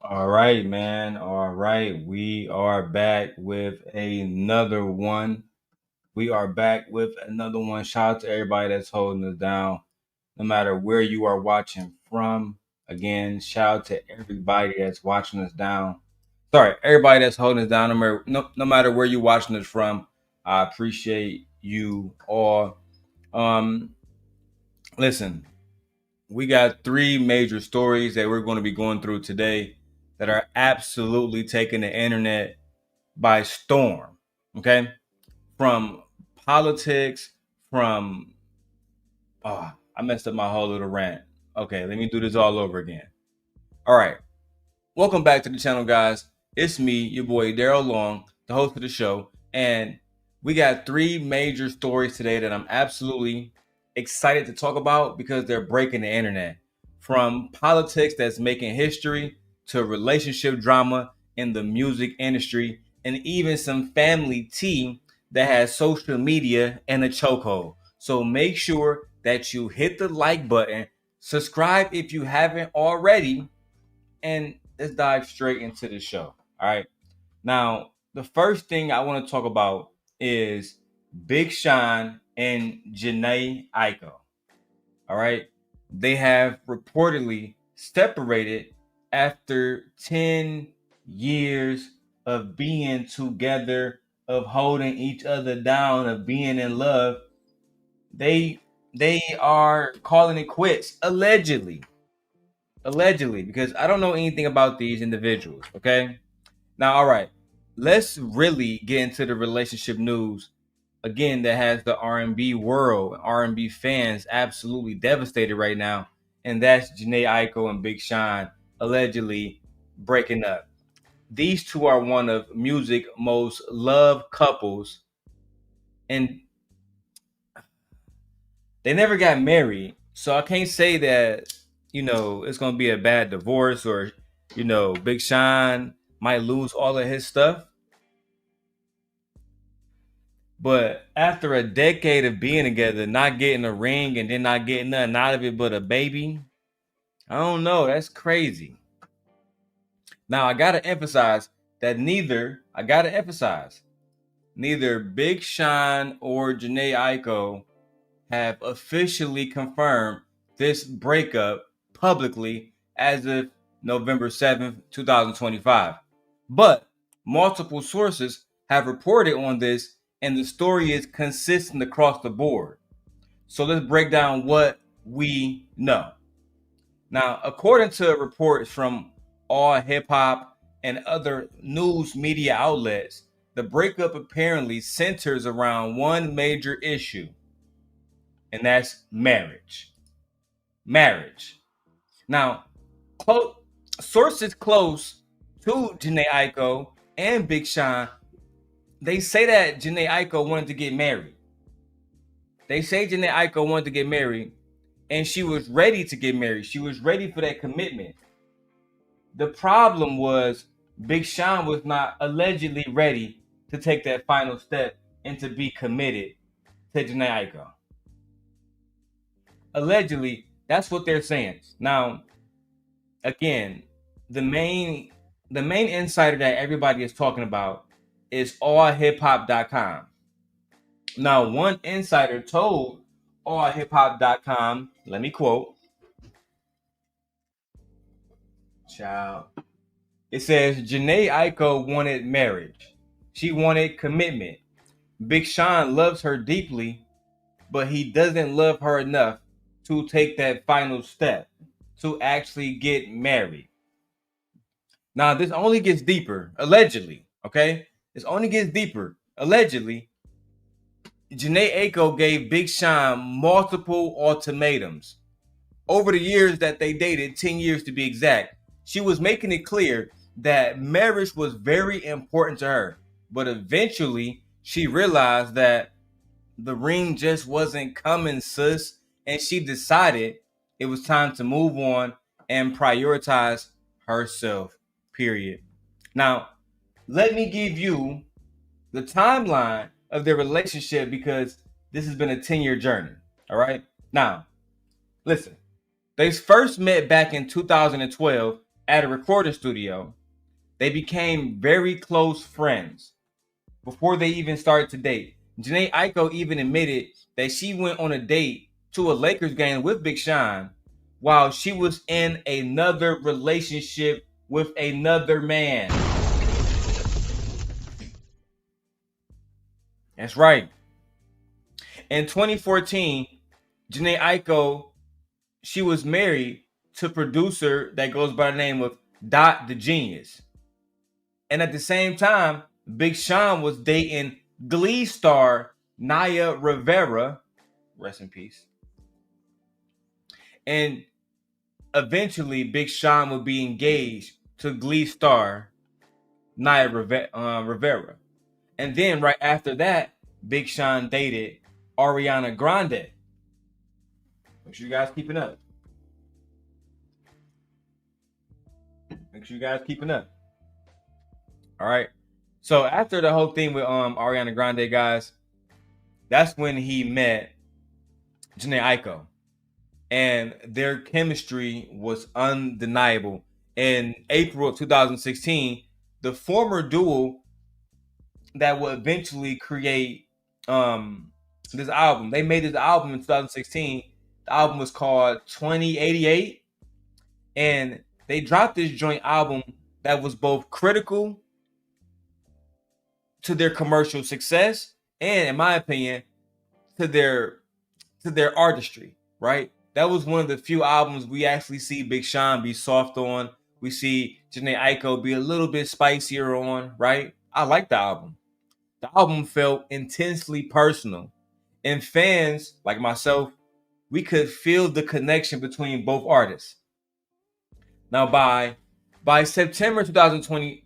All right, man. All right. We are back with another one. We are back with another one. Shout out to everybody that's holding us down, no matter where you are watching from. Again, shout out to everybody that's watching us down. Sorry, everybody that's holding us down, no matter where you're watching us from. I appreciate you all. Um, Listen, we got three major stories that we're going to be going through today that are absolutely taking the internet by storm. Okay, from politics, from I messed up my whole little rant. Okay, let me do this all over again. All right, welcome back to the channel, guys. It's me, your boy Darrel Long, the host of the show, and we got three major stories today that I'm absolutely excited to talk about because they're breaking the internet. From politics that's making history to relationship drama in the music industry, and even some family tea that has social media in a chokehold. So make sure that you hit the like button, subscribe if you haven't already, and let's dive straight into the show. All right. Now, the first thing I want to talk about is Big Sean and Jhene Aiko. All right. They have reportedly separated after 10 years of being together, of holding each other down, of being in love. They they are calling it quits, allegedly, because I don't know anything about these individuals. Okay. Now, all right, let's really get into the relationship news again that has the R&B world, R&B fans absolutely devastated right now, and that's Jhene Aiko and Big Sean allegedly breaking up. These two are one of music most loved couples, and they never got married, so I can't say that it's gonna be a bad divorce or Big Sean might lose all of his stuff. But after a decade of being together, not getting a ring and then not getting nothing out of it but a baby, I don't know. That's crazy. Now I gotta emphasize that neither Big Sean or Jhene Aiko have officially confirmed this breakup publicly as of November 7th, 2025. But multiple sources have reported on this, and the story is consistent across the board. So let's break down what we know. Now, according to reports from All Hip Hop and other news media outlets, the breakup apparently centers around one major issue, and that's marriage. Marriage. Now, close, sources close to Jhene Aiko and Big Sean, they say that Jhene Aiko wanted to get married. They say Jhene Aiko wanted to get married, and she was ready to get married. She was ready for that commitment. The problem was Big Sean was not allegedly ready to take that final step and to be committed to Jhene Aiko. Allegedly, that's what they're saying. Now, again, the main insider that everybody is talking about is allhiphop.com. Now, one insider told allhiphop.com, let me quote, child. It says Jhene Aiko wanted marriage. She wanted commitment. Big Sean loves her deeply, but he doesn't love her enough to take that final step to actually get married. Now, this only gets deeper, allegedly. Okay, this only gets deeper, allegedly. Jhene Aiko gave Big Sean multiple ultimatums over the years that they dated, 10 years to be exact. She was making it clear that marriage was very important to her, but eventually she realized that the ring just wasn't coming, sis, and she decided it was time to move on and prioritize herself, period. Now, let me give you the timeline of their relationship because this has been a 10-year journey. All right. Now, listen, they first met back in 2012 at a recording studio. They became very close friends before they even started to date. Jhene Aiko even admitted that she went on a date to a Lakers game with Big Sean while she was in another relationship with another man. That's right. In 2014, Jhene Aiko, she was married to a producer that goes by the name of Dot the Genius. And at the same time, Big Sean was dating Glee star Naya Rivera, rest in peace. And eventually, Big Sean would be engaged to Glee star Naya Rivera. And then right after that, Big Sean dated Ariana Grande. Make sure you guys keeping up. Make sure you guys keeping up. All right. So after the whole thing with Ariana Grande, guys, that's when he met Jhene Aiko. And their chemistry was undeniable. In April of 2016, the former duo that would eventually create this album, they made this album in 2016. The album was called 2088. And they dropped this joint album that was both critical to their commercial success and, in my opinion, to their artistry, right? That was one of the few albums we actually see Big Sean be soft on. We see Jhene Aiko be a little bit spicier on, right? I like the album. The album felt intensely personal. And fans, like myself, we could feel the connection between both artists. Now, by September 2020,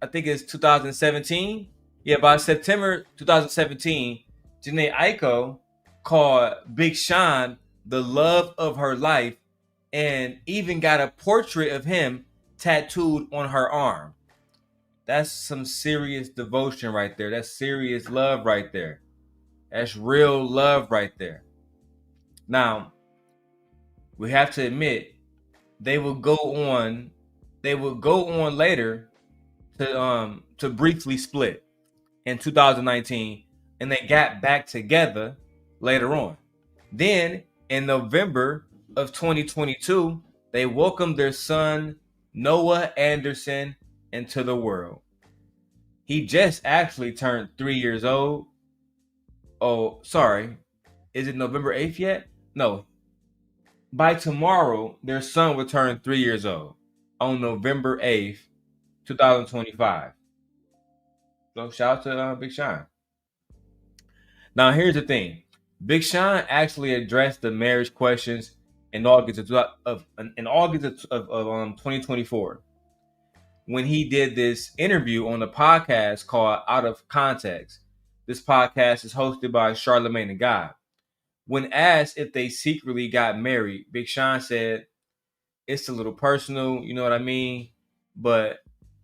I think it's 2017. Yeah, by September 2017, Jhene Aiko called Big Sean the love of her life and even got a portrait of him tattooed on her arm. That's some serious devotion right there. That's serious love right there. That's real love right there. Now, we have to admit, they would go on later to briefly split in 2019, and they got back together later on. Then in November of 2022, they welcomed their son Noah Anderson into the world. He just actually turned 3 years old. Oh, sorry. Is it November 8th yet? No. By tomorrow, their son will turn 3 years old on November 8th, 2025. So shout out to Big Sean. Now, here's the thing. Big Sean actually addressed the marriage questions in August of 2024 when he did this interview on the podcast called Out of Context. This podcast is hosted by Charlamagne the God. When asked if they secretly got married, Big Sean said, "It's a little personal, you know what I mean? But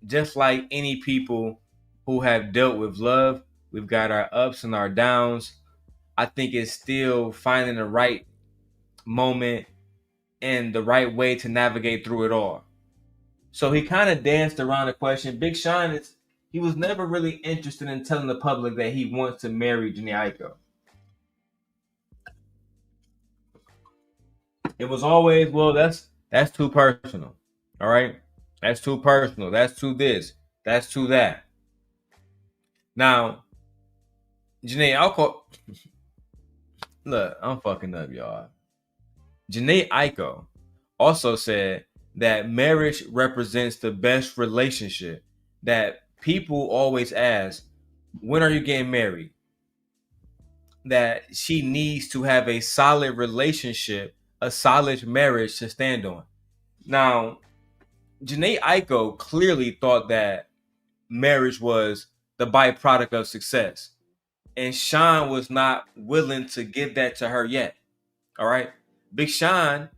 just like any people who have dealt with love, we've got our ups and our downs. I think it's still finding the right moment and the right way to navigate through it all." So he kind of danced around the question. Big Sean he was never really interested in telling the public that he wants to marry Jhene Aiko. It was always, well, that's too personal. All right? That's too personal. That's too this. That's too that. Now, Jhene Aiko, look, I'm fucking up, y'all. Jhene Aiko also said that marriage represents the best relationship, that people always ask, when are you getting married? That she needs to have a solid relationship, a solid marriage to stand on. Now, Jhene Aiko clearly thought that marriage was the byproduct of success. And Sean was not willing to give that to her yet. All right. Big Sean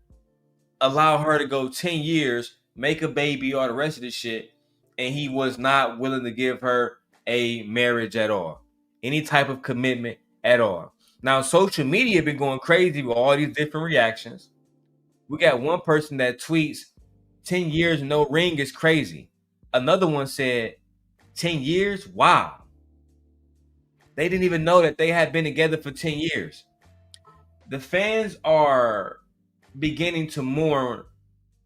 allowed her to go 10 years, make a baby, all the rest of this shit. And he was not willing to give her a marriage at all. Any type of commitment at all. Now, social media been going crazy with all these different reactions. We got one person that tweets 10 years no ring is crazy. Another one said 10 years? Wow. They didn't even know that they had been together for 10 years. The fans are beginning to mourn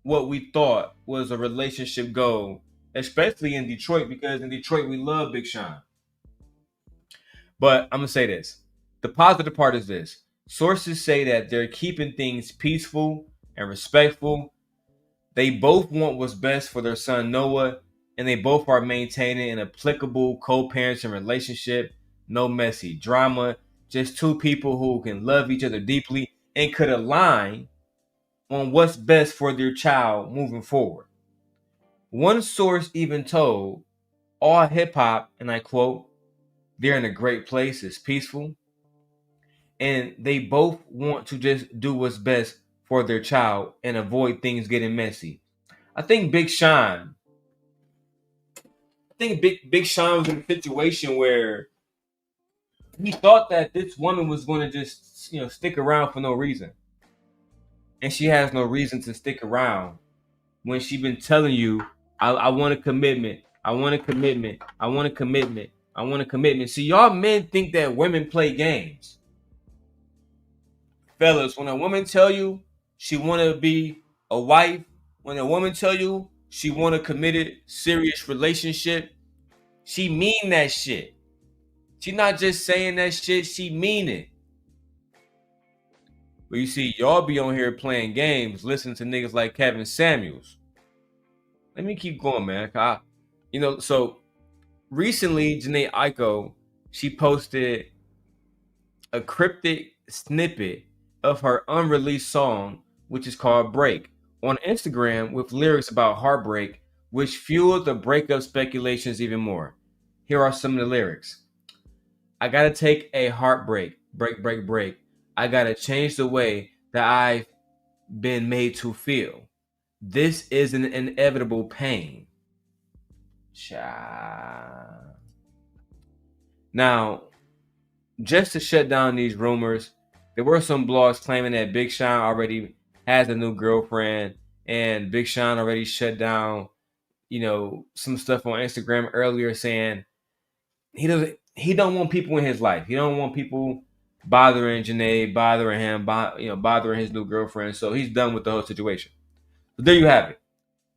what we thought was a relationship goal, especially in Detroit, because in Detroit we love Big Sean. But I'm going to say this. The positive part is this. Sources say that they're keeping things peaceful and respectful. They both want what's best for their son Noah, and they both are maintaining an applicable co-parenting relationship. No messy drama, just two people who can love each other deeply and could align on what's best for their child moving forward. One source even told all hip hop, and I quote, they're in a great place, it's peaceful, and they both want to just do what's best for their child and avoid things getting messy. I think Big Sean Big Sean was in a situation where he thought that this woman was going to just, stick around for no reason. And she has no reason to stick around when she been telling you, I want a commitment. I want a commitment. I want a commitment. I want a commitment. See, y'all men think that women play games. Fellas, when a woman tell you she want to be a wife, when a woman tell you she want a committed, serious relationship, she mean that shit. She not just saying that shit, she mean it. But you see, y'all be on here playing games, listening to niggas like Kevin Samuels. Let me keep going, man. So recently, Jhene Aiko, she posted a cryptic snippet of her unreleased song, which is called Break, on Instagram with lyrics about heartbreak, which fueled the breakup speculations even more. Here are some of the lyrics. I gotta take a heartbreak, break, break, break. I gotta change the way that I've been made to feel. This is an inevitable pain. Child. Now, just to shut down these rumors, there were some blogs claiming that Big Sean already has a new girlfriend, and Big Sean already shut down, some stuff on Instagram earlier saying he don't want people in his life. He don't want people bothering Jhene, bothering him, bothering his new girlfriend. So he's done with the whole situation. So there you have it.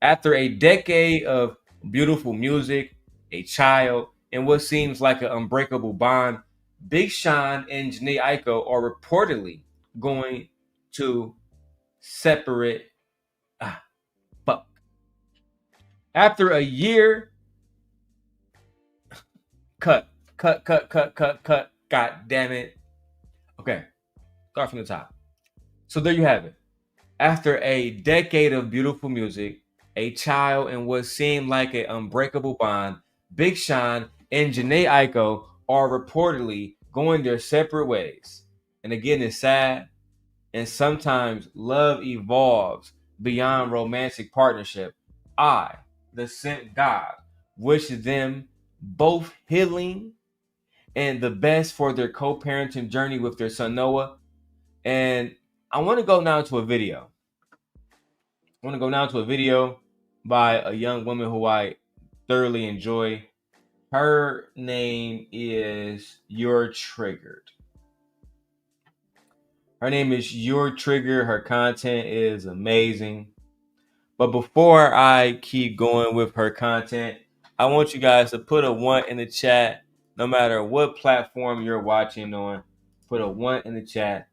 After a decade of beautiful music, a child, and what seems like an unbreakable bond, Big Sean and Jhene Aiko are reportedly going to separate. Fuck. After a year, cut. God damn it. Okay, start from the top. So there you have it. After a decade of beautiful music, a child, and what seemed like an unbreakable bond, Big Sean and Jhene Aiko are reportedly going their separate ways. And again, it's sad. And sometimes love evolves beyond romantic partnership. I, the sent God, wish them both healing and the best for their co-parenting journey with their son Noah. And I want to go now to a video. By a young woman who I thoroughly enjoy. Her name is You're Triggered. Her content is amazing. But before I keep going with her content, I want you guys to put a 1 in the chat, no matter what platform you're watching on. Put a 1 in the chat.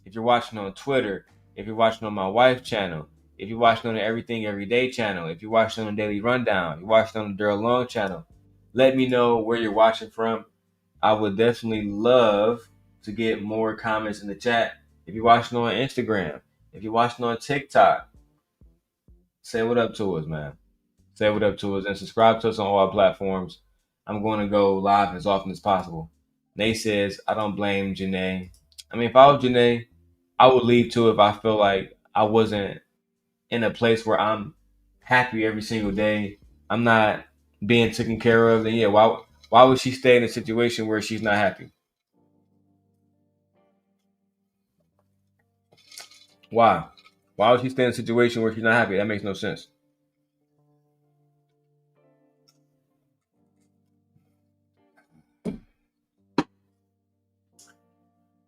If you're watching on Twitter, if you're watching on my wife's channel, if you're watching on the Everything Everyday channel, if you're watching on the Daily Rundown, if you're watching on the Darrel channel, let me know where you're watching from. I would definitely love to get more comments in the chat. If you're watching on Instagram, if you're watching on TikTok, say what up to us, man. Say what up to us and subscribe to us on all platforms. I'm going to go live as often as possible. Nate says, I don't blame Jhene. I mean, if I was Jhene, I would leave too if I feel like I wasn't in a place where I'm happy every single day. I'm not being taken care of. Then yeah, why would she stay in a situation where she's not happy? Why? Why would she stay in a situation where she's not happy? That makes no sense.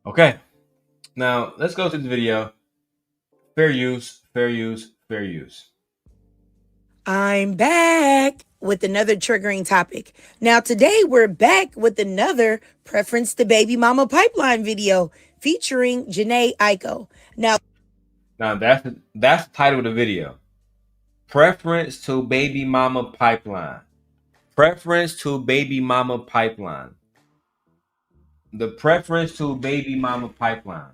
Okay, now let's go to the video. Fair use, fair use, fair use. I'm back with another triggering topic. Now, today we're back with another preference to baby mama pipeline video featuring Jhene Aiko. Now that's the title of the video. Preference to baby mama pipeline. Preference to baby mama pipeline. The preference to baby mama pipeline.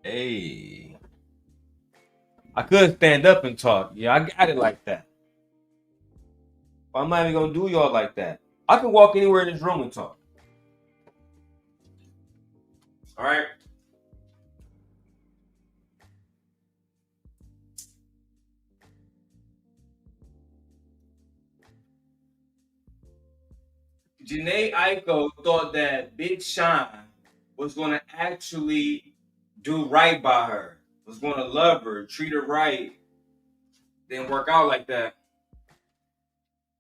Hey. I could stand up and talk. Yeah, I got it like that. But I'm not even gonna do y'all like that. I can walk anywhere in this room and talk. All right. Jhene Aiko thought that Big Sean was gonna actually do right by her, was gonna love her, treat her right. Didn't work out like that.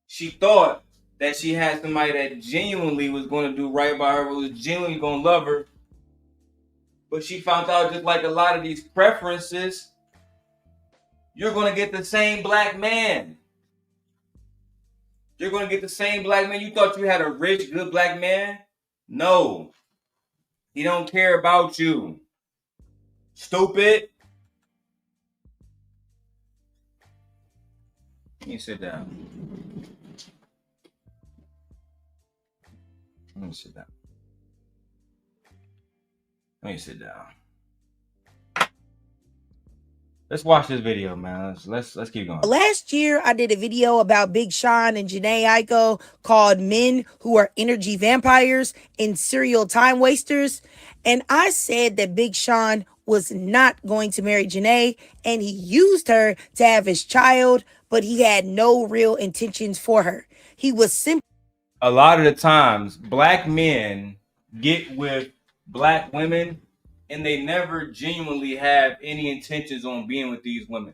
She thought that she had somebody that genuinely was going to do right by her, was genuinely going to love her. But she found out, just like a lot of these preferences, you're going to get the same black man. You're going to get the same black man. You thought you had a rich, good black man? No. He don't care about you. Stupid. Let me sit down. Let me sit down. Let me sit down. Let's watch this video, man. Let's keep going. Last year, I did a video about Big Sean and Jhene Aiko called Men Who Are Energy Vampires and Serial Time Wasters. And I said that Big Sean was not going to marry Jhene and he used her to have his child, but he had no real intentions for her. He was simply... A lot of the times, black men get with black women and they never genuinely have any intentions on being with these women.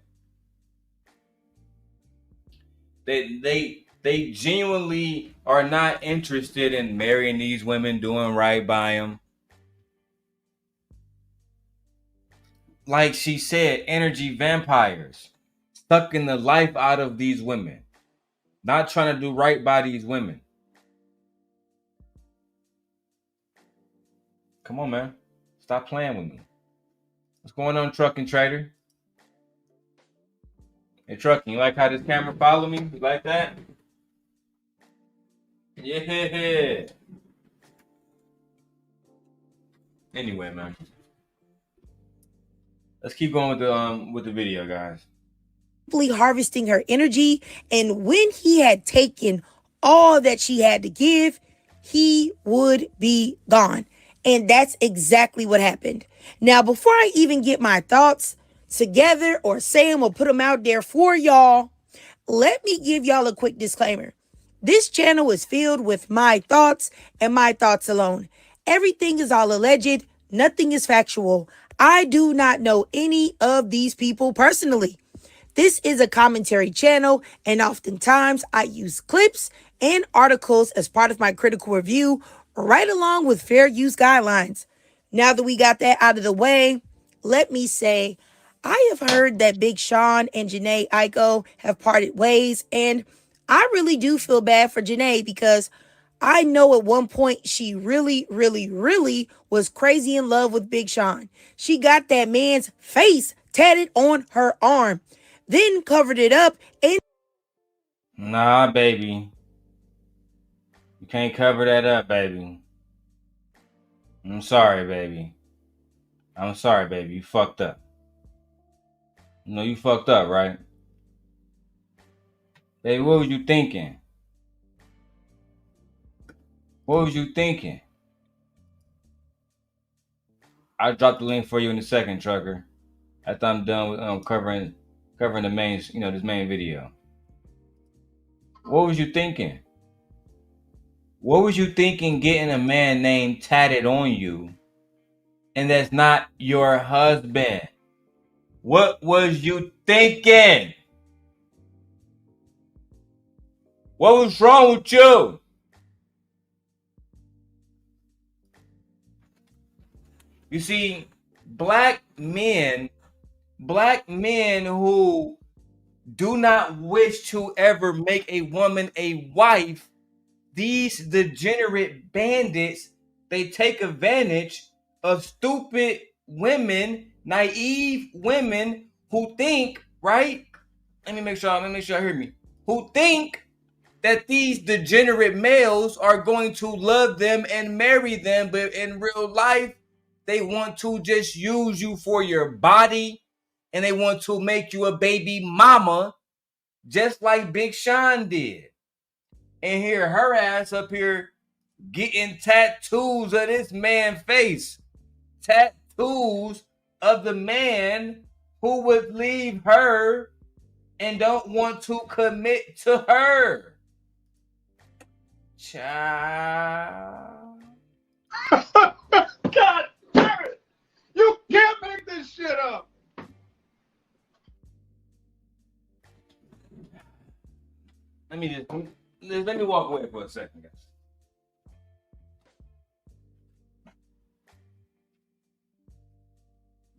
They genuinely are not interested in marrying these women, doing right by them. Like she said, energy vampires, sucking the life out of these women, not trying to do right by these women. Come on, man. Stop playing with me. What's going on, Trucking Trader? Hey, Trucking, you like how this camera follow me? You like that? Yeah. Anyway, man. Let's keep going with the video, guys. Harvesting her energy, and when he had taken all that she had to give, he would be gone. And that's exactly what happened. Now, before I even get my thoughts together or say them or put them out there for y'all, let me give y'all a quick disclaimer. This channel is filled with my thoughts and my thoughts alone. Everything is all alleged. Nothing is factual. I do not know any of these people personally. This is a commentary channel, and oftentimes I use clips and articles as part of my critical review, right along with fair use guidelines. Now that we got that out of the way, let me say, I have heard that Big Sean and Jhene Aiko have parted ways, and I really do feel bad for Jhene because I know at one point she really, really, really was crazy in love with Big Sean. She got that man's face tatted on her arm, then covered it up and... Nah, baby. You can't cover that up, baby. I'm sorry, baby. I'm sorry, baby. You fucked up. No, you fucked up, right? Baby, what was you thinking? What was you thinking? I'll drop the link for you in a second, trucker. After I'm done with covering the main, this main video. What was you thinking? What was you thinking getting a man name tatted on you and that's not your husband? What was you thinking? What was wrong with you? You see, black men who do not wish to ever make a woman a wife, these degenerate bandits, they take advantage of stupid women, naive women who think, right? Let me make sure I hear me. Who think that these degenerate males are going to love them and marry them, but in real life, they want to just use you for your body and they want to make you a baby mama, just like Big Sean did. And here, her ass up here getting tattoos of this man's face. Tattoos of the man who would leave her and don't want to commit to her. Child. God damn it! You can't make this shit up. Let me walk away for a second, guys.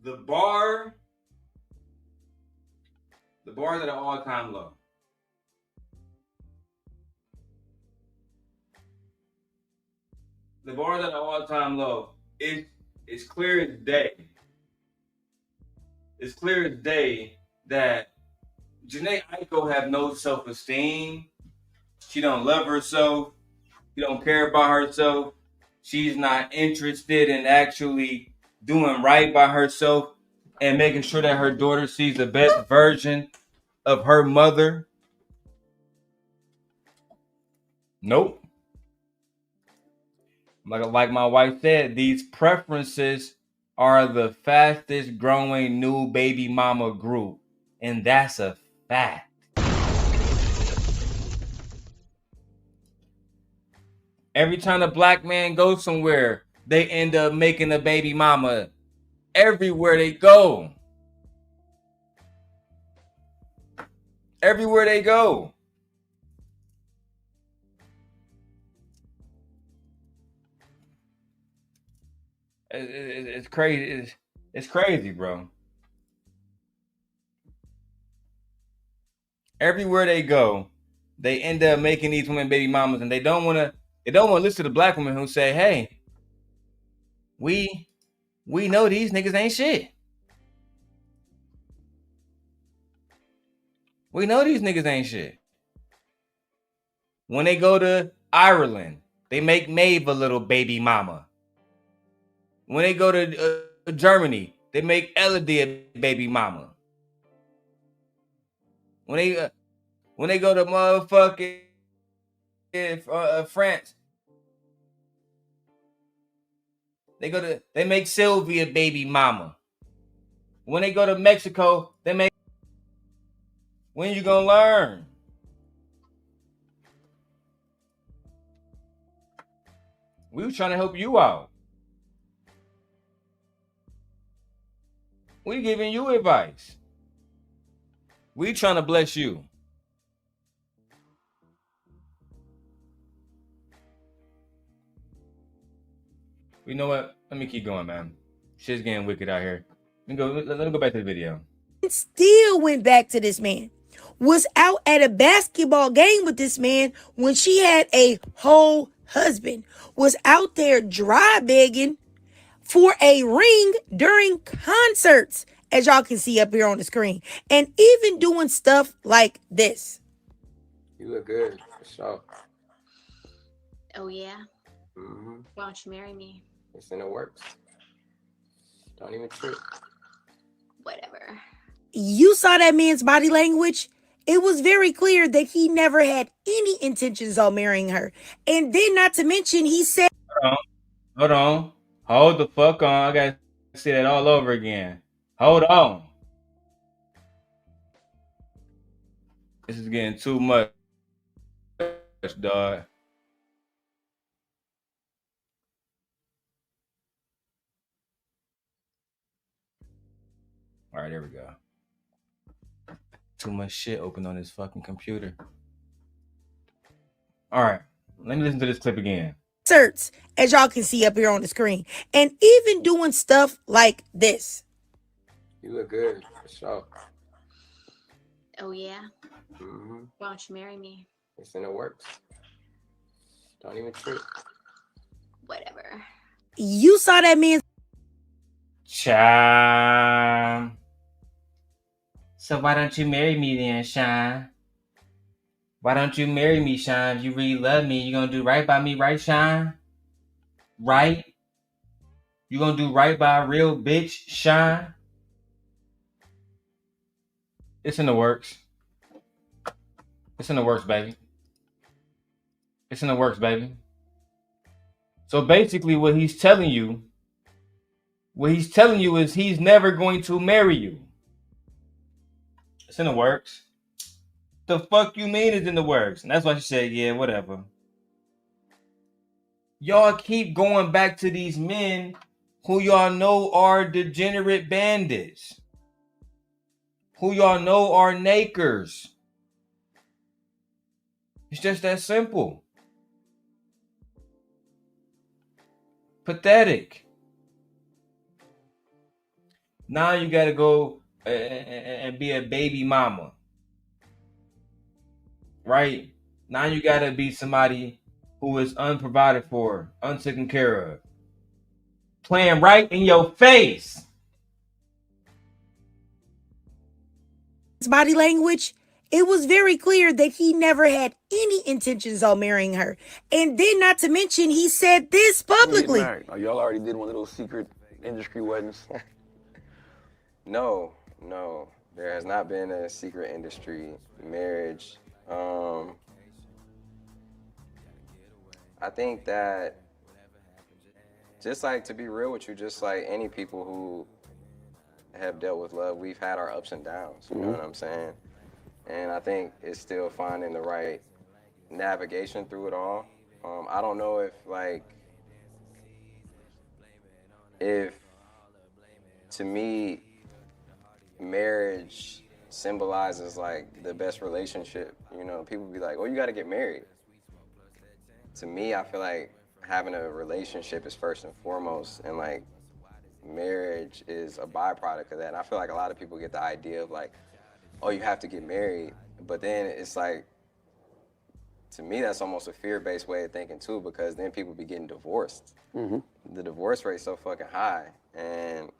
The bar is at an all-time low. The bar is at an all-time low. It's clear as day. It's clear as day that Jhene Aiko have no self-esteem. She don't love herself. She don't care about herself. She's not interested in actually doing right by herself and making sure that her daughter sees the best version of her mother. Nope. Like my wife said, these preferences are the fastest growing new baby mama group. And that's a fact. Every time a black man goes somewhere, they end up making a baby mama everywhere they go. Everywhere they go. It's crazy. It's crazy, bro. Everywhere they go, they end up making these women baby mamas, and they don't want to listen to the black women who say, "Hey, we know these niggas ain't shit. We know these niggas ain't shit." When they go to Ireland, they make Maeve a little baby mama. When they go to Germany, they make Elodie a baby mama. When they go to motherfucking France, they make Sylvia baby mama. When they go to Mexico, they make. When you gonna learn? We was trying to help you out. We giving you advice. We trying to bless you. You know what? Let me keep going, man. Shit's getting wicked out here. Let me go back to the video. Still went back to this man. Was out at a basketball game with this man when she had a whole husband. Was out there dry begging for a ring during concerts, as y'all can see up here on the screen. And even doing stuff like this. You look good, for sure. Oh, yeah? Mm-hmm. Why don't you marry me? It's in the works. Don't even trip. Whatever. You saw that man's body language. It was very clear that he never had any intentions of marrying her. And then, not to mention, he said, Hold on. Hold the fuck on. I gotta say that all over again. Hold on. This is getting too much, dog. All right, there we go. Too much shit open on this fucking computer. All right, let me listen to this clip again. Certs, as y'all can see up here on the screen, and even doing stuff like this. You look good, for sure. Oh yeah? Mm-hmm. Why don't you marry me? It's in the works. Don't even trip. Whatever. You saw that man. Shine. So why don't you marry me then, Shine? Why don't you marry me, Shine? If you really love me, you gonna do right by me, right, Shine? Right? You gonna do right by a real bitch, Shine? It's in the works. It's in the works, baby. It's in the works, baby. So basically what he's telling you is he's never going to marry you. It's in the works. The fuck you mean it's in the works? And that's why she said, yeah, whatever. Y'all keep going back to these men who y'all know are degenerate bandits. Who y'all know are nakers. It's just that simple. Pathetic. Now you gotta go and be a baby mama. Right? Now you gotta be somebody who is unprovided for, untaken care of. Playing right in your face. His body language, it was very clear that he never had any intentions on marrying her. And then, not to mention, he said this publicly. Oh, y'all already did one of those secret industry weddings? No. There has not been a secret industry marriage. I think that, just like, to be real with you, just like any people who have dealt with love, we've had our ups and downs, you know what I'm saying? And I think it's still finding the right navigation through it all. I don't know if to me, marriage symbolizes like the best relationship. You know, people be like, oh, you gotta get married. To me, I feel like having a relationship is first and foremost, and like marriage is a byproduct of that. And I feel like a lot of people get the idea of like, oh, you have to get married, but then it's like, to me, that's almost a fear-based way of thinking too, because then people be getting divorced. Mm-hmm. The divorce rate's so fucking high, and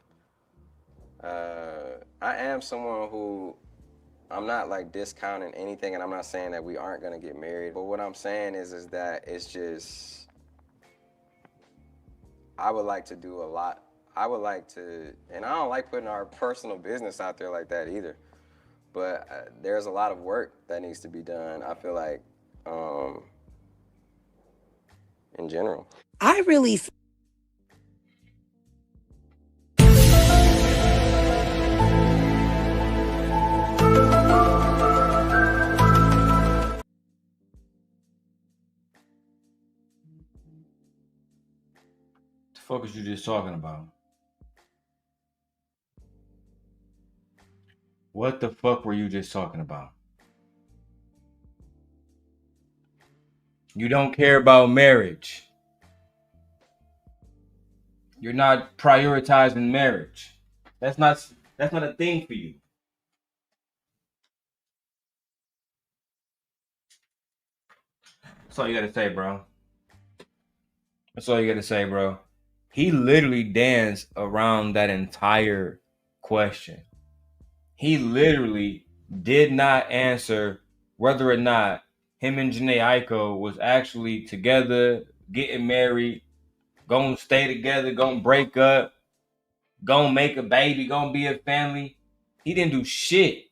I am someone who, I'm not like discounting anything, and I'm not saying that we aren't gonna get married, but what I'm saying is that it's just, I would like to do a lot. I would like to, and I don't like putting our personal business out there like that either, but there's a lot of work that needs to be done, I feel like, in general. I really The fuck was you just talking about? What the fuck were you just talking about? You don't care about marriage. You're not prioritizing marriage. That's not a thing for you. That's all you gotta say, bro. That's all you gotta say, bro. He literally danced around that entire question. He literally did not answer whether or not him and Jhene Aiko was actually together, getting married, gonna stay together, gonna break up, gonna make a baby, gonna be a family. He didn't do shit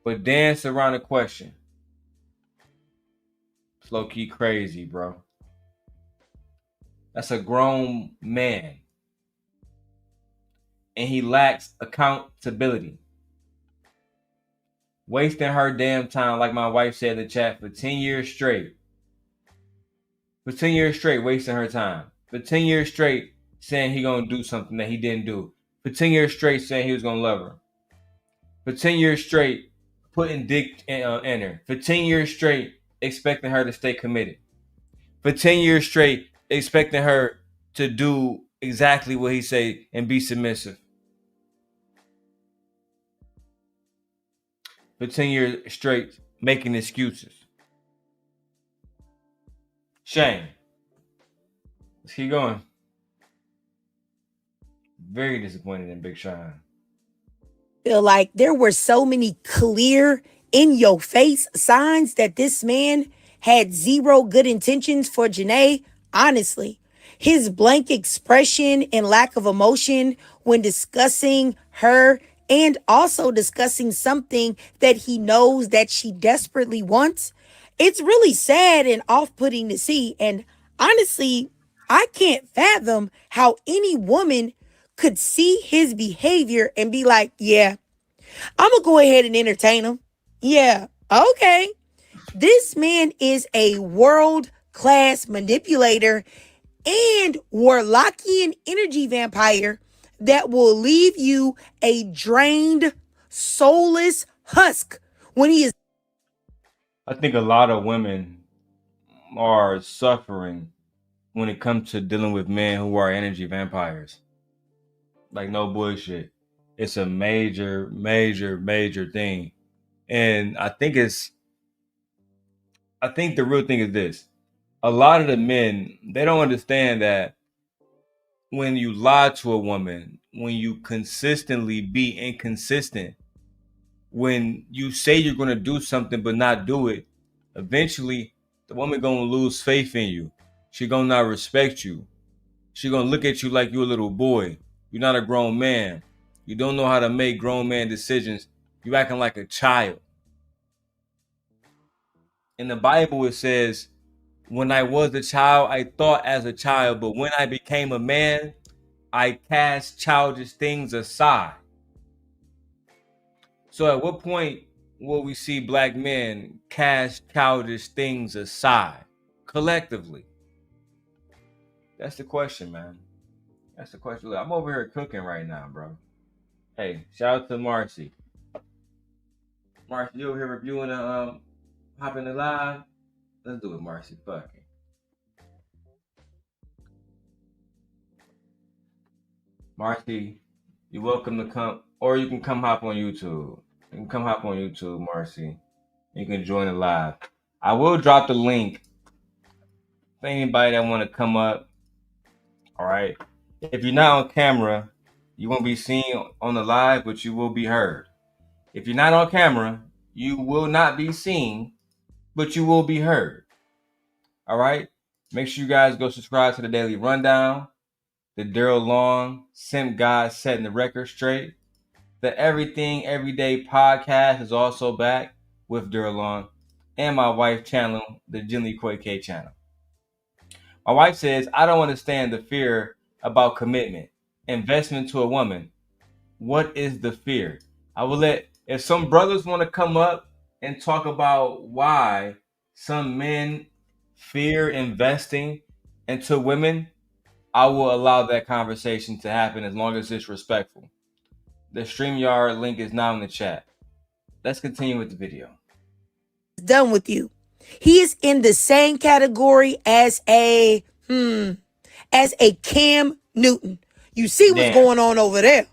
but dance around the question. It's low-key crazy, bro. That's a grown man. And he lacks accountability. Wasting her damn time, like my wife said in the chat, for 10 years straight. For 10 years straight, wasting her time. For 10 years straight, saying he gonna do something that he didn't do. For 10 years straight, saying he was gonna love her. For 10 years straight, putting dick in her. For 10 years straight, expecting her to stay committed. for 10 years straight, expecting her to do exactly what he say and be submissive. For 10 years straight, making excuses. Shame. Let's keep going. Very disappointed in Big Sean. Feel like there were so many clear, in your face signs that this man had zero good intentions for Jhene. Honestly, his blank expression and lack of emotion when discussing her and also discussing something that he knows that she desperately wants, it's really sad and off-putting to see. And honestly, I can't fathom how any woman could see his behavior and be like, yeah, I'm going to go ahead and entertain him. Yeah, okay. This man is a world-class manipulator and Warlockian energy vampire that will leave you a drained, soulless husk when he is. I think a lot of women are suffering when it comes to dealing with men who are energy vampires. Like, no bullshit. It's a major, major, major thing. And I think the real thing is this. A lot of the men, they don't understand that when you lie to a woman, when you consistently be inconsistent, when you say you're going to do something but not do it, eventually the woman going to lose faith in you. She going to not respect you. She going to look at you like you're a little boy. You're not a grown man. You don't know how to make grown man decisions. You acting like a child. In the Bible, it says, when I was a child, I thought as a child, but when I became a man, I cast childish things aside. So at what point will we see black men cast childish things aside collectively? That's the question, man. That's the question. Look, I'm over here cooking right now, bro. Hey, shout out to Marcy. Marcy, you over here reviewing the hopping the live? Let's do it, Marcy. Fuck it. Marcy, you're welcome to come, or you can come hop on YouTube. You can come hop on YouTube, Marcy. You can join the live. I will drop the link for anybody that want to come up. All right. If you're not on camera, you won't be seen on the live, but you will be heard. If you're not on camera, you will not be seen, but you will be heard. All right. Make sure you guys go subscribe to the Daily Rundown, the Darrel Long Simp God Setting the Record Straight. The Everything Everyday podcast is also back with Darrel Long and my wife channel, the Jhene Aiko channel. My wife says, I don't understand the fear about commitment, investment to a woman. What is the fear? I will if some brothers want to come up and talk about why some men fear investing into women, I will allow that conversation to happen as long as it's respectful. The StreamYard link is now in the chat. Let's continue with the video. Done with you. He is in the same category as a Cam Newton. You see what's going on over there.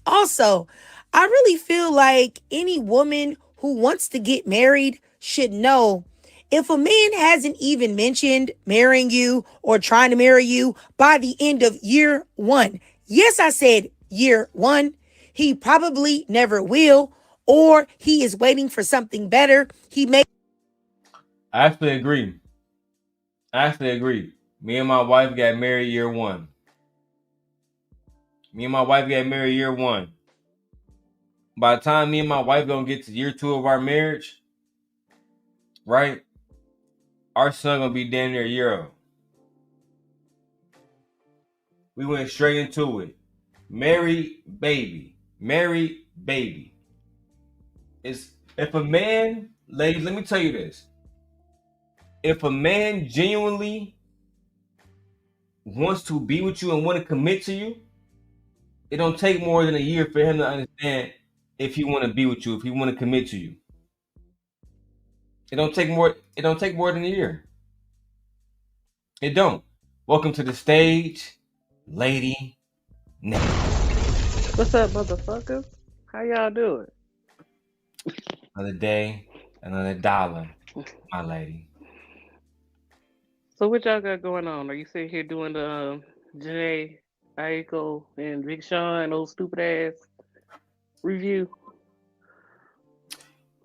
Also, I really feel like any woman who wants to get married should know if a man hasn't even mentioned marrying you or trying to marry you by the end of year one. Yes, I said year one. He probably never will, or he is waiting for something better. I actually agree. Me and my wife got married year one. By the time me and my wife gonna get to year two of our marriage, right? Our son gonna be damn near a year old. We went straight into it. Marry baby. It's if a man, ladies, let me tell you this. If a man genuinely wants to be with you and want to commit to you, it don't take more than a year for him to understand if he want to be with you, if he want to commit to you. It don't take more. It don't take more than a year. It don't. Welcome to the stage, Lady Nick. What's up, motherfuckers? How y'all doing? Another day, another dollar, my lady. So what y'all got going on? Are you sitting here doing the Jhene Aiko and Big Sean old stupid ass review?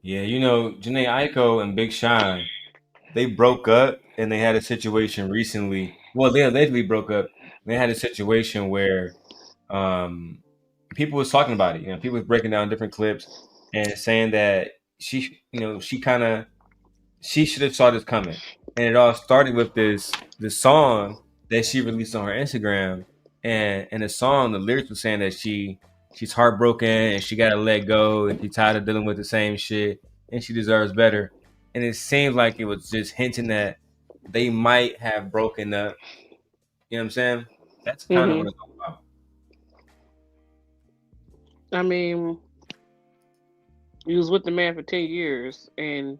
Yeah, you know, Jhene Aiko and Big Sean, they broke up and they had a situation recently. Well, they allegedly broke up. They had a situation where um, people was talking about it. You know, people was breaking down different clips and saying that she should have saw this coming. And it all started with this song that she released on her Instagram. And in the song, the lyrics were saying that she's heartbroken and she gotta let go and she's tired of dealing with the same shit and she deserves better. And it seems like it was just hinting that they might have broken up. You know what I'm saying? That's kind of what it's all about. I mean, you was with the man for 10 years and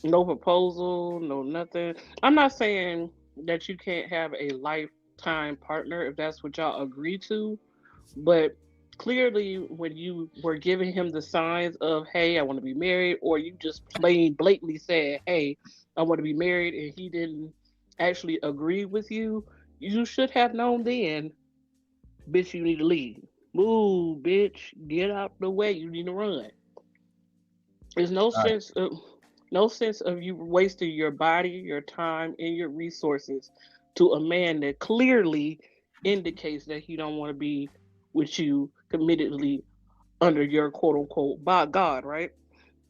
no proposal, no nothing. I'm not saying that you can't have a lifetime partner if that's what y'all agree to, but clearly when you were giving him the signs of, hey, I want to be married, or you just plain blatantly said, hey, I want to be married, and he didn't actually agree with you, you should have known then, bitch, you need to leave. Move, bitch, get out the way, you need to run. There's All right. no sense of you wasting your body, your time, and your resources to a man that clearly indicates that he don't want to be with you committedly under your quote unquote by God, right?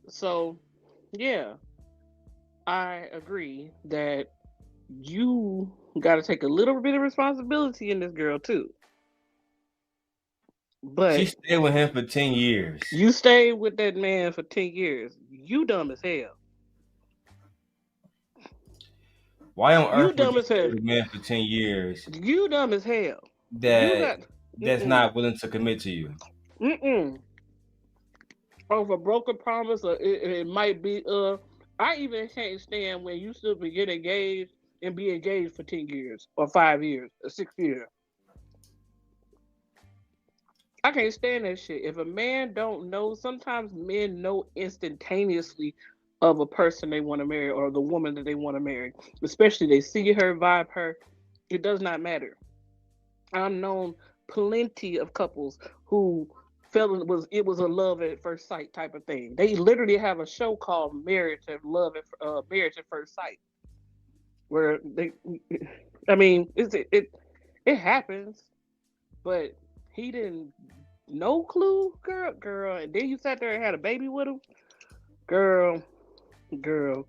So yeah, I agree that you got to take a little bit of responsibility in this girl too. She But stayed with him for 10 years. you stayed with that man for 10 years. You dumb as hell. Why on You earth would dumb you as stay hell. with a man for 10 years You dumb as hell. You that got that's mm not willing to commit to you? mm mm over broken promise. Or it might be. I even can't stand when you still be get engaged and be engaged for 10 years or 5 years or 6 years. I can't stand that shit. If a man don't know, sometimes men know instantaneously of a person they want to marry or the woman that they want to marry. Especially they see her, vibe her. It does not matter. I've known plenty of couples who felt it was a love at first sight type of thing. They literally have a show called Marriage at First Sight, where they, I mean, it happens, but he didn't no clue, girl, and then you sat there and had a baby with him, girl, girl.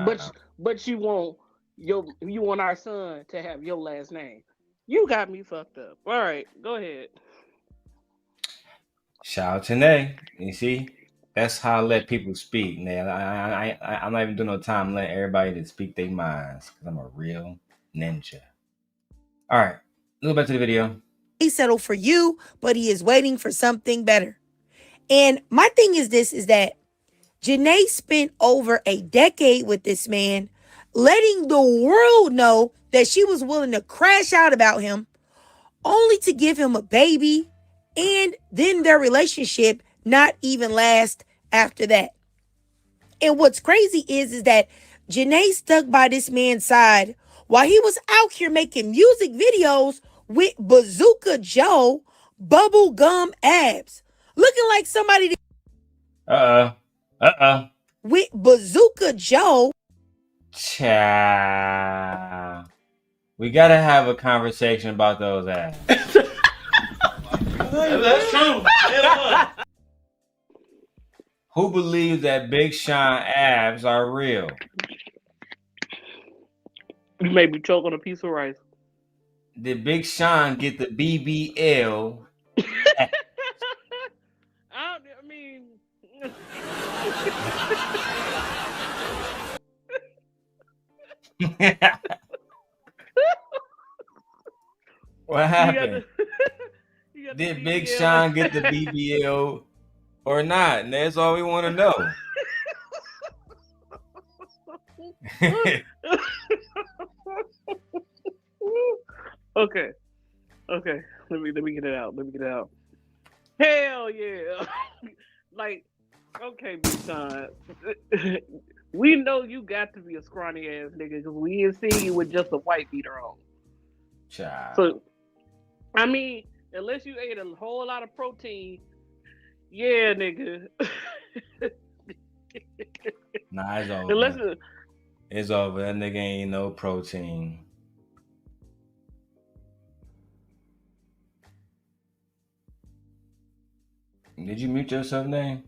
But Uh, but you want our son to have your last name. You got me fucked up. All right, go ahead. Shout out to Nay. You see, that's how I let people speak. Nay, I'm not even doing no time letting everybody to speak their minds because I'm a real ninja. All right, let's go back to the video. He settled for you, but he is waiting for something better. And my thing is this, is that Jhene spent over a decade with this man, letting the world know that she was willing to crash out about him, only to give him a baby, and then their relationship not even last after that. And what's crazy is that Jhene stuck by this man's side while he was out here making music videos with Bazooka Joe bubblegum abs, looking like somebody with Bazooka Joe. Child. We gotta have a conversation about those ass. That's true. Who believes that Big Sean abs are real? You made me choke on a piece of rice. Did Big Sean get the BBL? I mean, What happened? you got the Did Big BBL. Sean get the BBL or not? And that's all we want to know. Okay. Okay. Let me get it out. Let me get it out. Hell yeah. Like, okay, Big Sean. We know you got to be a scrawny ass nigga because we ain't seen you with just a white beater on. Child. So I mean, unless you ate a whole lot of protein, yeah, nigga. Nah, it's Unless over. It's over. That nigga ain't no protein. Did you mute yourself, name?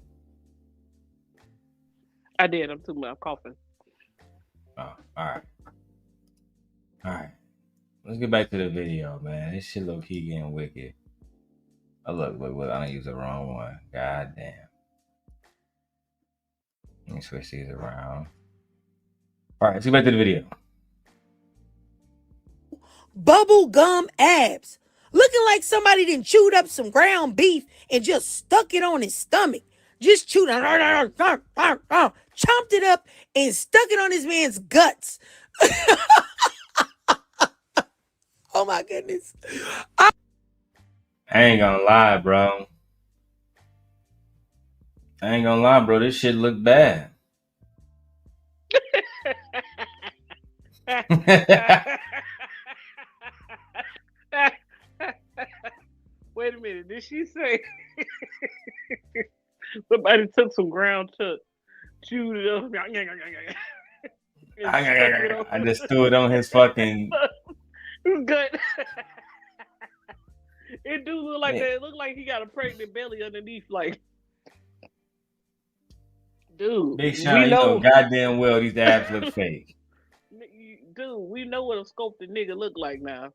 I did. I'm coughing. Oh, all right. Let's get back to the video, man. This shit low key getting wicked. Oh, look. I don't use the wrong one. God damn. Let me switch these around. All right, let's get back to the video. Bubble gum abs. Looking like somebody done chewed up some ground beef and just stuck it on his stomach. Just chewed it, chomped it up and stuck it on this man's guts. Oh my goodness. I ain't gonna lie, bro. This shit look bad. Wait a minute. Did she say somebody took some ground chuck, chewed it up? I just threw it on his fucking. Good. It do look like that. It look like he got a pregnant belly underneath. Like, dude, Big Sean, you know goddamn well these abs look fake. Dude, we know what a sculpted nigga look like now,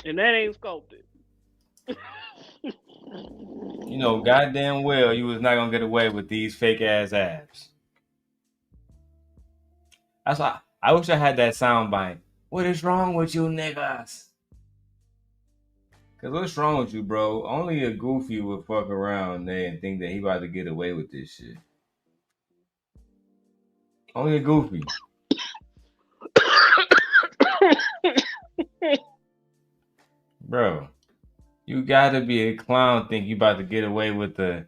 and that ain't sculpted. You know goddamn well you was not gonna get away with these fake ass abs. That's why I wish I had that sound bite. What is wrong with you niggas? Cause what's wrong with you, bro? Only a goofy would fuck around there and think that he about to get away with this shit. Only a goofy. Bro, you gotta be a clown think you about to get away with the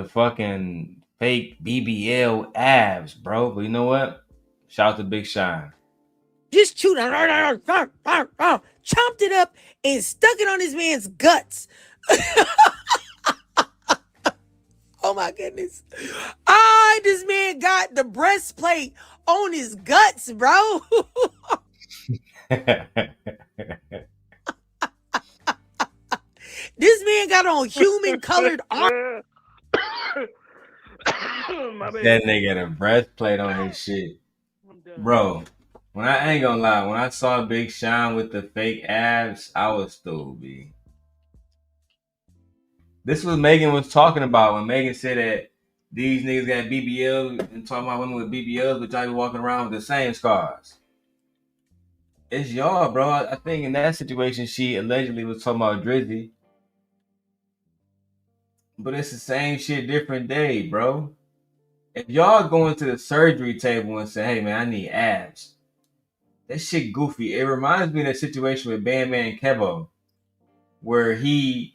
fucking fake BBL abs, bro. But you know what? Shout out to Big Sean. Just chewed it, chomped it up and stuck it on this man's guts. Oh my goodness. This man got the breastplate on his guts, bro. This man got on human colored armor. That nigga got a breastplate on his shit. Bro, when I ain't gonna lie, when I saw Big Sean with the fake abs, I was stupid. This was Megan was talking about when Megan said that these niggas got BBLs and talking about women with BBLs, but y'all be walking around with the same scars. It's y'all, bro. I think in that situation, she allegedly was talking about Drizzy. But it's the same shit, different day, bro. If y'all going to the surgery table and say, hey, man, I need abs, that shit goofy. It reminds me of that situation with Bandman Kevo, where he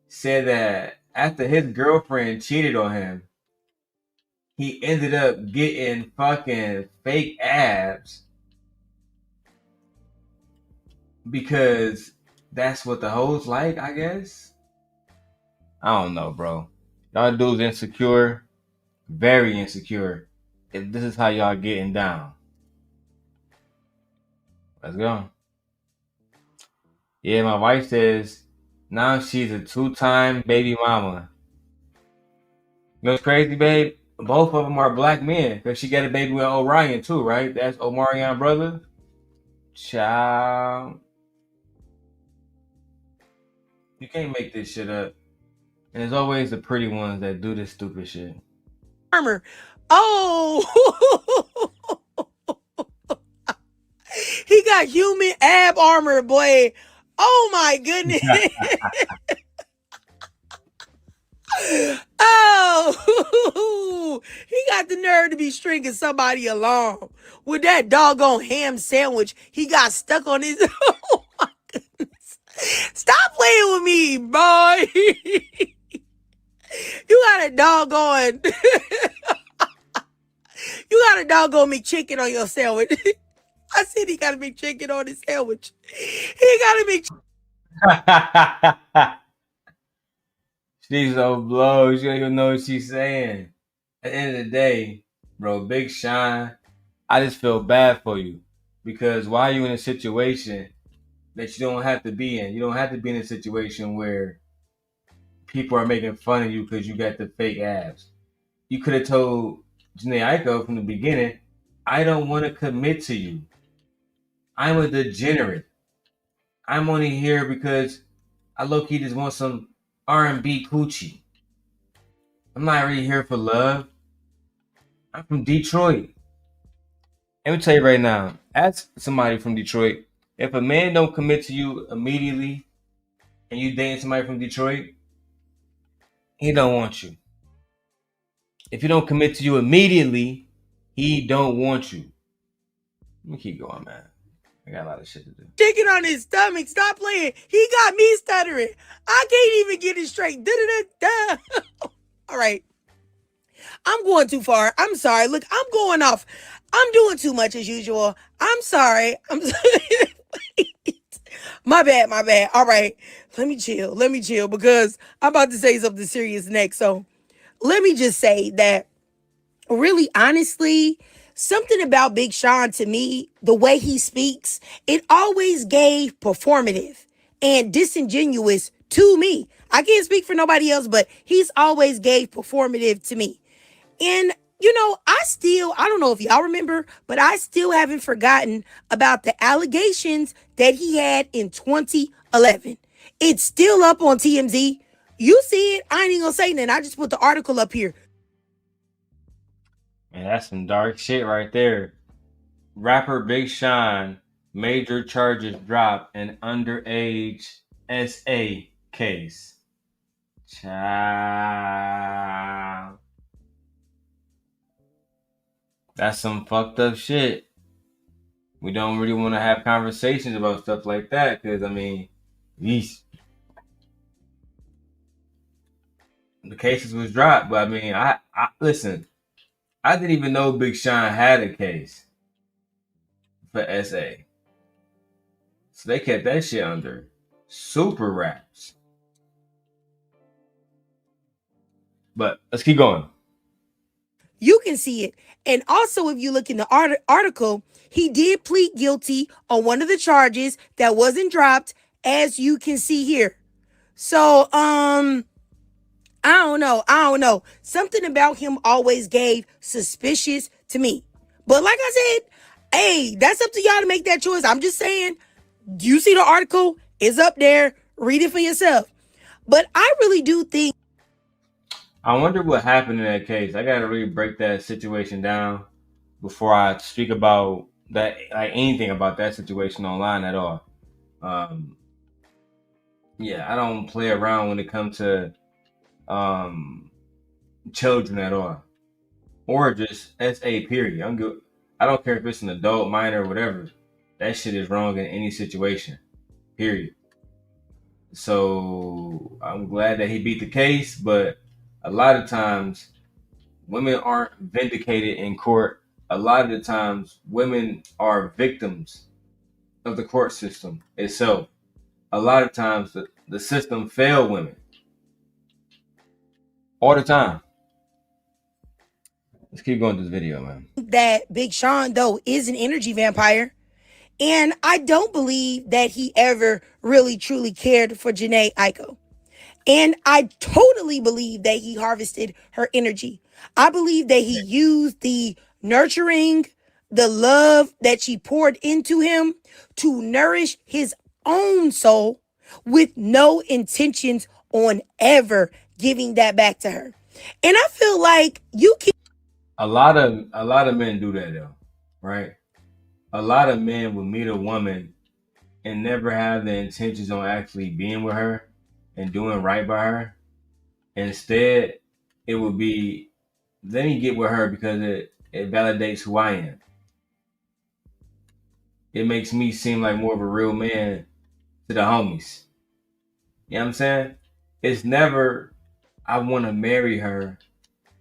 said that after his girlfriend cheated on him, he ended up getting fucking fake abs because that's what the hoes like, I guess. I don't know, bro. Y'all dudes insecure, very insecure. If this is how y'all getting down, let's go. Yeah, my wife says now she's a 2-time baby mama. You know what's crazy, babe? Both of them are black men because she got a baby with Orion too, right? That's Omarion's brother. Child, you can't make this shit up. And there's always the pretty ones that do this stupid shit. Armor. Oh, he got human ab armor, boy. Oh my goodness. Oh, he got the nerve to be stringing somebody along with that doggone ham sandwich. He got stuck on his. Oh my goodness! Stop playing with me, boy. You got a doggone. You got a doggone McChicken on your sandwich. I said he got a McChicken on his sandwich. He got a McChicken. She's so blow. She don't even know what she's saying. At the end of the day, bro, Big Sean, I just feel bad for you because why are you in a situation that you don't have to be in? You don't have to be in a situation where people are making fun of you because you got the fake abs. You could have told Jhene Aiko from the beginning, I don't want to commit to you. I'm a degenerate. I'm only here because I low-key just want some R&B coochie. I'm not really here for love. I'm from Detroit. Let me tell you right now, ask somebody from Detroit, if a man don't commit to you immediately and you dating somebody from Detroit, he don't want you. If he don't commit to you immediately, he don't want you. Let me keep going, man. I got a lot of shit to do. Chicken on his stomach. Stop playing. He got me stuttering. I can't even get it straight. Da-da-da-da. All right. I'm going too far. I'm sorry. Look, I'm going off. I'm doing too much as usual. I'm sorry. I'm sorry. My bad. My bad. All right. Let me chill. Let me chill because I'm about to say something serious next. So let me just say that really honestly, something about Big Sean to me, the way he speaks, it always gave performative and disingenuous to me. I can't speak for nobody else, but he's always gave performative to me. And you know, I don't know if y'all remember, but I still haven't forgotten about the allegations that he had in 2011. It's still up on TMZ. You see it. I ain't even gonna say nothing. I just put the article up here. Man, that's some dark shit right there. Rapper Big Sean, major charges drop in underage SA case. Child. That's some fucked up shit. We don't really want to have conversations about stuff like that because, I mean, these the cases was dropped, but I mean, I listen. I didn't even know Big Sean had a case for SA, so they kept that shit under super wraps. But let's keep going. You can see it. And also, if you look in the article, he did plead guilty on one of the charges that wasn't dropped, as you can see here. So, I don't know. I don't know. Something about him always gave suspicious to me. But like I said, hey, that's up to y'all to make that choice. I'm just saying, you see the article? It's up there. Read it for yourself. But I really do think. I wonder what happened in that case. I gotta really break that situation down before I speak about that, like anything about that situation online at all. Um, yeah, I don't play around when it comes to um, children at all, or just SA period. I'm good. I don't care if it's an adult, minor, or whatever. That shit is wrong in any situation. Period. So I'm glad that he beat the case, but a lot of times women aren't vindicated in court. A lot of the times women are victims of the court system itself. A lot of times the system fail women all the time. Let's keep going to this video, man. That Big Sean, though, is an energy vampire. And I don't believe that he ever really truly cared for Jhene Aiko. And I totally believe that he harvested her energy. I believe that he used the nurturing, the love that she poured into him to nourish his own soul with no intentions on ever giving that back to her. And I feel like you can. A lot of men do that though, right? A lot of men will meet a woman and never have the intentions on actually being with her and doing right by her, Instead, it would be, let me get with her because it validates who I am. It makes me seem like more of a real man to the homies. You know what I'm saying? It's never, I want to marry her.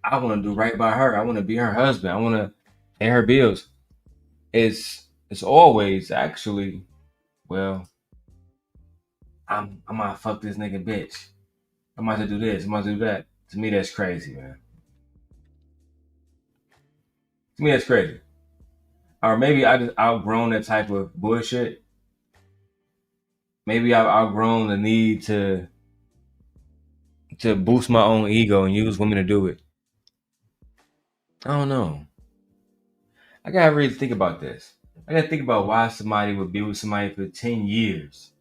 I want to do right by her. I want to be her husband. I want to pay her bills. It's always actually, well, I'm gonna fuck this nigga bitch. I'm about to do this. I'm about to do that. To me, that's crazy, man. To me, that's crazy. Or maybe I just outgrown that type of bullshit. Maybe I've outgrown the need to boost my own ego and use women to do it. I don't know. I gotta really think about this. I gotta think about why somebody would be with somebody for 10 years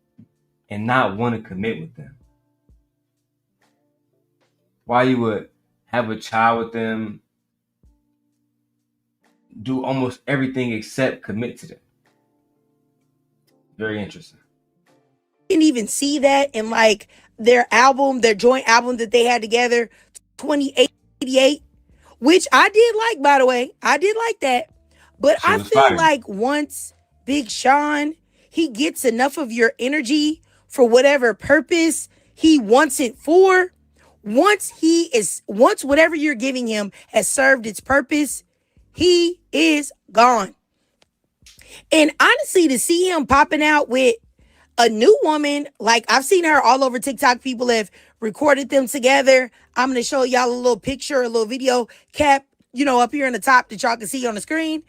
and not want to commit with them. Why you would have a child with them, do almost everything except commit to them. Very interesting. You can even see that in like their album, their joint album that they had together, 2088, which I did like, by the way. I did like that. But She I was feel fired. like once Big Sean, he gets enough of your energy for whatever purpose he wants it for. Once whatever you're giving him has served its purpose, he is gone. And honestly, to see him popping out with a new woman, like I've seen her all over TikTok. People have recorded them together. I'm going to show y'all a little picture, a little video cap, up here in the top that y'all can see on the screen.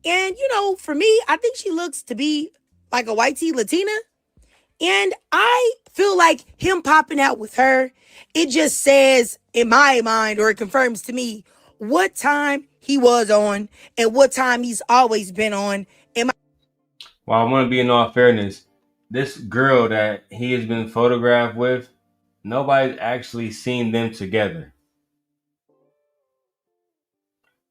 And, for me, I think she looks to be like a white tea Latina. And I feel like him popping out with her, it just says in my mind, or it confirms to me what time he was on and what time he's always been on. Well, I want to be in all fairness. This girl that he has been photographed with, nobody's actually seen them together.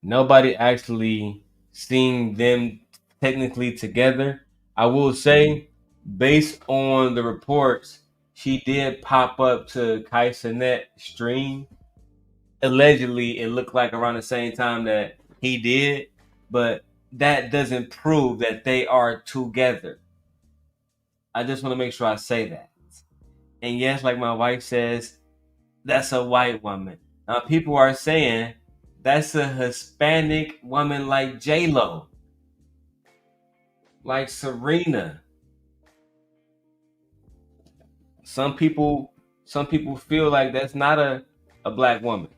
Nobody actually seen them technically together. I will say, based on the reports, she did pop up to KaiCenat stream. Allegedly, it looked like around the same time that he did, but that doesn't prove that they are together. I just want to make sure I say that. And yes, like my wife says, that's a white woman. Now people are saying that's a Hispanic woman like J-Lo, like Serena. Some people feel like that's not a black woman.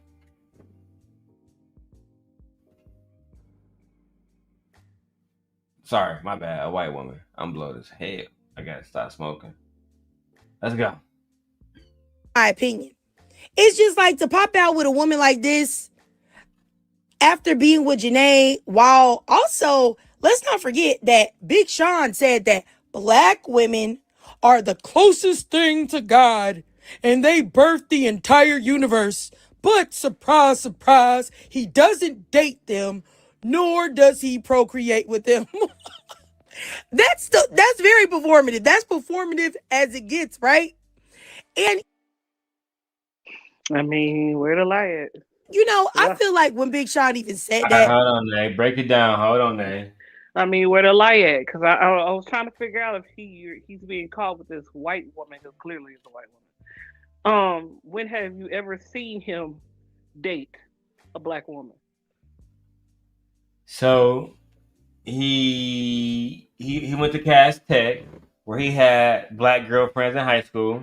Sorry, my bad, a white woman. I'm bloated as hell. I gotta stop smoking. Let's go. My opinion. It's just like to pop out with a woman like this after being with Jhene, while also, let's not forget that Big Sean said that black women are the closest thing to God and they birthed the entire universe. But surprise, surprise, he doesn't date them, nor does he procreate with them. That's very performative. That's performative as it gets, right? And I mean, where to lie at? I feel like when Big Sean even said All right, that, hold on, Nate. Break it down. Hold on, Nate. I mean, where to lie at? Because I was trying to figure out if he's being caught with this white woman, because clearly it's a white woman. When have you ever seen him date a black woman? So he went to Cass Tech, where he had black girlfriends in high school.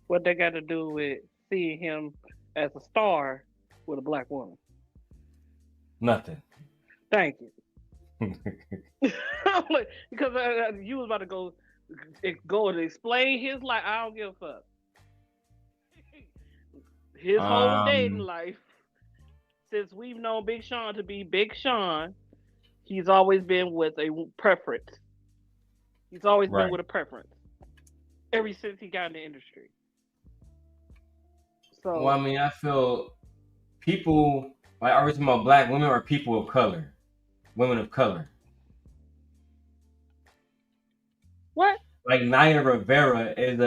What they got to do with seeing him as a star with a black woman? Nothing. Thank you. Because you was about to go and explain his life. I don't give a fuck. His whole dating life, since we've known Big Sean to be Big Sean, he's always been with a preference. He's always been with a preference. Ever since he got in the industry. So, well, I mean, I feel people, like, are we talking about black women or people of color? Women of color. What? Like Naya Rivera is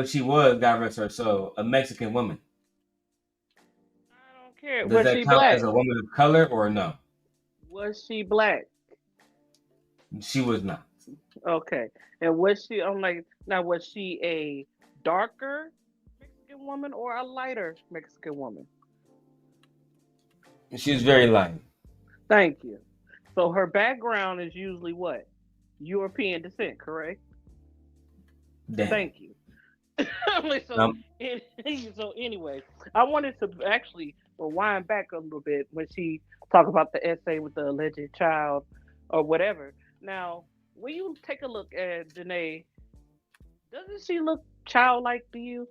she was, God rest her soul, a Mexican woman. care. Does Was that she count black? as a woman of color or no? Was she black? She was not. Okay. And was she? I'm like, now was she a darker Mexican woman or a lighter Mexican woman? She was very light. Thank you. So her background is usually what? European descent, correct? Damn. Thank you. so, Um, so anyway, I wanted to actually rewind back a little bit when she talked about the essay with the alleged child or whatever. Now, when you take a look at Jhene, doesn't she look childlike to you?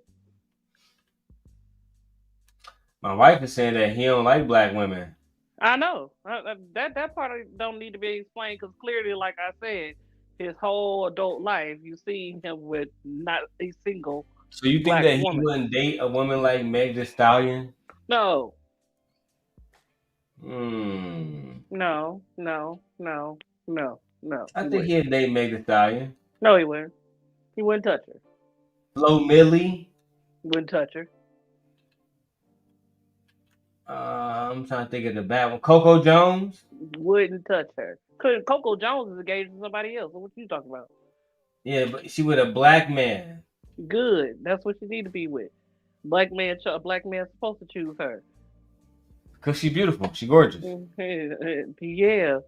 my wife is saying that he don't like black women. I know that part don't need to be explained because clearly, like I said, his whole adult life, you see him with not a single So you think black that he woman. wouldn't date a woman like Meg Thee Stallion? No, Hmm. no, no, no, no, no. I He think wouldn't. he'd date Meg Thee Stallion. No, he wouldn't. He wouldn't touch her. Flo Millie. Wouldn't touch her. I'm trying to think of the bad one. Coco Jones. Wouldn't touch her. Cause Coco Jones is engaged to somebody else. So what you talking about? Yeah, but she with a black man. Good. That's what you need to be with. A black man's supposed to choose her. Cause she beautiful. She gorgeous. Yeah,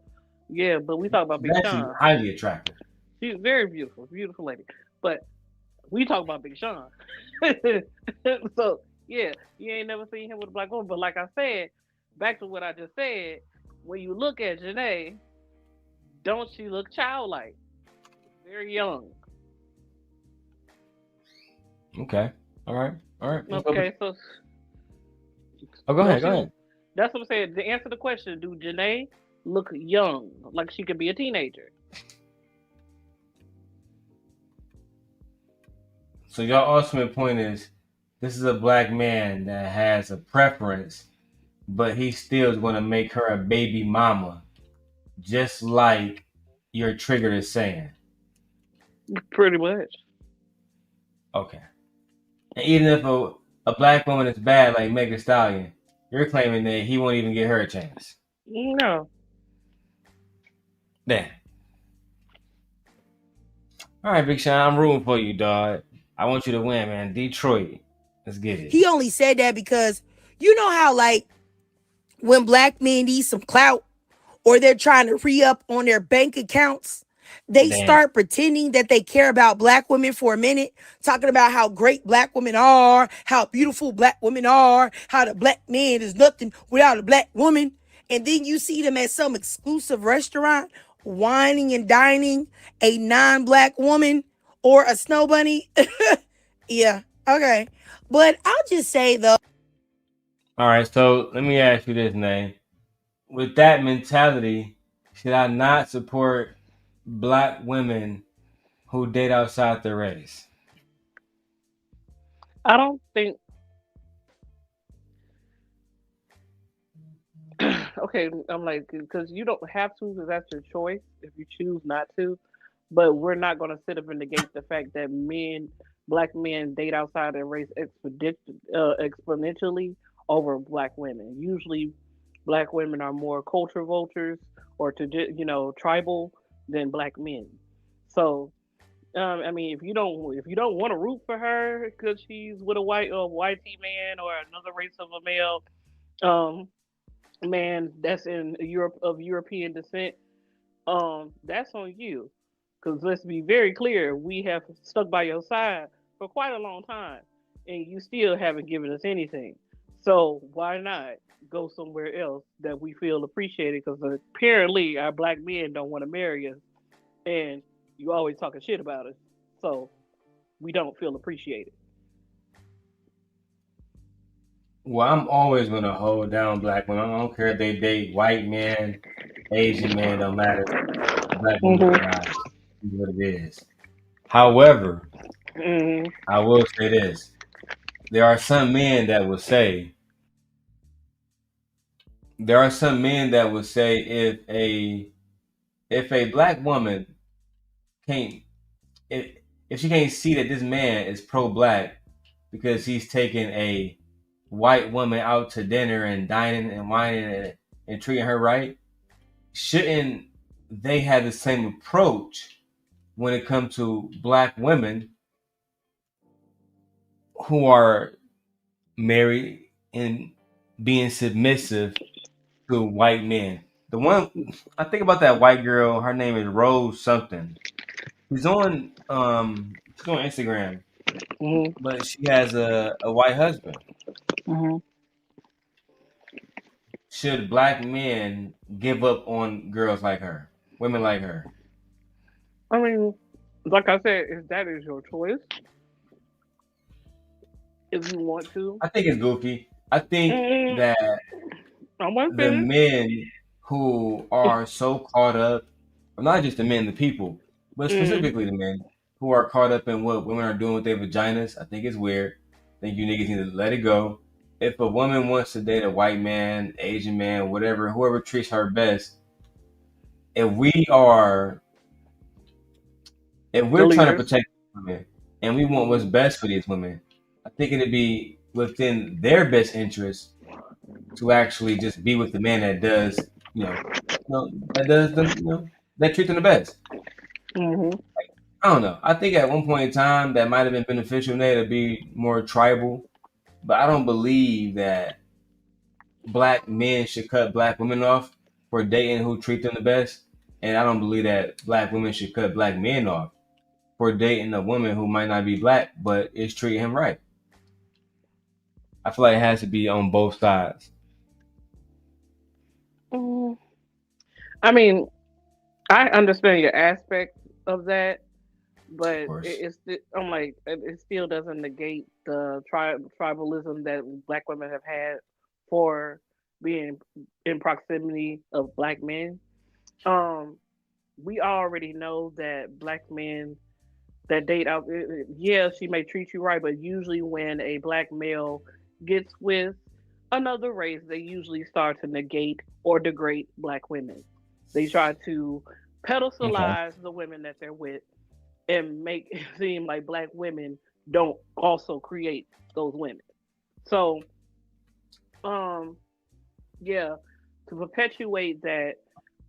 yeah. But we talk about She's Big actually Sean. highly attractive. She's very beautiful, beautiful lady. But we talk about Big Sean. So yeah, you ain't never seen him with a black woman. But like I said, back to what I just said, when you look at Jhene, don't she look childlike? Very young. Okay. All right. Okay, so Oh, go ahead. don't Go she? ahead. That's what I'm saying. To answer the question, do Jhene look young, like she could be a teenager? So your ultimate point is, this is a black man that has a preference, but he still is going to make her a baby mama, just like your trigger is saying. Pretty much. Okay. And even if a black woman is bad, like Meg Thee Stallion, you're claiming that he won't even give her a chance. No. Damn. All right, Big Sean, I'm rooting for you, dog. I want you to win, man. Detroit. Let's get it. He only said that because you know how, like, when black men need some clout or they're trying to re-up on their bank accounts, they Damn. start pretending that they care about black women for a minute, talking about how great black women are, how beautiful black women are, how the black man is nothing without a black woman. And then you see them at some exclusive restaurant whining and dining a non-black woman or a snow bunny. Yeah, okay. But I'll just say, though, All right, so let me ask you this, Nay. With that mentality, should I not support black women who date outside their race? I don't think. Okay, I'm like, because you don't have to, because that's your choice if you choose not to. But we're not going to sit up and negate the fact that black men date outside their race exponentially over black women. Usually, black women are more culture vultures or tribal than black men. So, I mean, if you don't want to root for her because she's with a white man or another race of a male, um, man that's in Europe of European descent, that's on you. Because let's be very clear, we have stuck by your side for quite a long time, and you still haven't given us anything. So why not go somewhere else that we feel appreciated? Because apparently our black men don't want to marry us, and you always talking shit about us, so we don't feel appreciated. Well, I'm always going to hold down black women. I don't care if they date white men, Asian men, don't matter. Black women Mm-hmm. are what it is. However, Mm-hmm. I will say this. There are some men that will say, if a black woman can't if she can't see that this man is pro black because he's taking a white woman out to dinner and dining and wining and treating her right, shouldn't they have the same approach when it comes to black women who are married and being submissive to white men? The one I think about, that white girl, her name is Rose something. She's on Instagram, Mm-hmm. but she has a white husband. Mm-hmm. Should black men give up on girls like her, women like her? I mean, like I said, if that is your choice, if you want to. I think it's goofy. I think Mm, that I want to the finish. men who are so caught up, well, not just the men, the people, but Mm, specifically the men who are caught up in what women are doing with their vaginas, I think it's weird. I think you niggas need to let it go. If a woman wants to date a white man, Asian man, whatever, whoever treats her best, if we are, if the we're trying to leaders. protect women and we want what's Mm-hmm. best for these women, I think it'd be within their best interest to actually just be with the man that does, that does them, that treat them the best. Mm-hmm. I don't know. I think at one point in time that might have been beneficial, to be more tribal, but I don't believe that black men should cut black women off for dating who treat them the best, and I don't believe that black women should cut black men off for dating a woman who might not be black but is treating him right. I feel like it has to be on both sides. Mm. I mean, I understand your aspect of that, Of but course. I'm like, it still doesn't negate the tribalism that black women have had for being in proximity of black men. Um, we already know that black men that date out, yeah, she may treat you right, but usually when a black male gets with another race, they usually start to negate or degrade black women. They try to Okay. pedestalize the women that they're with and make it seem like black women don't also create those women. So, um, yeah, to perpetuate that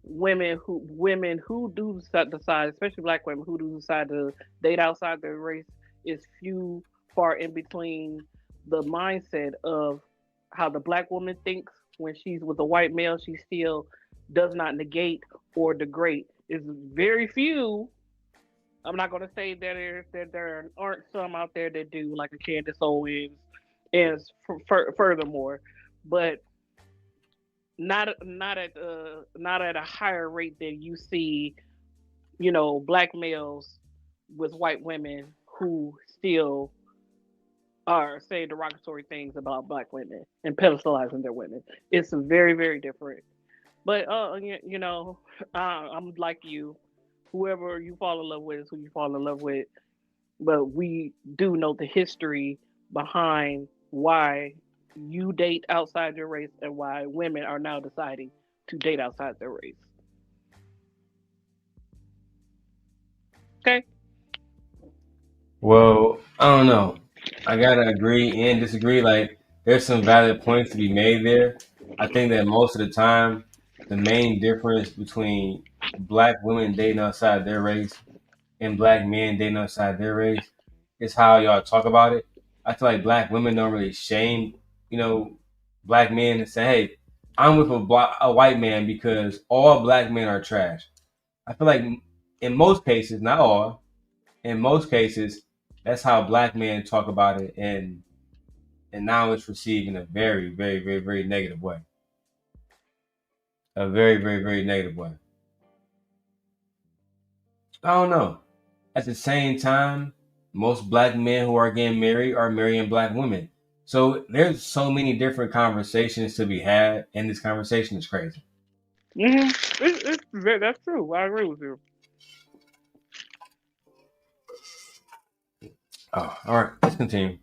women who do decide, especially black women who do decide to date outside their race, is few far in between the mindset of how the black woman thinks when she's with a white male. She still does not negate or degrade. Is very few. I'm not going to say that there aren't some out there that do, like a Candace Owens, and furthermore, but not at a higher rate than you see, black males with white women who still are saying derogatory things about black women and pedestalizing their women. It's very, very different. But I'm like you. Whoever you fall in love with is who you fall in love with. But we do know the history behind why you date outside your race and why women are now deciding to date outside their race. Okay. Well, I don't know. I gotta agree and disagree. Like, there's some valid points to be made there. I think that most of the time, the main difference between black women dating outside their race and black men dating outside their race is how y'all talk about it. I feel like black women don't really shame, you know, black men and say, "Hey, I'm with a white man because all black men are trash." I feel like in most cases, not all, in most cases, that's how black men talk about it, and now it's received in a very, very, very, very negative way. A very, very, very negative way. I don't know. At the same time, most black men who are getting married are marrying black women. So there's so many different conversations to be had, and this conversation is crazy. That's true. I agree with you. Oh, all right. Let's continue.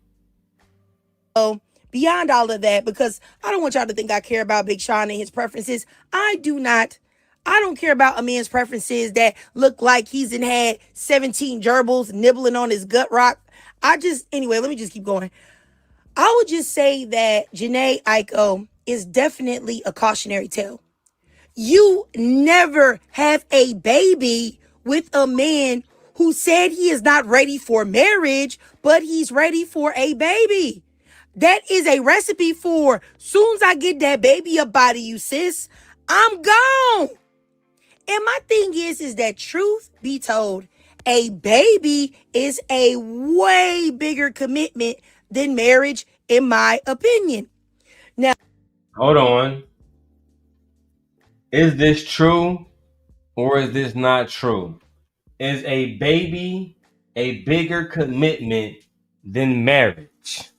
So beyond all of that, because I don't want y'all to think I care about Big Sean and his preferences. I do not. I don't care about a man's preferences that look like he's had 17 gerbils nibbling on his gut rock. Anyway, let me just keep going. I would just say that Jhene Aiko is definitely a cautionary tale. You never have a baby with a man who said he is not ready for marriage, but he's ready for a baby. That is a recipe for soon as I get that baby up out of you, sis, I'm gone. And my thing is that truth be told, a baby is a way bigger commitment than marriage, in my opinion. Now, Hold on. Is this true or is this not true? Is a baby a bigger commitment than marriage?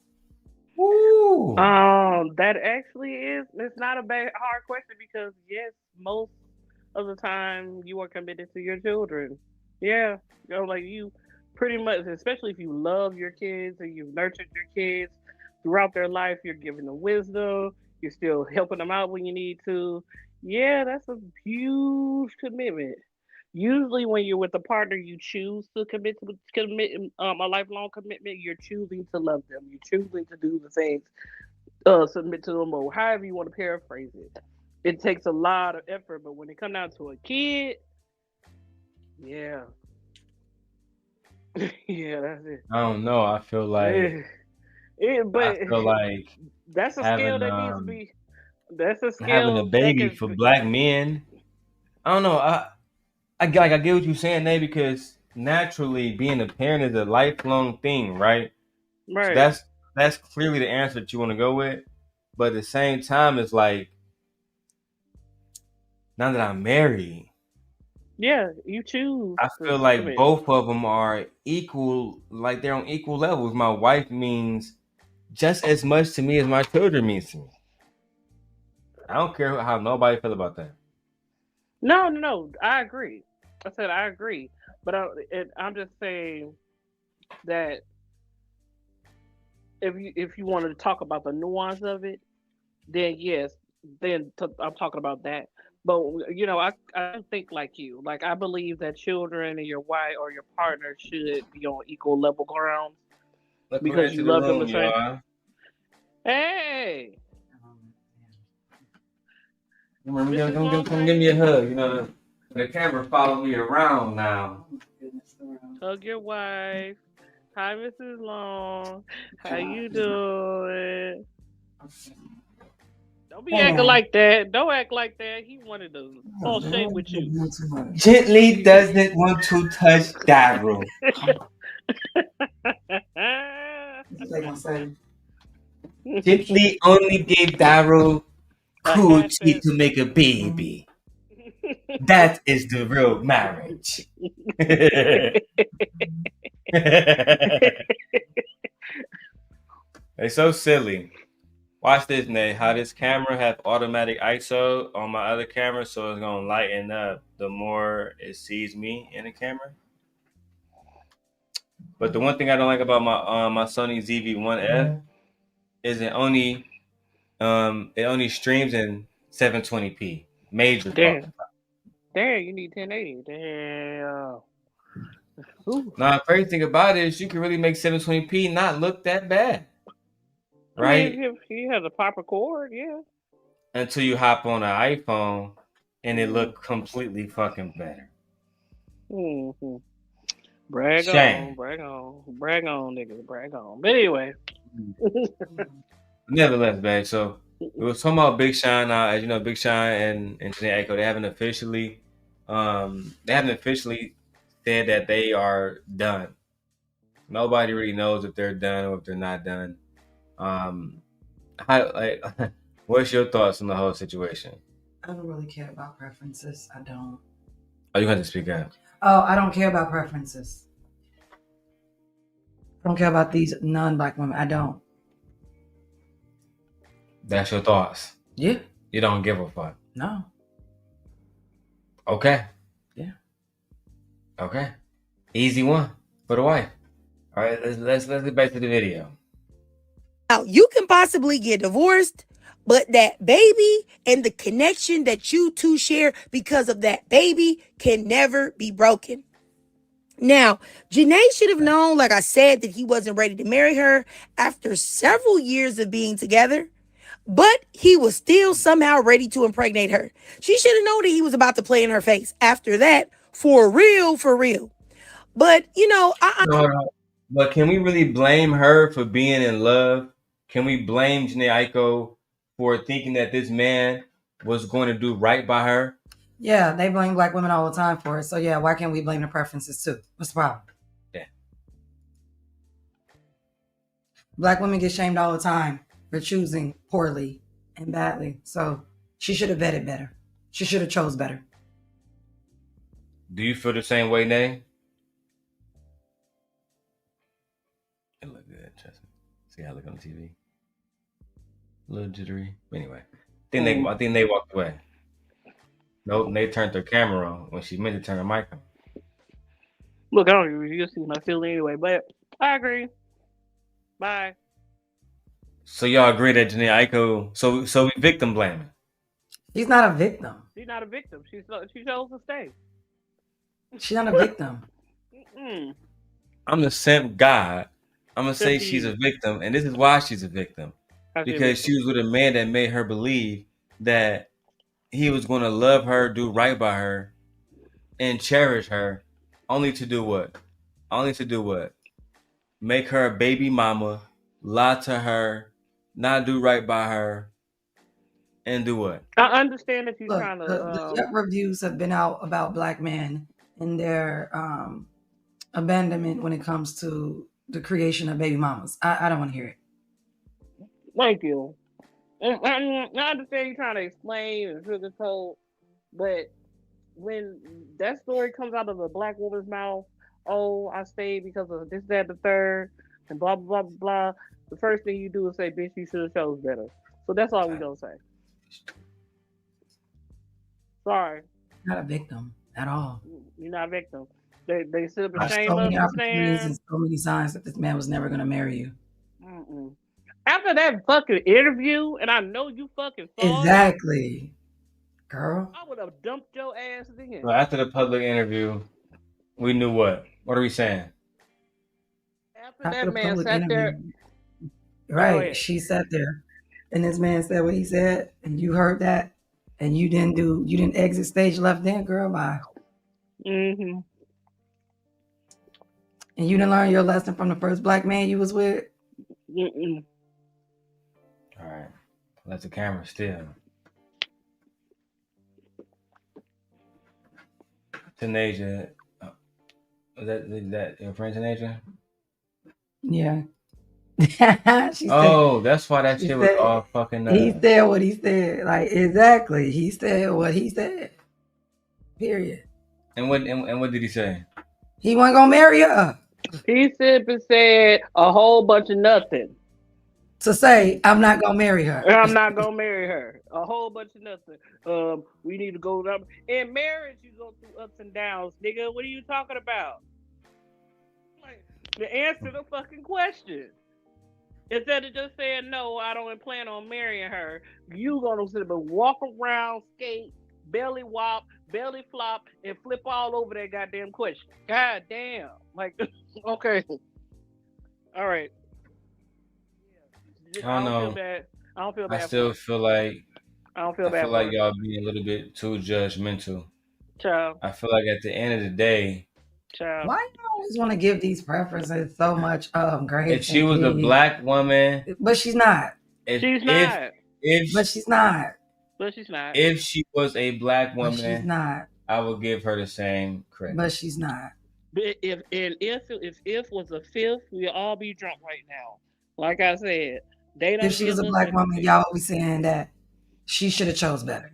Woo. That actually is. It's not a bad hard question because yes, most of the time you are committed to your children. Yeah, like you pretty much, especially if you love your kids and you've nurtured your kids throughout their life, you're giving them wisdom. You're still helping them out when you need to. Yeah, that's a huge commitment. Usually, when you're with a partner, you choose to commit a lifelong commitment. You're choosing to love them. You're choosing to do the things, submit to them, or however you want to paraphrase it. It takes a lot of effort, but when it comes down to a kid, yeah, yeah, that's it. I don't know. I feel like But that's a scale having that needs to be. That's a having a scale that baby can. for black men. I don't know. I get what you're saying, Nate, because naturally being a parent is a lifelong thing, right? So Right. that's clearly the answer that you want to go with. But at the same time, it's like now that I'm married, Yeah, you choose I to feel like commit. both of them are equal, like they're on equal levels. My wife means just as much to me as my children means to me. I don't care how nobody feel about that. No. I agree. I said I agree, but I'm just saying that if you wanted to talk about the nuance of it, then yes, I'm talking about that. But I don't think like you. Like I believe that children and your wife or your partner should be on equal level grounds Look who because entered you the love them the room, same. y'all. Hey, Come Mrs. give me a Longstreet, hug. You know, the camera follow me around now. hug your wife. Hi, Mrs. Long. How you doing? Don't be acting like that. Don't act like that. He wanted to fall shade with you. Gently doesn't want to touch Darrel. Gently only gave Darrel A half coochie to make a baby. That is the real marriage. It's so silly. Watch this, Nate. How this camera have automatic ISO on my other camera, so it's gonna lighten up the more it sees me in the camera. But the one thing I don't like about my Sony ZV-1F is it only streams in 720p. Major fucking. Damn, you need 1080. Damn. Now, the crazy thing about it is you can really make 720p not look that bad, I mean, right? if he has a proper cord, yeah. Until you hop on an iPhone and it look completely fucking better. Mm-hmm. Brag Shame. on, niggas, brag on. But anyway. Nevertheless, man. So we was talking about Big Sean now. As you know, Big Sean and Jhene Aiko, they haven't officially said that they are done. Nobody really knows if they're done or if they're not done. What's your thoughts on the whole situation? I don't really care about preferences. I don't. Oh, you have to speak out. Oh, I don't care about preferences. I don't care about these non-black women. I don't. That's your thoughts. Yeah. You don't give a fuck. No. Okay. Yeah. Okay. Easy one for the wife. All right, let's get back to the video. Now, you can possibly get divorced, but that baby and the connection that you two share because of that baby can never be broken. Now, Jhene should have known, like I said, that he wasn't ready to marry her after several years of being together, but he was still somehow ready to impregnate her. She should have known that he was about to play in her face after that, for real, for real. But, No, no. But can we really blame her for being in love? Can we blame Jhene Aiko for thinking that this man was going to do right by her? Yeah, they blame black women all the time for it. So yeah, why can't we blame the preferences too? What's the problem? Yeah. Black women get shamed all the time for choosing poorly and badly. So she should have vetted better. She should have chose better. Do you feel the same way, Nay? It look good, trust me. See how I look on TV. A little jittery. Anyway, I think they walked away. Nope, they turned their camera on when she meant to turn her mic on. Look, I don't even you see my feeling anyway, but I agree. Bye. So y'all agree that Jhene Aiko? So we victim blaming. She's not a victim. She's not a victim. She chose to stay. She's not a victim. I'm the simp God. I'm gonna say she's a victim, and this is why she's a victim. Because she was with a man that made her believe that he was going to love her, do right by her, and cherish her, only to do what? Make her a baby mama, lie to her, not do right by her, and do what? I understand that you're Look, trying to. the Yelp reviews have been out about black men and their abandonment when it comes to the creation of baby mamas. I don't want to hear it. Thank you. And I understand you're trying to explain and sugarcoat, but when that story comes out of a black woman's mouth, oh, I stayed because of this, that, the third, and blah, blah, blah, blah, the first thing you do is say, bitch, you should have chose better. So that's all we gonna say. Sorry. Not a victim at all. You're not a victim. They sit up and There's shame so many us opportunities and so many signs that this man was never going to marry you. After that fucking interview, and I know you fucking saw Exactly. Girl. I would have dumped your ass then. Well, after the public interview, we knew what? What are we saying? After that man sat there. Right. She sat there. And this man said what he said, and you heard that, and you didn't exit stage left then, girl, bye. Mm-hmm. And you didn't learn your lesson from the first black man you was with? Mm-mm. All right. Let the camera still. Tanasia. Is that your friend Tanasia? Yeah. That's why that shit was all fucking up. He said what he said. Like, exactly. He said what he said. Period. And what did he say? He wasn't gonna marry her. He said a whole bunch of nothing. To say, I'm not gonna marry her. I'm not gonna marry her. A whole bunch of nothing. We need to go down. In marriage, you go through ups and downs, nigga. What are you talking about? Like, to answer the fucking question. Instead of just saying, no, I don't plan on marrying her, you gonna sit up and walk around, skate, belly wop, belly flop, and flip all over that goddamn question. God damn. Like, okay. All right. I don't know. Feel bad. I don't feel bad. I still feel like I don't feel bad. I feel like y'all being a little bit too judgmental. Child. I feel like at the end of the day, child. Why you always want to give these preferences so much grace? If she was a black woman, but she's not. But she's not. But she's not. If she was a black woman, but she's not. I would give her the same credit. But she's not. But if was a fifth, we'd all be drunk right now. Like I said, if she was a black woman, y'all would be saying that she should have chose better.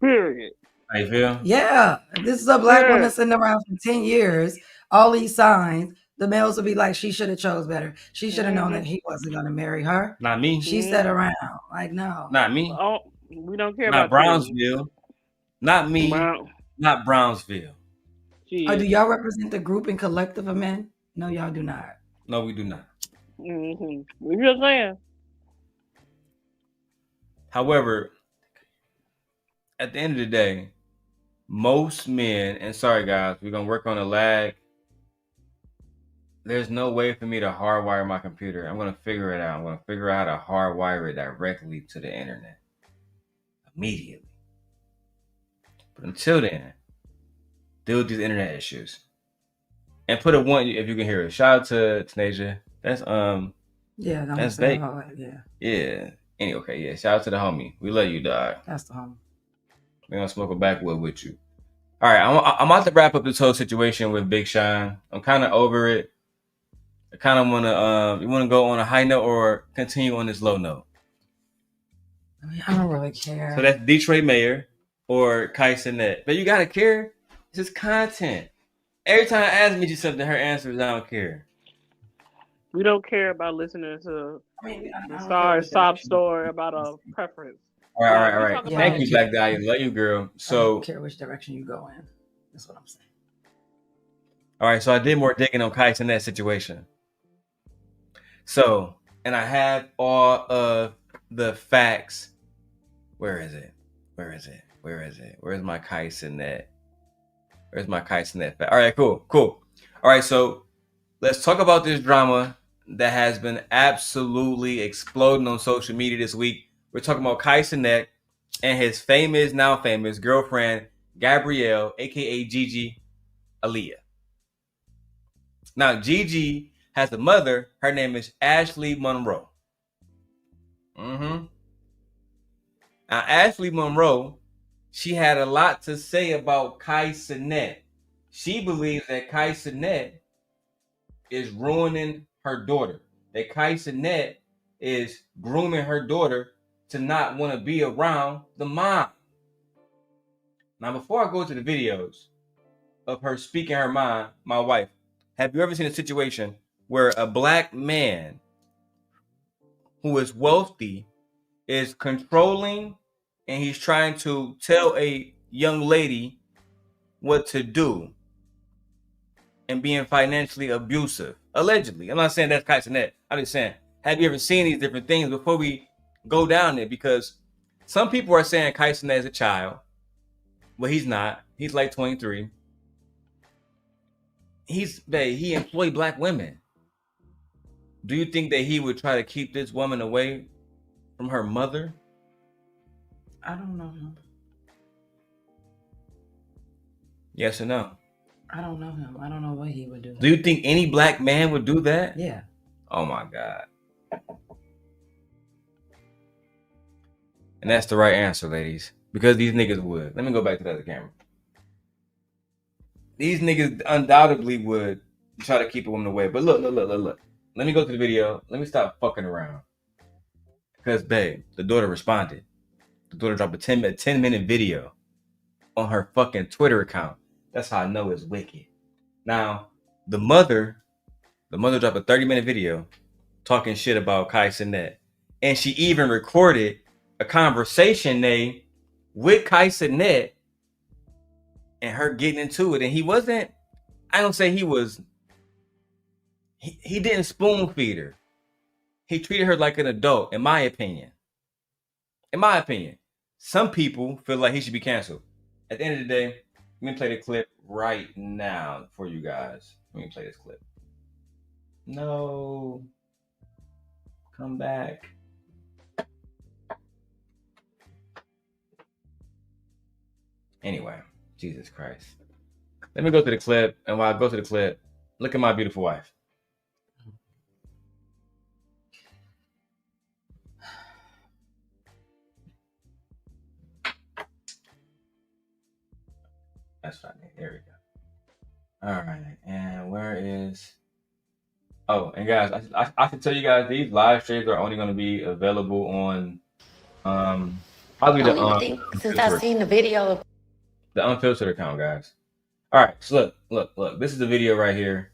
Period. How you feel? Yeah. If this is a black woman sitting around for 10 years, all these signs, the males would be like, she should have chose better. She should have known that he wasn't going to marry her. Not me. She sat around. Like, no. Not me. Oh, we don't care about Brownsville. You. Not me. Not Brownsville. Oh, do y'all represent the group and collective of men? No, y'all do not. No, we do not. Mm-hmm. We're just saying. However, at the end of the day, most men, and sorry guys, we're gonna work on a lag. There's no way for me to hardwire my computer. I'm gonna figure it out. I'm gonna figure out how to hardwire it directly to the internet immediately. But until then, deal with these internet issues. And put a one if you can hear it. Shout out to Tanasia. That's Yeah, that's big. Yeah. Yeah. Anyway, okay, yeah. Shout out to the homie. We love you, dog. That's the homie. We're gonna smoke a backwood with you. All right, I'm about to wrap up this whole situation with Big Sean. I'm kind of over it. I kind of want to. You want to go on a high note or continue on this low note? I mean, I don't really care. So that's Detroit Mayor or KaiCenat. But you gotta care. This is content. Every time I ask me something, her answer is I don't care. We don't care about listening to sorry, sob story about a preference. All right. Yeah, Thank you, Black Dahlia. Love you, girl. So I don't care which direction you go in. That's what I'm saying. All right, so I did more digging on KaiCenat situation. So, and I have all of the facts. Where is it? Where's my KaiCenat? Where's my KaiCenat fact? All right, cool. All right, so let's talk about this drama that has been absolutely exploding on social media this week. We're talking about KaiCenat and his now famous girlfriend, Gabrielle, aka Gigi Aaliyah. Now, Gigi has a mother. Her name is Ashley Monroe. Now, Ashley Monroe, she had a lot to say about KaiCenat. She believes that KaiCenat is ruining her daughter. That KaiCenat is grooming her daughter to not want to be around the mom. Now, before I go to the videos of her speaking her mind, my wife, have you ever seen a situation where a black man who is wealthy is controlling and he's trying to tell a young lady what to do and being financially abusive? Allegedly. I'm not saying that's KaiCenat. I'm just saying, have you ever seen these different things before we go down there? Because some people are saying KaiCenat is a child. Well, he's not. He's like 23. He employed black women. Do you think that he would try to keep this woman away from her mother? I don't know him. Yes or no? I don't know him. I don't know what he would do. Do you think any black man would do that? Yeah. Oh my God. And that's the right answer, ladies. Because these niggas would. Let me go back to the other camera. These niggas undoubtedly would try to keep a woman away. But look. Let me go to the video. Let me stop fucking around. Because, babe, the daughter responded. The daughter dropped a 10-minute video on her fucking Twitter account. That's how I know it's wicked. Now, the mother dropped a 30-minute video talking shit about KaiCenat. And she even recorded a conversation with KaiCenat and her getting into it. And he wasn't, I don't say he was, he didn't spoon feed her. He treated her like an adult, in my opinion. Some people feel like he should be canceled. At the end of the day, let me play the clip right now for you guys. Let me play this clip. No. Come back. Anyway, Jesus Christ. Let me go to the clip. And while I go to the clip, look at my beautiful wife. That's what I need. There we go. All right. And where is... Oh, and guys, I should tell you guys, these live streams are only going to be available on... probably the... since I've seen the video. The unfiltered account, guys. All right. So look. This is the video right here.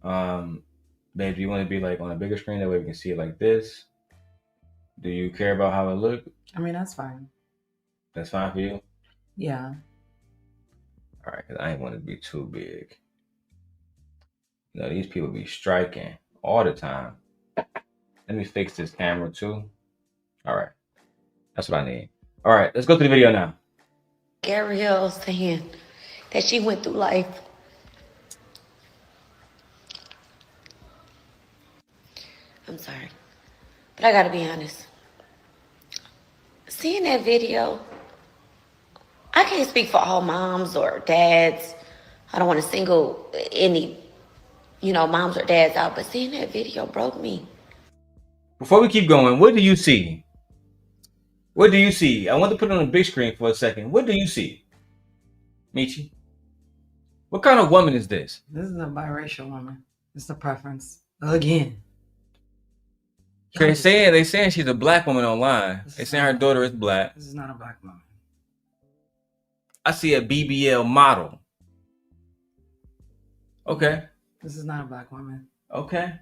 Babe, do you want to be like on a bigger screen? That way we can see it like this. Do you care about how it looks? I mean, that's fine. That's fine for you? Yeah. All right, because I ain't want it to be too big. You know, these people be striking all the time. Let me fix this camera too. All right. That's what I need. All right, let's go to the video now. Darrel saying that she went through life. I'm sorry, but I gotta be honest. Seeing that video, I can't speak for all moms or dads. I don't want to single any, moms or dads out, but seeing that video broke me. Before we keep going, what do you see? What do you see? I want to put it on the big screen for a second. What do you see, Michi? What kind of woman is this? This is a biracial woman. It's a preference. Again. They saying she's a black woman online. They saying her daughter is black. This is not a black woman. I see a BBL model. Okay. This is not a black woman. Okay.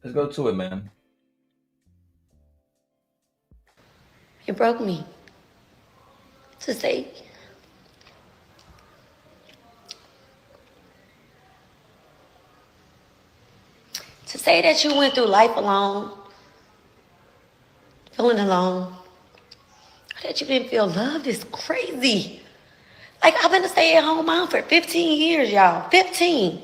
Let's go to it, man. It broke me to say that you went through life alone, feeling alone, or that you didn't feel loved is crazy. Like, I've been a stay-at-home mom for 15 years, y'all. 15.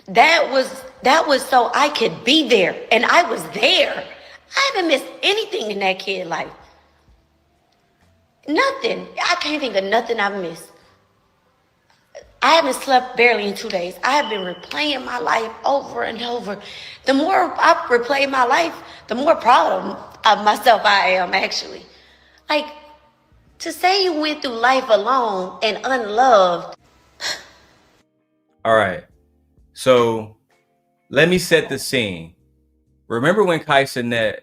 That was so I could be there, and I was there. I haven't missed anything in that kid's life. Nothing. I can't think of nothing I've missed. I haven't slept barely in 2 days. I have been replaying my life over and over. The more I replay my life, the more proud of myself I am, actually. Like, to say you went through life alone and unloved. All right. So let me set the scene. Remember when KaiCenat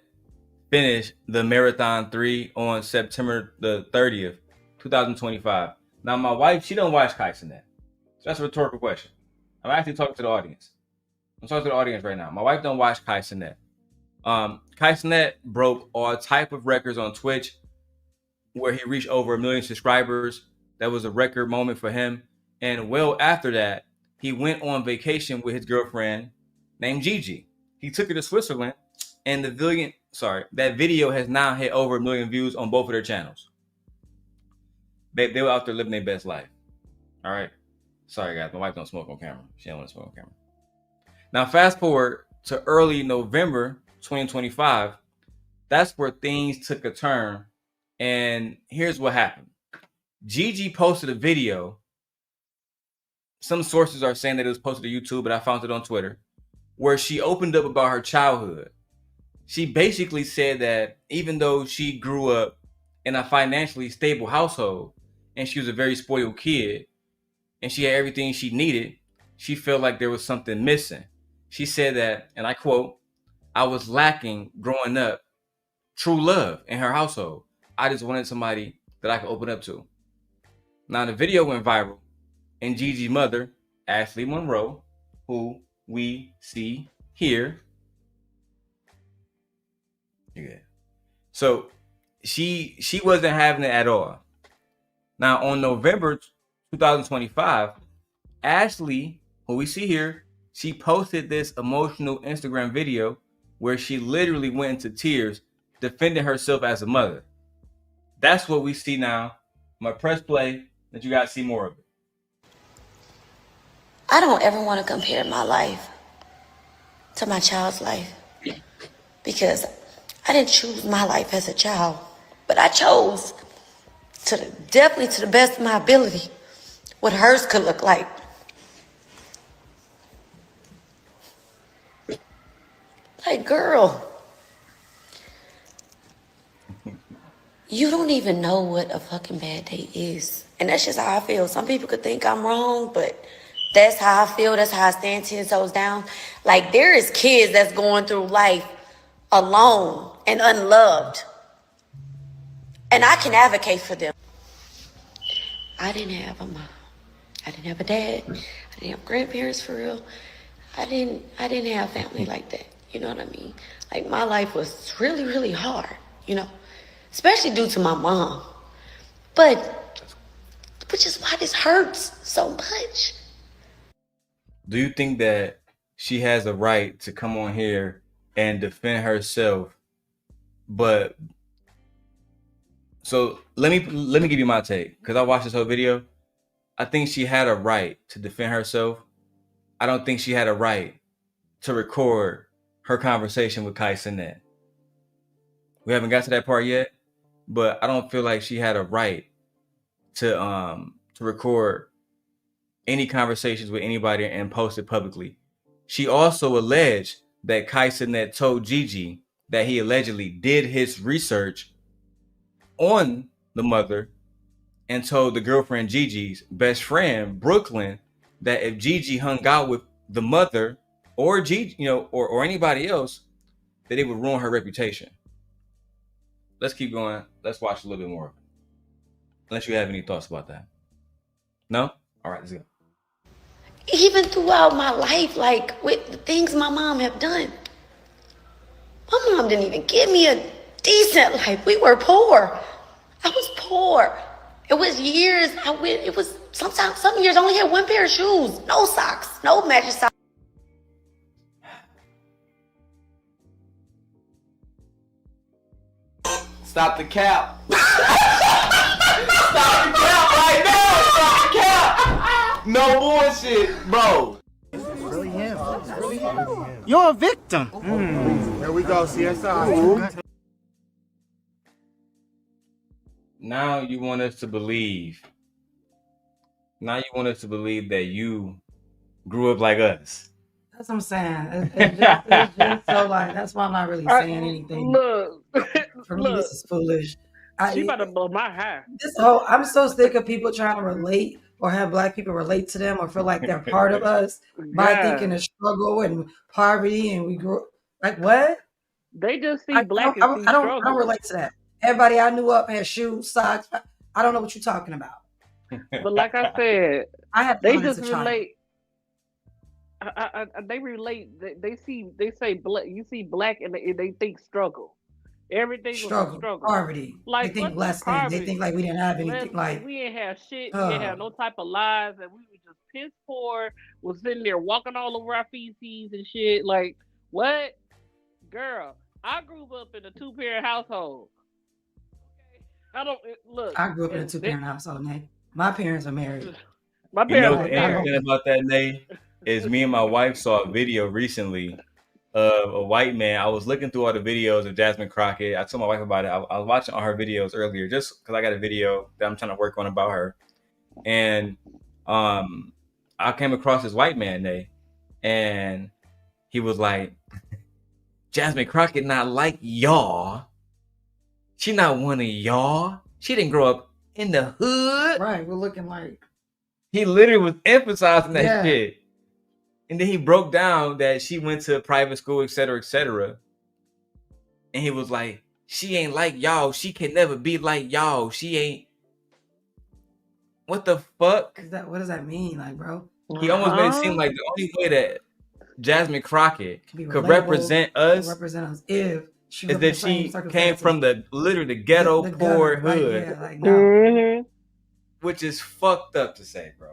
finished the Marathon 3 on September the 30th, 2025? Now, my wife, she don't watch KaiCenat. So that's a rhetorical question. I'm actually talking to the audience. I'm talking to the audience right now. My wife don't watch KaiCenat. KaiCenat broke all type of records on Twitch where he reached over 1 million subscribers. That was a record moment for him. And well after that, he went on vacation with his girlfriend named Gigi. He took her to Switzerland, and that video has now hit over 1 million views on both of their channels. They were out there living their best life. All right. Sorry, guys. My wife don't smoke on camera. She don't want to smoke on camera. Now, fast forward to early November 2025. That's where things took a turn. And here's what happened. Gigi posted a video. Some sources are saying that it was posted to YouTube, but I found it on Twitter, where she opened up about her childhood. She basically said that even though she grew up in a financially stable household and she was a very spoiled kid and she had everything she needed, she felt like there was something missing. She said that, and I quote, "I was lacking growing up true love in her household. I just wanted somebody that I could open up to." Now the video went viral, and Gigi's mother, Ashley Monroe, who we see here. Yeah. So she wasn't having it at all. Now on November 2025, Ashley, who we see here, she posted this emotional Instagram video where she literally went into tears defending herself as a mother. That's what we see now. I'm gonna press play, that you guys see more of it. I don't ever want to compare my life to my child's life, because I didn't choose my life as a child, but I chose definitely to the best of my ability what hers could look like. Like, girl, you don't even know what a fucking bad day is. And that's just how I feel. Some people could think I'm wrong, but that's how I feel. That's how I stand 10 toes down. Like, there is kids that's going through life alone and unloved. And I can advocate for them. I didn't have a mom. I didn't have a dad. I didn't have grandparents for real. I didn't have family like that. You know what I mean? Like, my life was really, really hard, especially due to my mom. Which is why this hurts so much. Do you think that she has a right to come on here and defend herself, but So let me give you my take, because I watched this whole video. I think she had a right to defend herself. I don't think she had a right to record her conversation with KaiCenat. We haven't got to that part yet, but I don't feel like she had a right to record any conversations with anybody and post it publicly. She also alleged that KaiCenat told Gigi that he allegedly did his research on the mother and told the girlfriend Gigi's best friend Brooklyn that if Gigi hung out with the mother or Gigi, or anybody else, that it would ruin her reputation. Let's keep going. Let's watch a little bit more. Unless you have any thoughts about that. No? All right, let's go. Even throughout my life, like with the things my mom have done, my mom didn't even give me a decent life. We were poor. I was poor. It was years. It was sometimes some years I only had one pair of shoes, no socks, no matching socks. Stop the cap. Stop the cap right now. Stop the cap. No bullshit, bro. Really him. You're a victim. Here we go, CSI. Now you want us to believe. Now you want us to believe that you grew up like us. That's what I'm saying. It's just so like, that's why I'm not really saying anything. Look, For me, this is foolish. She about to blow my high. I'm so sick of people trying to relate or have Black people relate to them or feel like they're part of us by thinking of struggle and poverty and we grew like what? They just see I Black don't, and see I don't struggle. relate to that. Everybody I knew up had shoes, socks. I don't know what you're talking about. But like I said, they just relate. They relate. They say black. You see Black and they think struggle. Everything was a struggle. Poverty. Like they think less than. They think like we didn't have anything. Like we didn't have shit. We didn't have no type of lives, and we were just piss poor. Was sitting there walking all over our feces and shit. Like what, girl? I grew up in a 2-parent household. Okay, I grew up in a 2-parent household, Nay. My parents are married. My parents what's interesting about that, Nay, is me and my wife saw a video recently of a white man. I was looking through all the videos of Jasmine Crockett. I told my wife about it. I was watching all her videos earlier just because I got a video that I'm trying to work on about her. And I came across this white man, Nay, and he was like, Jasmine Crockett not like y'all. She not one of y'all. She didn't grow up in the hood. Right, we're looking like. He literally was emphasizing that shit. And then he broke down that she went to private school, et cetera, et cetera. And he was like, she ain't like y'all. She can never be like y'all. She ain't. What the fuck? What does that mean, like, bro? He almost made it seem like the only way that Jasmine Crockett could represent us if she is that she came from literally the ghetto poor hood. Like, yeah, like, no. Which is fucked up to say, bro.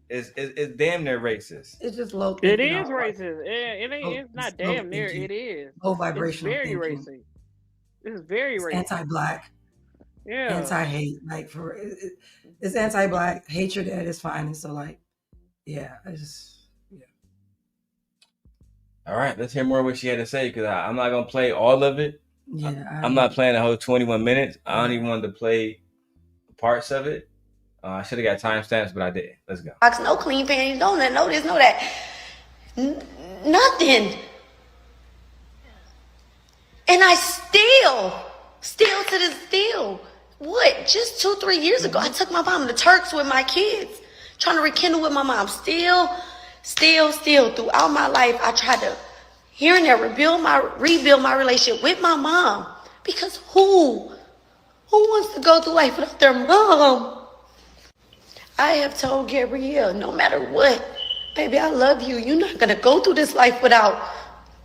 It's damn near racist. It's just low thinking. It is racist. It's not damn near. It is. Low vibrational. It's very racist. It's very racist. Anti-Black. Yeah. Anti-hate. Like it's anti-Black hatred at its finest. So like, yeah. All right, let's hear more of what she had to say because I'm not gonna play all of it. Yeah. I'm not playing the whole 21 minutes. I only wanted to play parts of it. I should have got timestamps, but I didn't. Let's go. No clean panties, no this, no that. Nothing. And I still to this what? Just 2-3 years ago, I took my mom to Turks with my kids, trying to rekindle with my mom. Still, throughout my life, I tried to here and there rebuild my relationship with my mom. Because who wants to go through life without their mom? I have told Gabrielle, no matter what, baby, I love you. You're not gonna go through this life without.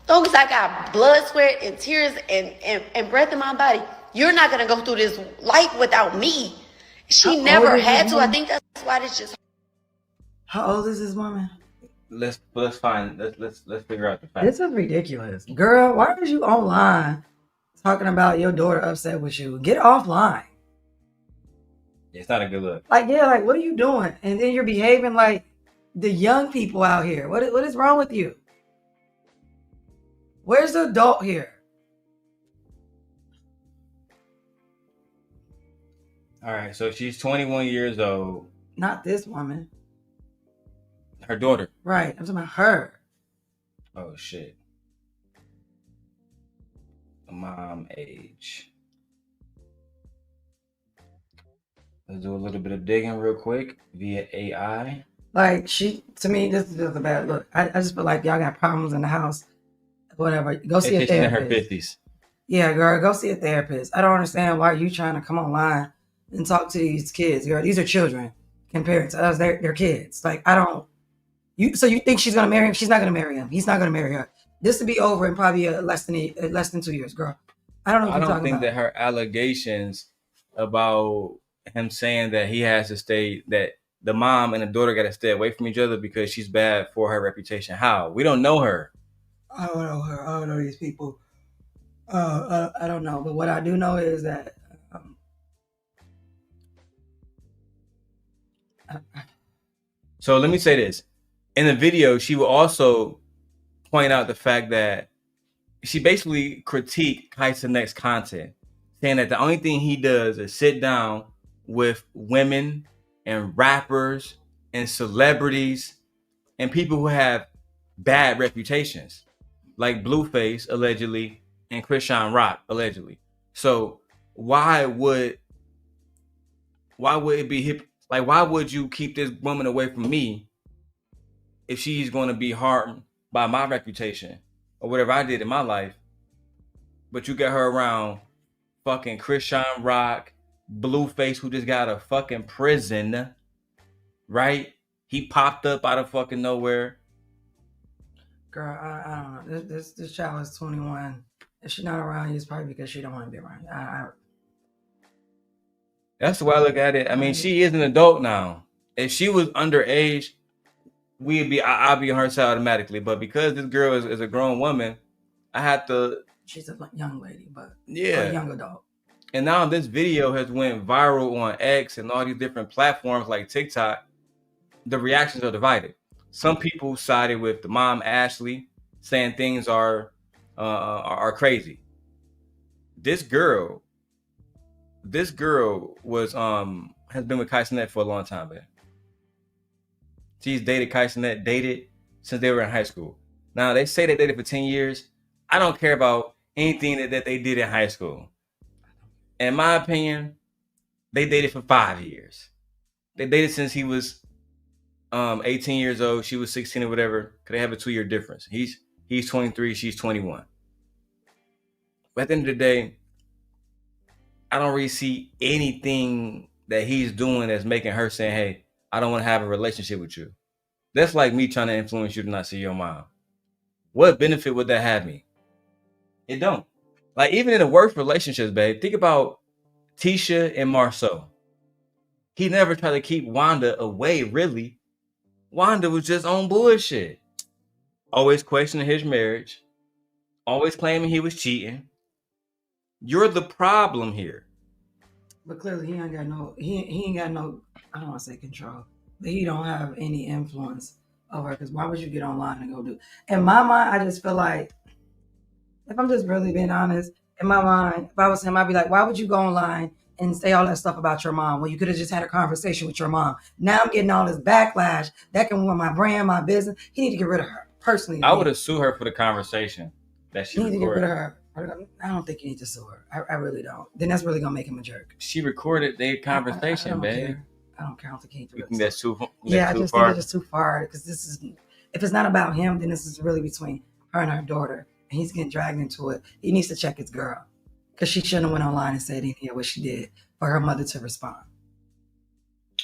As long as I got blood, sweat, and tears and breath in my body, you're not gonna go through this life without me. She never had to. I think that's why this just. How old is this woman? Let's figure out the facts. This is ridiculous, girl. Why are you online talking about your daughter upset with you. Get offline. It's not a good look. Like, yeah, like, what are you doing? And then you're behaving like the young people out here. What is wrong with you? Where's the adult here? All right, so she's 21 years old. Not this woman. Her daughter. Right. I'm talking about her. Oh, shit. Mom age. Let's do a little bit of digging real quick via AI. Like, to me, this is just a bad look. I just feel like y'all got problems in the house. Whatever. Go see a therapist. In her 50s. Yeah, girl, go see a therapist. I don't understand why you trying to come online and talk to these kids. Girl, these are children compared to us. They're kids. Like, I don't. So you think she's gonna marry him? She's not gonna marry him. He's not gonna marry her. This will be over in probably less than 2 years, girl. I don't know what you're talking about. That her allegations about him saying that he has to stay, that the mom and the daughter got to stay away from each other because she's bad for her reputation. How? We don't know her. I don't know her. I don't know these people. I don't know. But what I do know is that so let me say this. In the video, she will also point out the fact that she basically critiqued KaiCenat's content, saying that the only thing he does is sit down with women and rappers and celebrities and people who have bad reputations, like Blueface allegedly and Christian Rock allegedly. So why would it be hip? Like, why would you keep this woman away from me if she's going to be harmed by my reputation or whatever I did in my life? But you get her around fucking Christian Rock, Blueface, who just got a fucking prison, right? He popped up out of fucking nowhere. Girl, I don't know. This child is 21. If she's not around you, it's probably because she don't want to be around you. That's the way I look at it. I mean, she is an adult now. If she was underage, I'd be on her side automatically. But because this girl is a grown woman, I have to. She's a young lady, but yeah, a young adult. And now this video has went viral on X and all these different platforms like TikTok. The reactions are divided. Some people sided with the mom, Ashley, saying things are crazy. This girl was has been with KaiCenat for a long time, man. She's dated KaiCenat, since they were in high school. Now they say they dated for 10 years. I don't care about anything that they did in high school. In my opinion, they dated for 5 years. They dated since he was 18 years old. She was 16 or whatever. Could they have a 2-year difference? He's 23, she's 21. But at the end of the day, I don't really see anything that he's doing that's making her saying, hey, I don't want to have a relationship with you. That's like me trying to influence you to not see your mom. What benefit would that have me? It don't. Like, even in the worst relationships, babe, think about Tisha and Marceau. He never tried to keep Wanda away, really. Wanda was just on bullshit. Always questioning his marriage. Always claiming he was cheating. You're the problem here. But clearly he ain't got no, I don't want to say control, but he don't have any influence over her. Because why would you get online and go do? In my mind, I just feel like, if I'm just really being honest, in my mind, if I was him, I'd be like, why would you go online and say all that stuff about your mom when you could have just had a conversation with your mom? Now I'm getting all this backlash that can ruin my brand, my business. He need to get rid of her personally. I would have sued her for the conversation that she recorded. He need to get rid of her. I don't think you need to sue her. I really don't. Then that's really gonna make him a jerk. She recorded their conversation, babe. I don't care. I don't think he needs to. You think that's too? I just think it's too far because this is. If it's not about him, then this is really between her and her daughter, and he's getting dragged into it. He needs to check his girl because she shouldn't have went online and said anything of what she did for her mother to respond.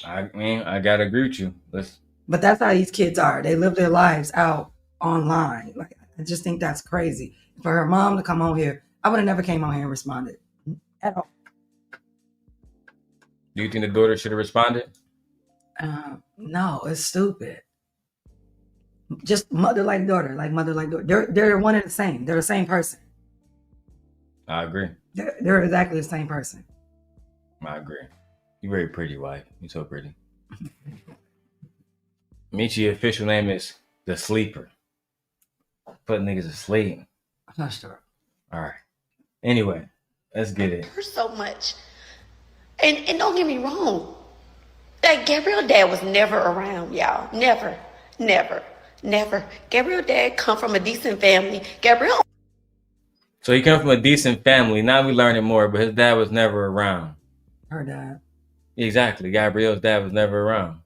I mean, I gotta agree with you. But that's how these kids are. They live their lives out online. Like, I just think that's crazy. For her mom to come on here, I would have never came on here and responded at all. Do you think the daughter should have responded? No, it's stupid. Just mother like daughter, like mother like daughter. They're one and the same. They're the same person. I agree. They're exactly the same person. I agree. You're very pretty, wife. You're so pretty. Michi's official name is the Sleeper. Put niggas to sleep. I'm not sure. All right. Anyway, let's get it. So much. And don't get me wrong. That Gabriel's dad was never around, y'all. Never. Gabriel's dad come from a decent family. Gabriel. So he come from a decent family. Now we learning more, but his dad was never around. Her dad. Exactly. Gabriel's dad was never around.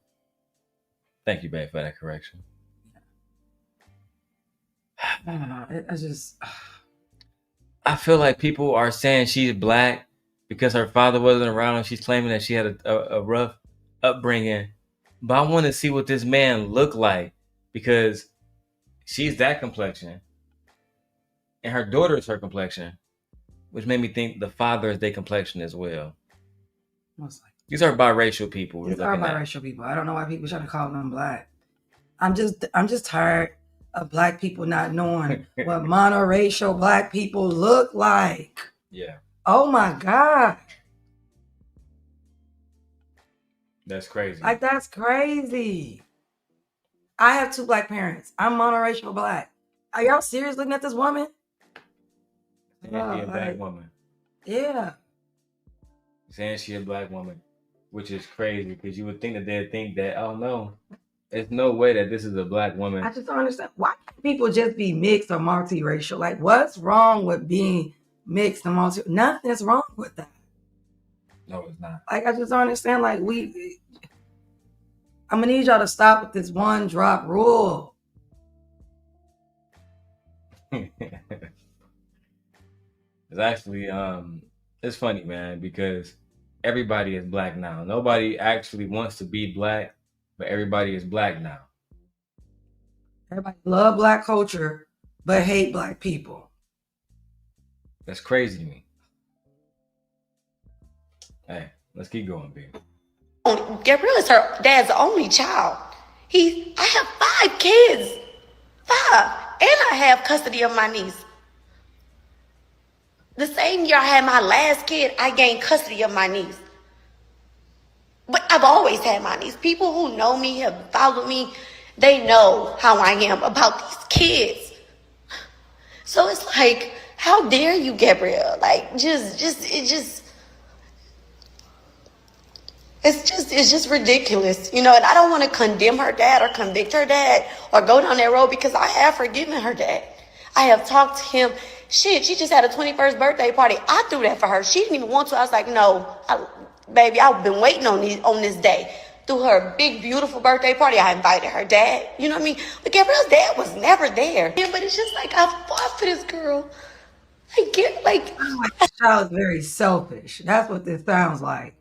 Thank you, babe, for that correction. I don't know. I feel like people are saying she's black because her father wasn't around. She's claiming that she had a rough upbringing. But I want to see what this man looked like because she's that complexion. And her daughter is her complexion, which made me think the father is their complexion as well. These are biracial people. These are biracial people. I don't know why people try to call them black. I'm just tired of black people not knowing what monoracial black people look like. Yeah. Oh my God. That's crazy. Like, that's crazy. I have 2 black parents. I'm monoracial black. Are y'all serious looking at this woman? Saying she a black woman. Yeah. Saying she a black woman, which is crazy because you would think that they'd think that, oh no, there's no way that this is a black woman. I just don't understand. Why can't people just be mixed or multiracial? Like, what's wrong with being mixed and multi? Nothing's wrong with that. No, it's not. Like, I just don't understand. Like, I'm gonna need y'all to stop with this one drop rule. It's actually it's funny, man, because everybody is black now. Nobody actually wants to be black, but everybody is black now. Everybody love black culture, but hate black people. That's crazy to me. Hey, let's keep going, baby. Gabriel is her dad's only child. I have 5 kids. 5. And I have custody of my niece. The same year I had my last kid, I gained custody of my niece. But I've always had my niece. People who know me, have followed me, they know how I am about these kids. So it's like, how dare you, Gabriel? Like, it's just ridiculous, you know. And I don't want to condemn her dad or convict her dad or go down that road because I have forgiven her dad. I have talked to him. Shit, she just had a 21st birthday party. I threw that for her. She didn't even want to. I was like, no, baby, I've been waiting on this day. Through her big, beautiful birthday party, I invited her dad. You know what I mean? But Gabriel's dad was never there. Yeah, but it's just like, I fought for this girl. This child is very selfish. That's what this sounds like.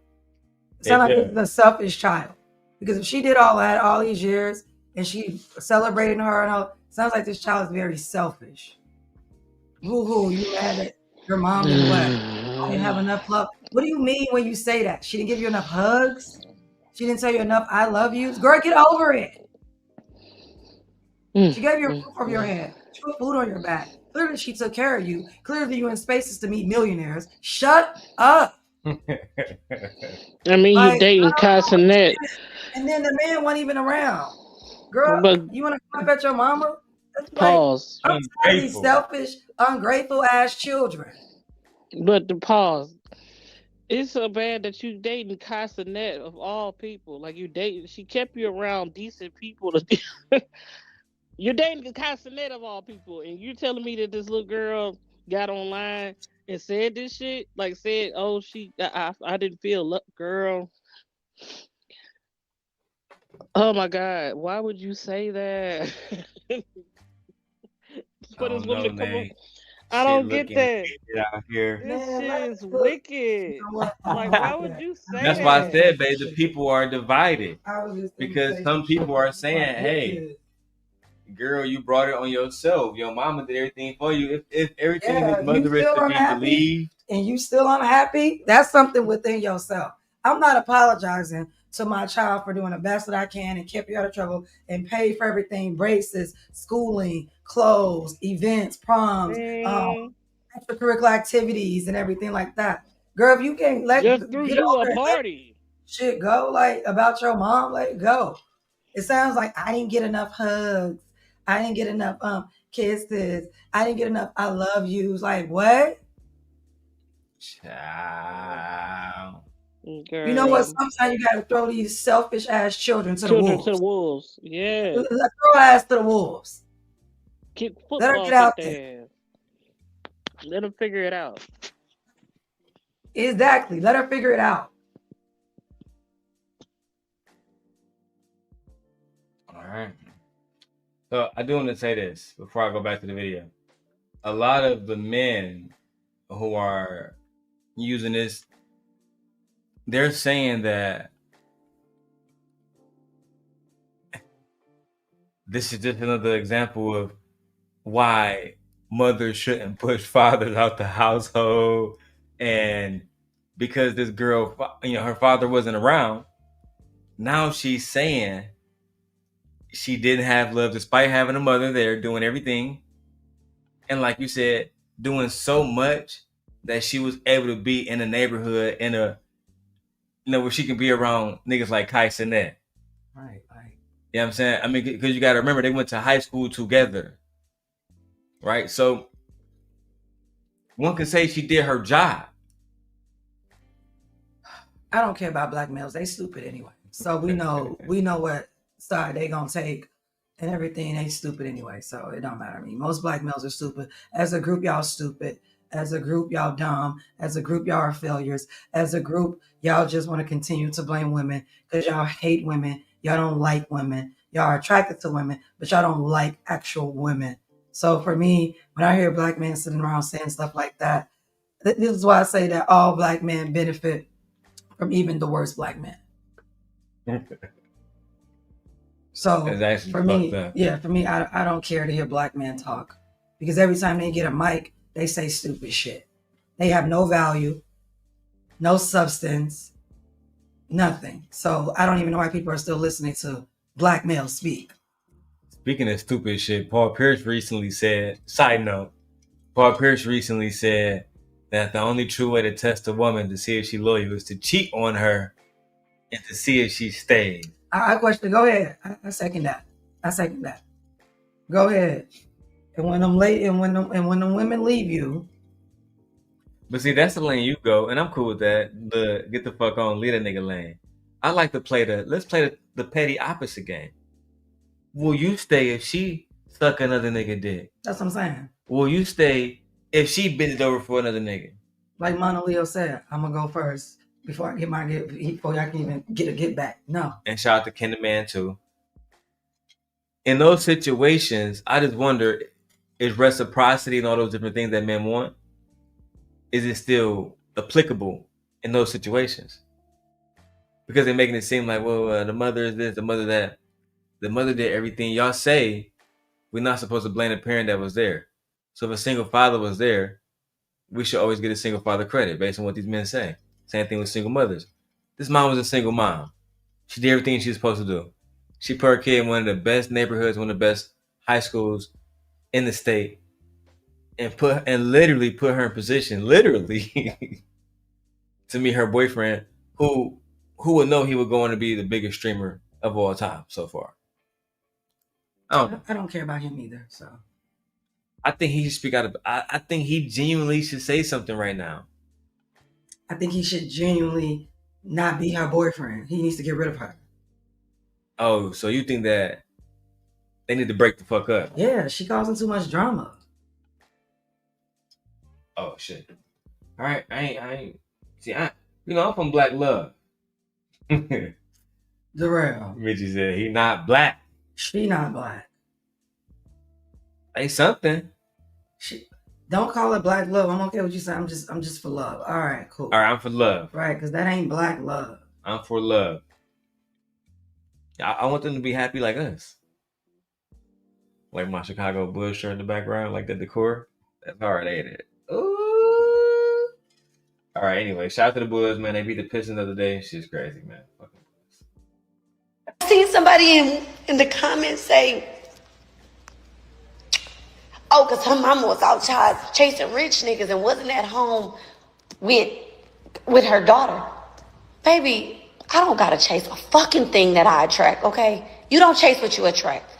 It sounds like this is a selfish child. Because if she did all that all these years and she celebrated her and all, sounds like this child is very selfish. Woo-hoo, you had it. Your mom did what? I didn't have enough love. What do you mean when you say that? She didn't give you enough hugs? She didn't tell you enough I love yous? Girl, get over it. She gave you a roof over your head. She put food on your back. Clearly she took care of you. Clearly you in spaces to meet millionaires. Shut up. I mean, you dating KaiCenat. And then the man wasn't even around. Girl, you want to come up at your mama? Pause. I'm tired of these selfish, ungrateful ass children. But the pause. It's so bad that you dating KaiCenat of all people. Like, you dating, she kept you around decent people. You're dating KaiCenat of all people, and you're telling me that this little girl got online and said this shit? Like, said, oh, I didn't feel love, girl. Oh my God, why would you say that? For this woman to come on. I don't get that. Out here. This shit is wicked. Like, why would you say That's that? why I said, babe, the people are divided. Because some people are saying, hey, girl, you brought it on yourself. Your mama did everything for you. If everything is mother is to be believed. And you still unhappy, that's something within yourself. I'm not apologizing to my child for doing the best that I can and kept you out of trouble and paid for everything, braces, schooling, clothes, events, proms. extracurricular activities and everything like that. Girl, if you can't just threw get you over a and let party. shit go, like about your mom, let it go. It sounds like I didn't get enough hugs. I didn't get enough kisses. I didn't get enough I love yous. Like what? Child. Girl. You know what? Sometimes you gotta throw these selfish ass children to the wolves. Yeah. Let's throw ass to the wolves. Kick Let her football, get out kick there. their ass. Let them figure it out. Exactly. Let her figure it out. All right. So I do want to say this before I go back to the video. A lot of the men who are using this, they're saying that this is just another example of why mothers shouldn't push fathers out the household, and because this girl, her father wasn't around, now she's saying she didn't have love despite having a mother there doing everything, and like you said, doing so much that she was able to be in a neighborhood in a where she can be around niggas like KaiCenat. Right. You know what I'm saying? I mean, because you got to remember, they went to high school together. Right? So one could say she did her job. I don't care about black males. They stupid anyway. So we know what side they gonna take and everything. They stupid anyway. So it don't matter to me. Most black males are stupid. As a group, y'all stupid. As a group, y'all dumb. As a group, y'all are failures. As a group, y'all just want to continue to blame women because y'all hate women. Y'all don't like women. Y'all are attracted to women, but y'all don't like actual women. So for me, when I hear black men sitting around saying stuff like that, this is why I say that all black men benefit from even the worst black men. So for me, I don't care to hear black men talk because every time they get a mic, they say stupid shit. They have no value, no substance, nothing. So I don't even know why people are still listening to black males speak. Speaking of stupid shit, Paul Pierce recently said, side note, Paul Pierce recently said that the only true way to test a woman to see if she's loyal is to cheat on her and to see if she stays. I question. Go ahead. I second that. Go ahead. And when them women leave you. But see, that's the lane you go, and I'm cool with that. The get the fuck on, leave that nigga lane. I like to let's play the petty opposite game. Will you stay if she suck another nigga dick? That's what I'm saying. Will you stay if she bends over for another nigga? Like Mono Leo said, I'm gonna go first before I get before I can even get a get back. No. And shout out to Ken the Man too. In those situations, I just wonder, is reciprocity and all those different things that men want, is it still applicable in those situations? Because they're making it seem like, well, the mother is this, the mother that. The mother did everything. Y'all say we're not supposed to blame the parent that was there. So if a single father was there, we should always get a single father credit based on what these men say. Same thing with single mothers. This mom was a single mom. She did everything she was supposed to do. She put her kid in one of the best neighborhoods, one of the best high schools in the state, and literally put her in position, literally, to meet her boyfriend, who would know he would go on to be the biggest streamer of all time so far. I don't care about him either. So I think he should speak out. I think he genuinely should say something right now. I think he should genuinely not be her boyfriend. He needs to get rid of her. Oh, so you think that they need to break the fuck up? Yeah, she causing too much drama. Oh shit! All right, I ain't. See, I'm from Black Love. Darrel. Richie said he not black. She not black. Ain't something. Don't call it black love. I'm okay with you saying I'm just for love. All right, cool. All right, I'm for love. Right, because that ain't black love. I'm for love. I want them to be happy like us. Like my Chicago Bulls shirt in the background, like the decor. That's hard, ain't it? Ooh. All right, anyway, shout out to the Bulls, man. They beat the Pistons the other day. Shit's crazy, man. I seen somebody in the comments say, Oh, because her mama was outside chasing rich niggas and wasn't at home with her daughter. Baby, I don't gotta chase a fucking thing that I attract, okay? You don't chase what you attract.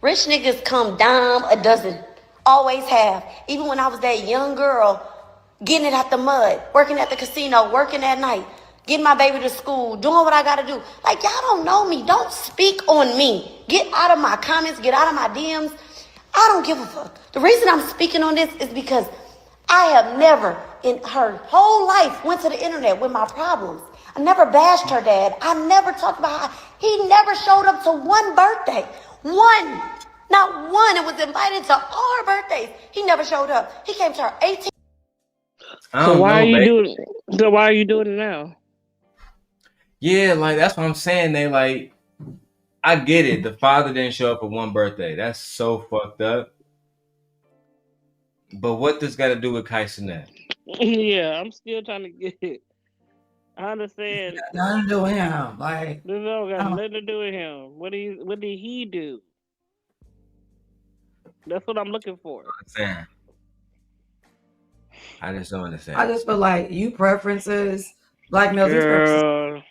Rich niggas come dime a dozen. Always have. Even when I was that young girl, getting it out the mud, working at the casino, working at night, getting my baby to school, doing what I gotta do. Like, y'all don't know me. Don't speak on me. Get out of my comments. Get out of my DMs. I don't give a fuck. The reason I'm speaking on this is because I have never in her whole life went to the internet with my problems. I never bashed her dad. I never talked about how he never showed up to one birthday. One. Not one. It was invited to all her birthdays. He never showed up. He came to her 18th. So why are you doing it now? Yeah, like that's what I'm saying. They like, I get it. The father didn't show up for one birthday. That's so fucked up. But what this got to do with KaiCenat? Yeah, I'm still trying to get it. I understand. Nothing to do with him. Like, this don't got nothing to do with him. What did he do? That's what I'm looking for. I just don't understand. I just feel like you preferences, black males, these preferences,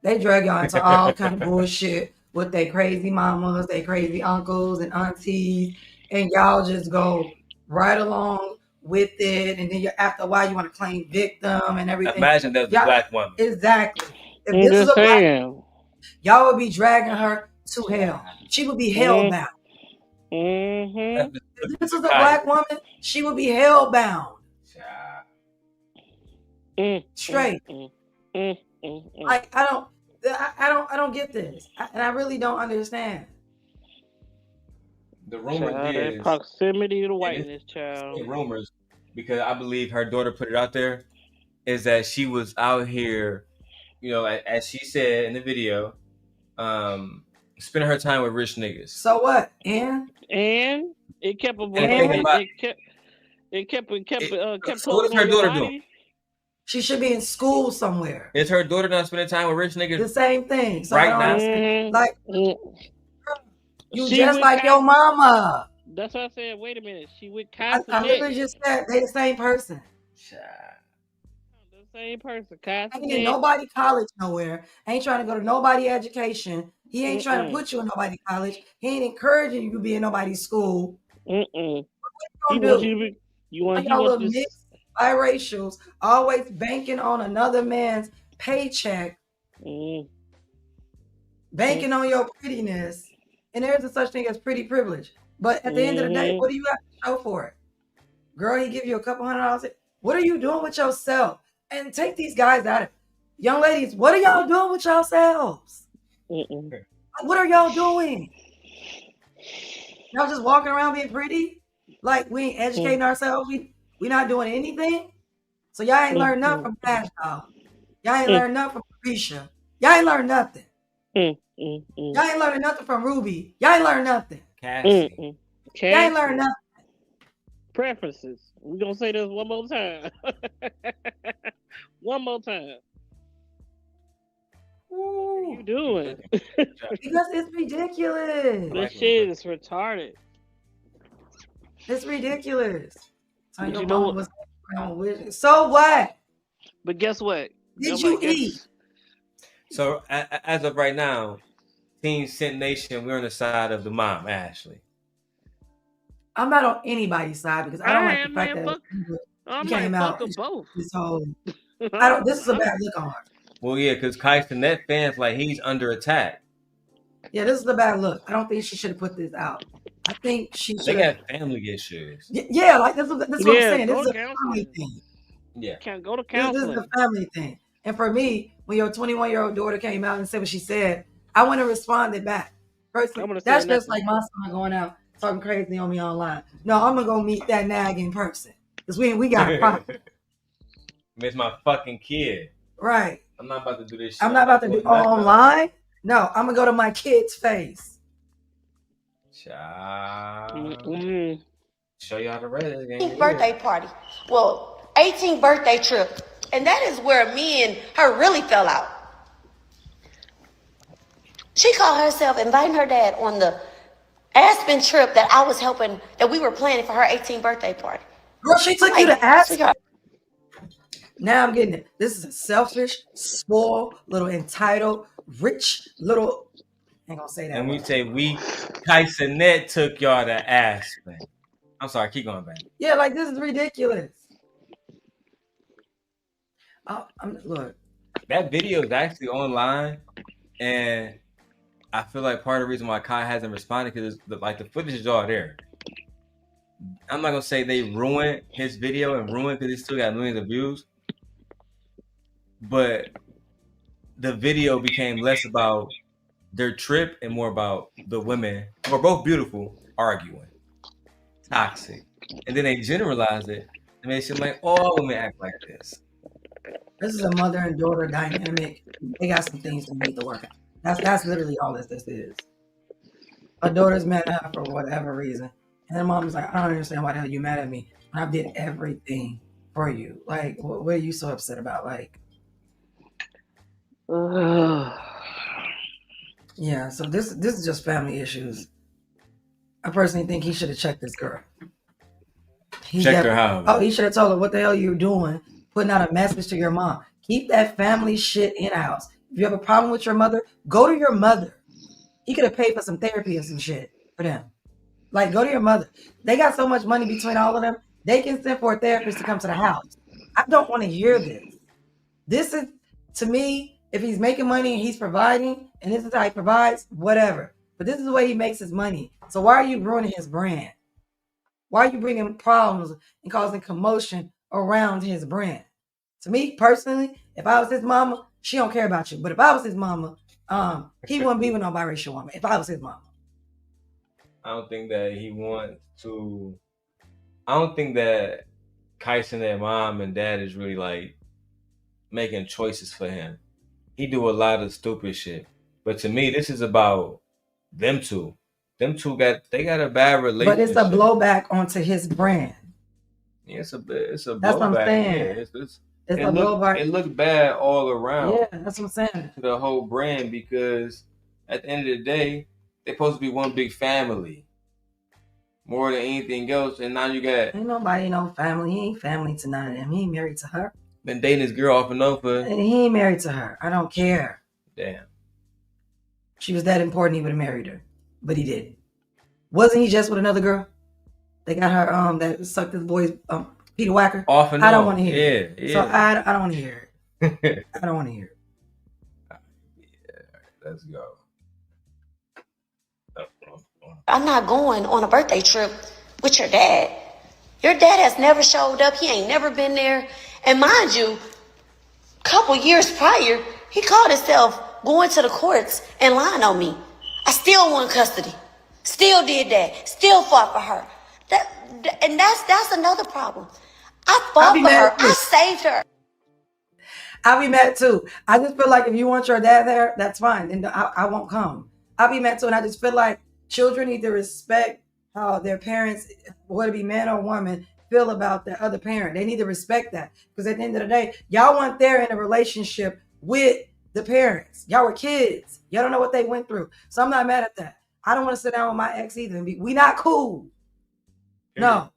they drag y'all into all kind of bullshit with their crazy mamas, their crazy uncles and aunties, and y'all just go right along with it, and then after a while you want to claim victim and everything. Imagine there's a black woman. Exactly. If this is a black, y'all would be dragging her to hell. She would be hell-bound. Mm-hmm. If this is a black woman, she would be hell-bound. Straight. Like, I don't get this, and I really don't understand. The rumor is proximity to whiteness, child. Rumors, because I believe her daughter put it out there, is that she was out here, you know, as she said in the video, spending her time with rich niggas. So what? And it kept a it kept what is her daughter doing? She should be in school somewhere. Is her daughter not spending time with rich niggas? The same thing. So right now, like you just like your mama. That's what I said. Wait a minute. She with KaiCenat. I literally just said they the same person. The same person. KaiCenat. Ain't in nobody college nowhere. Ain't trying to go to nobody education. He ain't trying to put you in nobody college. He ain't encouraging you to be in nobody's school. What you want little mixed biracials always banking on another man's paycheck, banking on your prettiness. And there's a such thing as pretty privilege. But at the end of the day, what do you have to show for it? Girl, he give you a couple $100. What are you doing with yourself? And take these guys out of it. Young ladies, what are y'all doing with yourselves? What are y'all doing? Y'all just walking around being pretty? Like we ain't educating ourselves? We not doing anything? So y'all ain't learned nothing from Bash Dog. Y'all ain't learned nothing from Prisha. Y'all ain't learned nothing. Y'all ain't learning nothing from Ruby. Y'all ain't learned nothing. Cassie. Y'all ain't learned nothing. Preferences. We're going to say this one more time. One more time. What are you doing? Because it's ridiculous. This shit is retarded. It's ridiculous. So what? But guess what? Did you eat? So as of right now, Team Scent Nation, we're on the side of the mom, Ashley. I'm not on anybody's side because I don't like the fact that you came out both. This whole. This is a bad look on her. Well, yeah, because KaiCenat fans like he's under attack. Yeah, this is a bad look. I don't think she should have put this out. I think she should. They got family issues. Yeah, like this is what I'm saying. This is a family thing. Yeah, can't go to counseling. This is a family thing. And for me, when your 21-year-old daughter came out and said what she said, I want to respond it back. Personally, that's just like my son going out talking crazy on me online. No, I'm gonna go meet that nagging person because we got a problem. It's my fucking kid. Right. I'm not about to do this shit. I'm not about to do online. No, I'm gonna go to my kid's face. Child. Show you how to rate this game. 18th birthday party. Well, 18th birthday trip. And that is where me and her really fell out. She called herself inviting her dad on the Aspen trip that I was helping, that we were planning for her 18th birthday party. Girl, she took you to Aspen. Now I'm getting it. This is a selfish, spoiled, little entitled, rich, little. I ain't gonna say that. And we say KaiCenat took y'all to Aspen. I'm sorry, keep going, man. Yeah, like this is ridiculous. Look, that video is actually online, and I feel like part of the reason why Kai hasn't responded because the footage is all there. I'm not gonna say they ruined his video and ruined because he still got millions of views, but the video became less about their trip and more about the women who are both beautiful arguing, toxic, and then they generalized it and they seem like all women act like this. This is a mother and daughter dynamic. They got some things to need to work out. That's literally all this is. A daughter's mad at her for whatever reason, and the mom's like, I don't understand why the hell you mad at me when I did everything for you. Like, what are you so upset about? Like, yeah. So this is just family issues. I personally think he should have checked this girl. Checked her how? Oh, he should have told her what the hell you're doing, putting out a message to your mom. Keep that family shit in house. If you have a problem with your mother, go to your mother. He could have paid for some therapy or some shit for them. Like, go to your mother. They got so much money between all of them, they can send for a therapist to come to the house. I don't want to hear this. This is, to me, if he's making money and he's providing, and this is how he provides, whatever. But this is the way he makes his money. So why are you ruining his brand? Why are you bringing problems and causing commotion around his brand? To me, personally, if I was his mama, she don't care about you. But if I was his mama, he wouldn't be with no biracial woman. If I was his mama. I don't think that he wants to. I don't think that KaiCenat mom and dad is really like making choices for him. He do a lot of stupid shit. But to me, this is about them two. Them two got a bad relationship. But it's a blowback onto his brand. Yeah, it's a blowback. That's what I'm saying. Yeah, it's a blowback. It looks bad all around. Yeah, that's what I'm saying. To the whole brand, because at the end of the day, they're supposed to be one big family. More than anything else. And now you got... Ain't nobody no family. He ain't family to none of them. He ain't married to her. Been dating this girl off and over. And he ain't married to her. I don't care. Damn. She was that important, he would have married her. But he didn't. Wasn't he just with another girl? They got her that sucked his boy's Peter Wacker. Off and I on. don't want to hear it. Yeah. So I don't want to hear it. I don't want to hear it. Yeah, let's go. I'm not going on a birthday trip with your dad. Your dad has never showed up. He ain't never been there. And mind you, a couple years prior, he called himself going to the courts and lying on me. I still won custody. Still did that. Still fought for her. And that's another problem. I fought for her. I saved her. I'll be mad too. I just feel like if you want your dad there, that's fine. And I won't come. I'll be mad too. And I just feel like children need to respect how their parents, whether it be man or woman, feel about their other parent. They need to respect that. Because at the end of the day, y'all weren't there in a relationship with the parents. Y'all were kids. Y'all don't know what they went through. So I'm not mad at that. I don't want to sit down with my ex either. We not cool. No.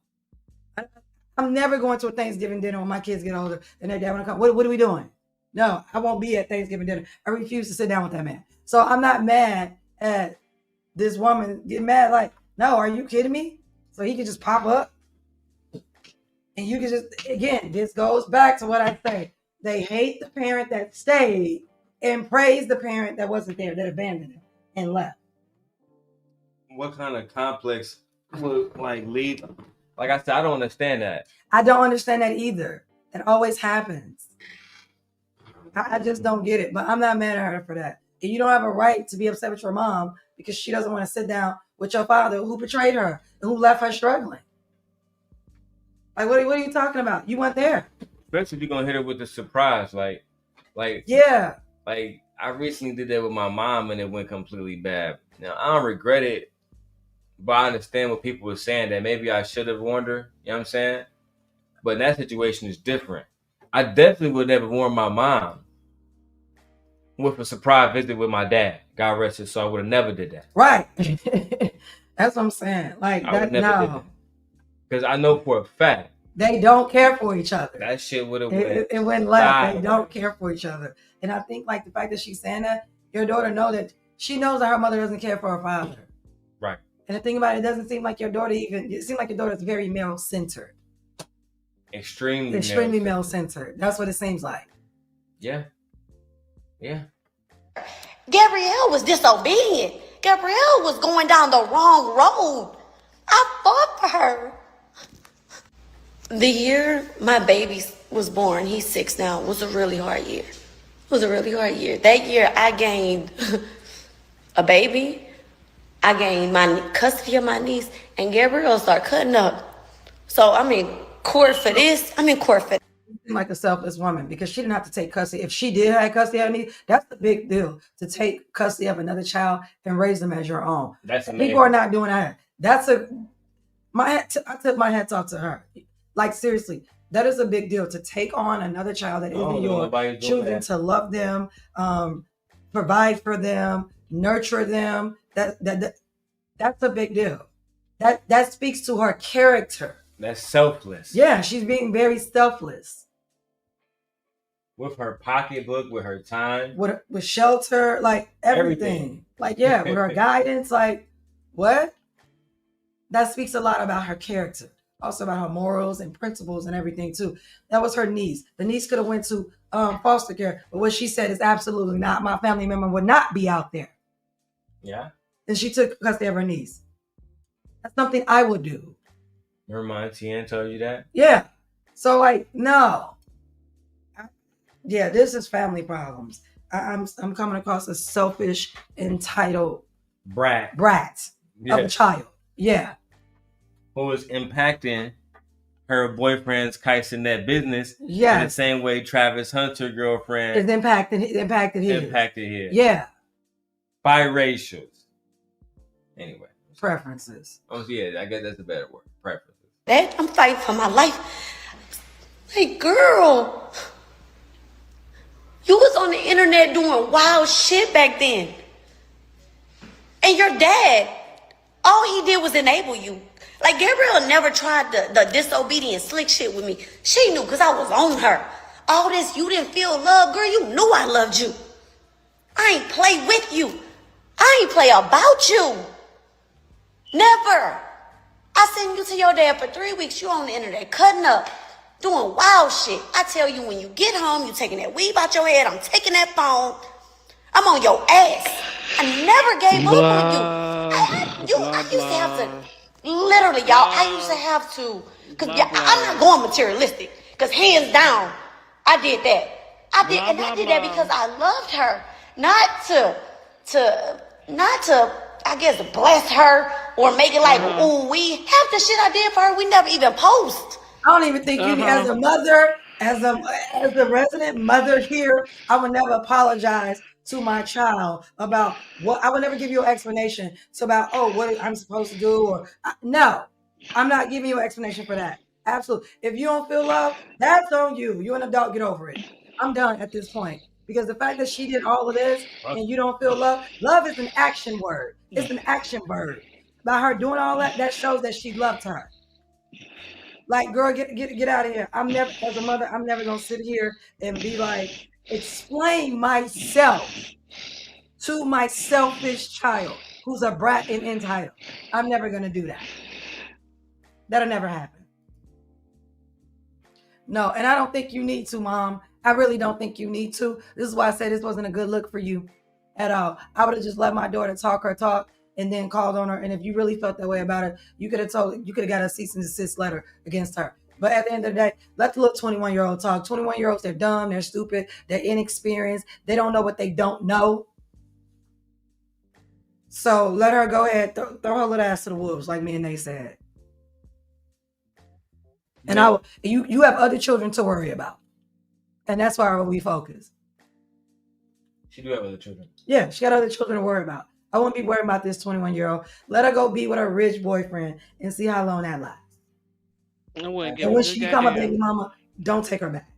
I'm never going to a Thanksgiving dinner when my kids get older and their dad want to come. What are we doing? No, I won't be at Thanksgiving dinner. I refuse to sit down with that man. So I'm not mad at this woman getting mad. Like, no, are you kidding me? So he could just pop up. And you can just, again, this goes back to what I say. They hate the parent that stayed and praise the parent that wasn't there, that abandoned him and left. What kind of complex would lead? Like I said, I don't understand that. I don't understand that either. It always happens. I just don't get it. But I'm not mad at her for that. And you don't have a right to be upset with your mom because she doesn't want to sit down with your father who betrayed her and who left her struggling. Like, what are you talking about? You weren't there. Especially if you're gonna hit her with the surprise, yeah. Like I recently did that with my mom and it went completely bad. Now I don't regret it, but I understand what people were saying that maybe I should have warned her. You know what I'm saying? But in that situation is different. I definitely would never warn my mom with a surprise visit with my dad. God rest his soul. I would have never did that. Right. That's what I'm saying. Like I that. would never do No, that. Because I know for a fact they don't care for each other. that shit would have It went left. They don't care for each other. And I think like the fact that she's saying that, your daughter she knows that her mother doesn't care for her father. Right. And the thing about it doesn't seem like your daughter it seems like your daughter is very male centered. Extremely male centered. That's what it seems like. Yeah. Yeah. Gabrielle was disobedient. Gabrielle was going down the wrong road. I fought for her. The year my baby was born, he's 6 now, was a really hard year. It was a really hard year. That year I gained a baby. I gained my custody of my niece, and Gabrielle started cutting up. So I'm in court for this. I'm in court for that. Like a selfless woman, because she didn't have to take custody. If she did have custody of her niece, that's a big deal, to take custody of another child and raise them as your own. That's amazing. People are not doing that. I took my hats off to her. Like seriously, that is a big deal, to take on another child that isn't your children, to love them, provide for them, nurture them. That's a big deal. That speaks to her character. That's selfless. Yeah, she's being very selfless. With her pocketbook, with her time. With shelter, like everything. Like, yeah, with her guidance, like, what? That speaks a lot about her character. Also about her morals and principles and everything, too. That was her niece. The niece could have went to foster care, but what she said is absolutely not. My family member would not be out there. Yeah. And she took custody of her niece. That's something I would do. Never mind, Tien told you that? Yeah. So, like, no. Yeah, this is family problems. I'm coming across a selfish, entitled brat of a child. Yeah. Who is impacting her boyfriend's KaiCenat business in the same way Travis Hunter's girlfriend is impacted his. Yeah. Biracials. Anyway. Preferences. Oh, yeah, I guess that's a better word. Preferences. I'm fighting for my life. Hey, girl. You was on the internet doing wild shit back then. And your dad, all he did was enable you. Like, Gabrielle never tried the disobedient slick shit with me. She knew because I was on her. All this, you didn't feel love, girl, you knew I loved you. I ain't play with you. I ain't play about you. Never. I sent you to your dad for 3 weeks. You on the internet cutting up, doing wild shit. I tell you, when you get home, you taking that weave out your head. I'm taking that phone. I'm on your ass. I never gave up on you. I used to have to, literally, y'all, I used to have to, because I'm not going materialistic, because hands down, I did that. I did that because I loved her, not to, I guess, bless her or make it like, ooh, half the shit I did for her, we never even post. I don't even think you, as a mother, as a resident mother here, I would never apologize to my child about what. I would never give you an explanation about, what I'm supposed to do, or no, I'm not giving you an explanation for that. Absolutely. If you don't feel love, that's on you. You're an adult, get over it. I'm done at this point. Because the fact that she did all of this and you don't feel love is an action word. It's an action verb. By her doing all that, that shows that she loved her. Like, girl, get out of here. I'm never, as a mother, I'm never gonna sit here and be like, explain myself to my selfish child who's a brat and entitled. I'm never gonna do that. That'll never happen. No, and I don't think you need to, Mom. I really don't think you need to. This is why I said this wasn't a good look for you at all. I would have just let my daughter talk her talk and then called on her. And if you really felt that way about her, you could have got a cease and desist letter against her. But at the end of the day, let the little 21-year-old talk. 21-year-olds, they're dumb, they're stupid, they're inexperienced. They don't know what they don't know. So let her go ahead, throw her little ass to the wolves, like me and they said. And you have other children to worry about. And that's why we focus. She do have other children. Yeah, she got other children to worry about. I won't be worried about this 21-year-old. Let her go be with her rich boyfriend and see how long that lasts. And when she become a baby mama, don't take her back.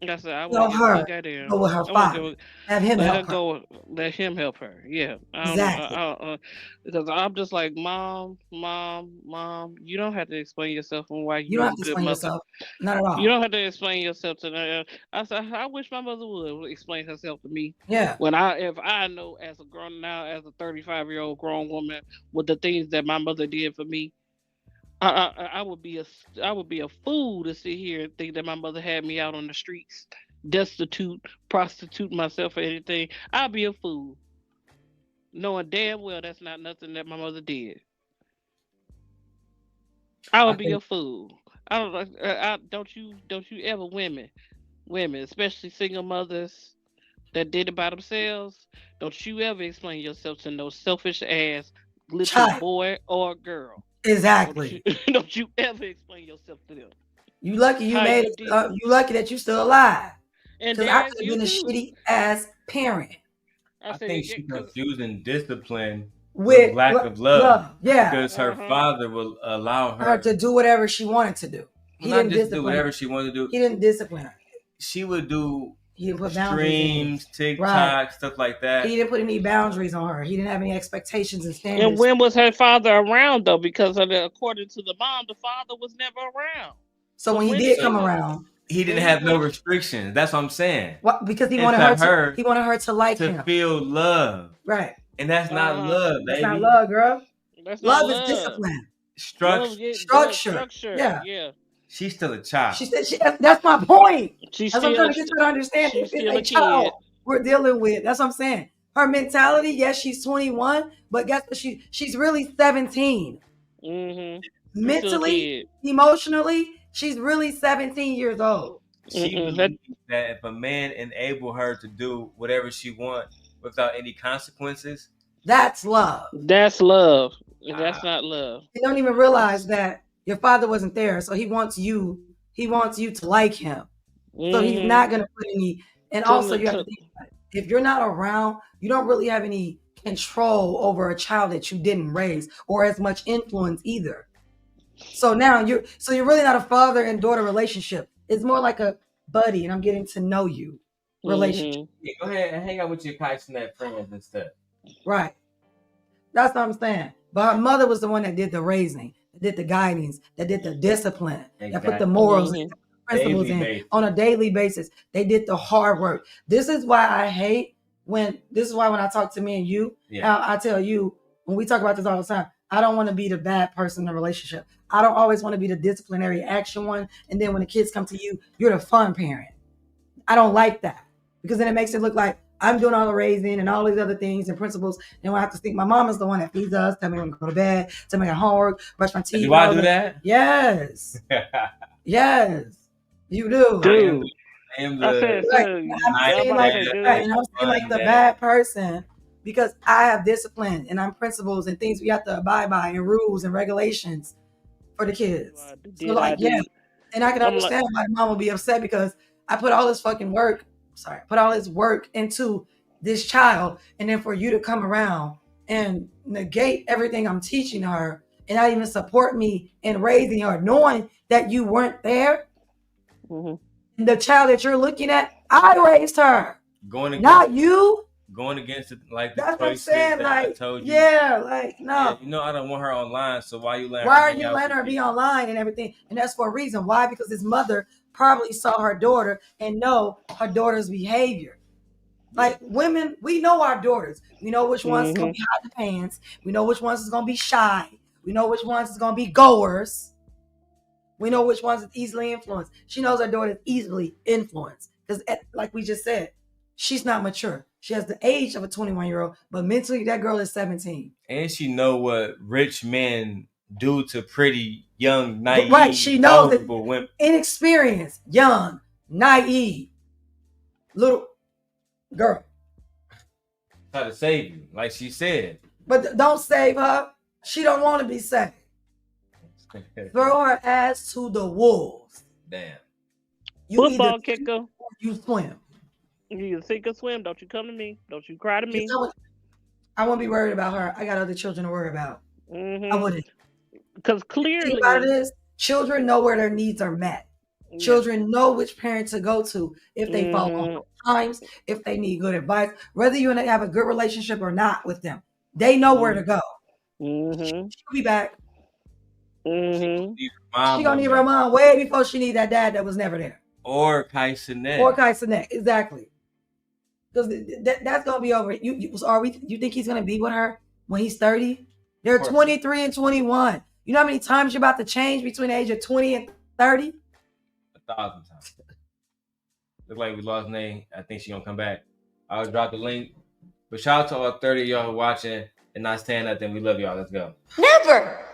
That's it. I You know, wouldn't give a her goddamn. go with her I wouldn't give father. a. Have him Let her help her. go. Let him help her. Yeah. Exactly. Because I'm just like, mom. You don't have to explain yourself on why You don't you're have a to good explain mother. yourself. Not at You all. don't have to explain yourself to them. I said, I wish my mother would explain herself to me. Yeah. If I know as a grown now as a 35-year-old grown woman with the things that my mother did for me, I would be a fool to sit here and think that my mother had me out on the streets, destitute, prostitute myself or anything. I'd be a fool, knowing damn well that's not nothing that my mother did. I I would be think a fool. I don't like. Don't you ever women, especially single mothers that did it by themselves. Don't you ever explain yourself to no selfish ass little child. boy or girl. Don't you Exactly. don't you ever explain yourself to them. You lucky you How made you it. did. You lucky that you still alive. And Because I Darren, could have you been a too. shitty ass parent I I said, think yeah, she's cause confusing discipline with with lack of love love. Yeah. because her father will allow Her her to do whatever she wanted to do. He not didn't just do discipline her. whatever she wanted to do. He didn't discipline her. She would do He didn't put boundaries in. streams, TikTok, Right. stuff like that. He didn't put any boundaries on her. He didn't have any expectations and and standards. when was her father around though? Because according to the mom, the father was never around. So when he when did she come was, around, He didn't when have no when restrictions. That's what I'm saying. what? Because he And wanted to her her, he wanted her to like to him. feel love. Right. And that's not uh love, That's not baby. love, girl. that's not Love is love. discipline. Love Structure. get the Structure. structure. Yeah. Yeah, She's still a child. She said that's my point. she's That's what I'm still trying to get you to understand. she's It's still a a child kid. we're dealing with. That's what I'm saying. Her mentality, yes, she's 21, but guess what? She's really 17. Mm-hmm. She's still a Mentally, kid. emotionally, she's really 17 years old. She That, believes that if a man enable her to do whatever she wants without any consequences, That's love. that's love. That's not love. You don't even realize that your father wasn't there, so he wants you to like him. So he's Mm-hmm. not gonna put any. And also, you have to think about it. If you're not around, you don't really have any control over a child that you didn't raise or as much influence either. So now you're really not a father and daughter relationship. It's more like a buddy, and I'm getting to know you relationship. yeah, go ahead and hang out with your KaiCenat friends and stuff. Right. That's what I'm saying. But her mother was the one that did the raising, that did the guidings, that did the discipline, that put the morals in, the principles Daily in on a daily basis. They did the hard work. This is why I hate when I talk to me and you, I tell you, when we talk about this all the time, I don't want to be the bad person in the relationship. I don't always want to be the disciplinary action one. And then when the kids come to you, you're the fun parent. I don't like that because then it makes it look like I'm doing all the raising and all these other things and principles. And I have to think my mom is the one that feeds us, tell me when to go to bed, tell me I got homework, brush my teeth. Do I do that? Yes. Yes. You do. Dude. I am I'm the like the bad person because I have discipline and I'm principles and things we have to abide by and rules and regulations for the kids. So like, yeah. And I can understand why mom will be upset because I put all this fucking work, put all this work into this child. And then for you to come around and negate everything I'm teaching her and not even support me in raising her, knowing that you weren't there. Mm-hmm. The child that you're looking at, I raised her. Not you. Going against it, like the that's what I'm choices saying. that like, I told you. Yeah, like no. Yeah, I don't want her online, so why are you letting her be online and everything? And that's for a reason. Why? Because his mother probably saw her daughter and know her daughter's behavior. Like women, we know our daughters. We know which ones is gonna be hot in the pants. We know which ones is gonna be shy. We know which ones is gonna be goers. We know which ones is easily influenced. She knows her daughter is easily influenced. Because like we just said, she's not mature. She has the age of a 21-year-old, but mentally that girl is 17. And she know what rich men do to pretty, young, naive, right. She knows that women. Inexperienced, young, naive, little girl. Try to save you, like she said. But don't save her. She don't want to be saved. Throw her ass to the wolves. Damn. You football kicker. You swim. You sink or swim. Don't you come to me. Don't you cry to me. I won't be worried about her. I got other children to worry about. Mm-hmm. I wouldn't. Because clearly, about it is, children know where their needs are met. Children know which parent to go to if they fall on times, if they need good advice, whether you have a good relationship or not with them. They know where to go. She'll be back. She gonna need her mom way before she need that dad that was never there. Or KaiCenat. Or KaiCenat, exactly. Because that's gonna be over. You think he's gonna be with her when he's 30? They're 23 and 21. You know how many times you're about to change between the age of 20 and 30? 1,000 times. Look like we lost Nate. I think she gonna come back. I'll drop the link. But shout out to all 30 of y'all watching and not saying nothing. We love y'all. Let's go. Never.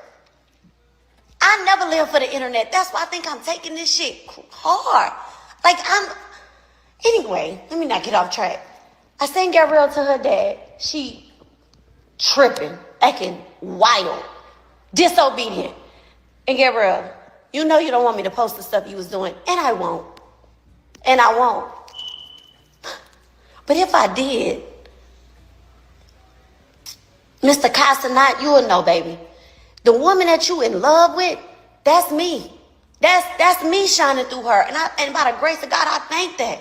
I never live for the internet. That's why I think I'm taking this shit hard. Anyway, let me not get off track. I sent Darrel to her dad. She tripping, acting wild, disobedient. And Darrel, you know you don't want me to post the stuff you was doing, and I won't. And I won't. But if I did, Mr. KaiCenat, you will know, baby. The woman that you in love with, that's me. That's me shining through her. And by the grace of God, I thank that.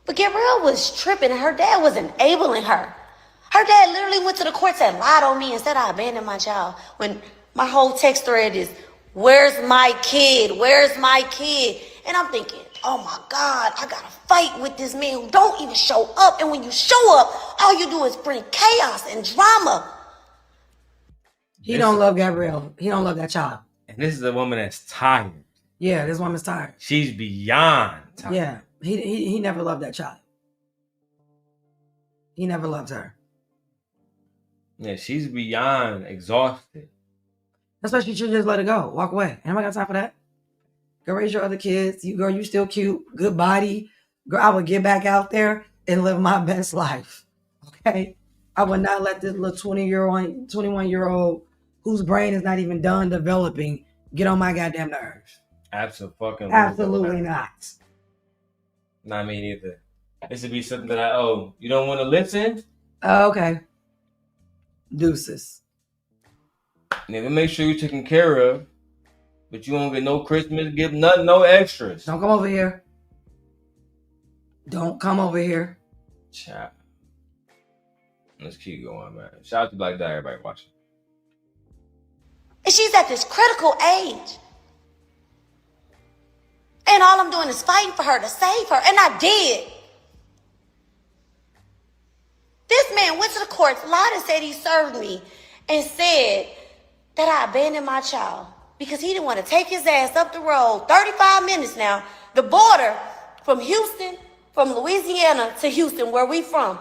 But Darrel was tripping, and her dad was enabling her. Her dad literally went to the courts and lied on me and said I abandoned my child. When my whole text thread is, where's my kid? Where's my kid? And I'm thinking, oh my God, I gotta fight with this man who don't even show up. And when you show up, all you do is bring chaos and drama. He don't love Gabrielle. He don't love that child. And this is a woman that's tired. Yeah, this woman's tired. She's beyond tired. Yeah, he never loved that child. He never loved her. Yeah, she's beyond exhausted. That's why she should just let it go. Walk away. Ain't nobody got time for that. Go raise your other kids. You still cute. Good body. Girl, I would get back out there and live my best life. Okay? I would not let this little 21-year-old whose brain is not even done developing get on my goddamn nerves. Absolutely not. Not me neither. This would be something that you don't want to listen? Okay. Deuces. Nigga, make sure you're taken care of, but you won't get no Christmas gift, nothing, no extras. Don't come over here. Don't come over here. Child. Let's keep going, man. Shout out to Black Dye, everybody watching. And she's at this critical age. And all I'm doing is fighting for her to save her. And I did. This man went to the courts, lied and said he served me, and said that I abandoned my child because he didn't want to take his ass up the road, 35 minutes now, the border from Louisiana to Houston, where we from.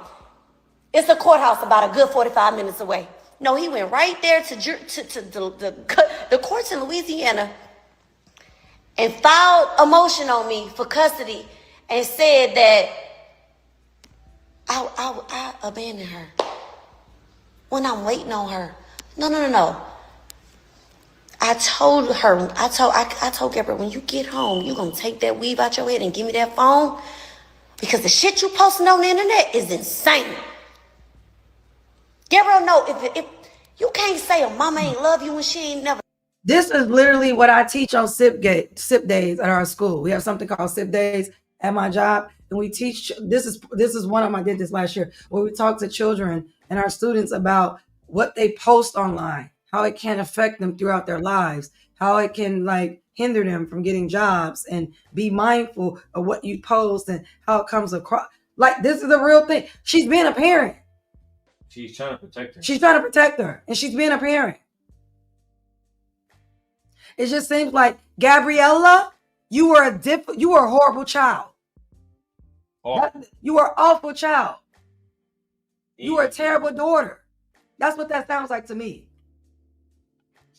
It's a courthouse about a good 45 minutes away. No, he went right there to the courts in Louisiana and filed a motion on me for custody and said that I abandoned her when I'm waiting on her. No. I told Gabrielle, when you get home, you're going to take that weave out your head and give me that phone because the shit you posting on the internet is insane. Gabrielle, no, if you can't say a mama ain't love you when she ain't never. This is literally what I teach on SIP days at our school. We have something called SIP days at my job. And we teach, this is one of them, I did this last year, where we talk to children and our students about what they post online, how it can affect them throughout their lives, how it can hinder them from getting jobs, and be mindful of what you post and how it comes across. This is a real thing. She's being a parent. She's trying to protect her. She's trying to protect her, and she's being a parent. It just seems like, Gabriella, you were a horrible child. You were an awful child. You were a terrible daughter. That's what that sounds like to me.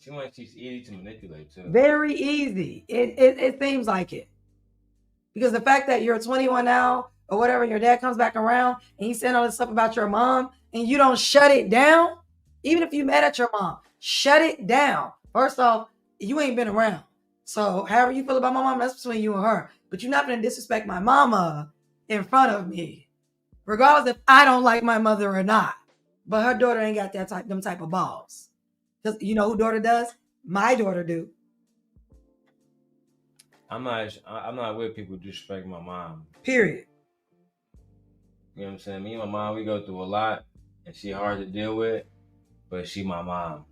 She's easy to manipulate too. Very easy. It seems like it. Because the fact that you're 21 now or whatever, and your dad comes back around and he's saying all this stuff about your mom and you don't shut it down, even if you mad at your mom, shut it down. First off, you ain't been around. So however you feel about my mom, that's between you and her. But you're not going to disrespect my mama in front of me, regardless if I don't like my mother or not. But her daughter ain't got them type of balls. Because you know who daughter does? My daughter do. I'm not with people who disrespect my mom. Period. You know what I'm saying? Me and my mom, we go through a lot, and she hard to deal with, but she my mom.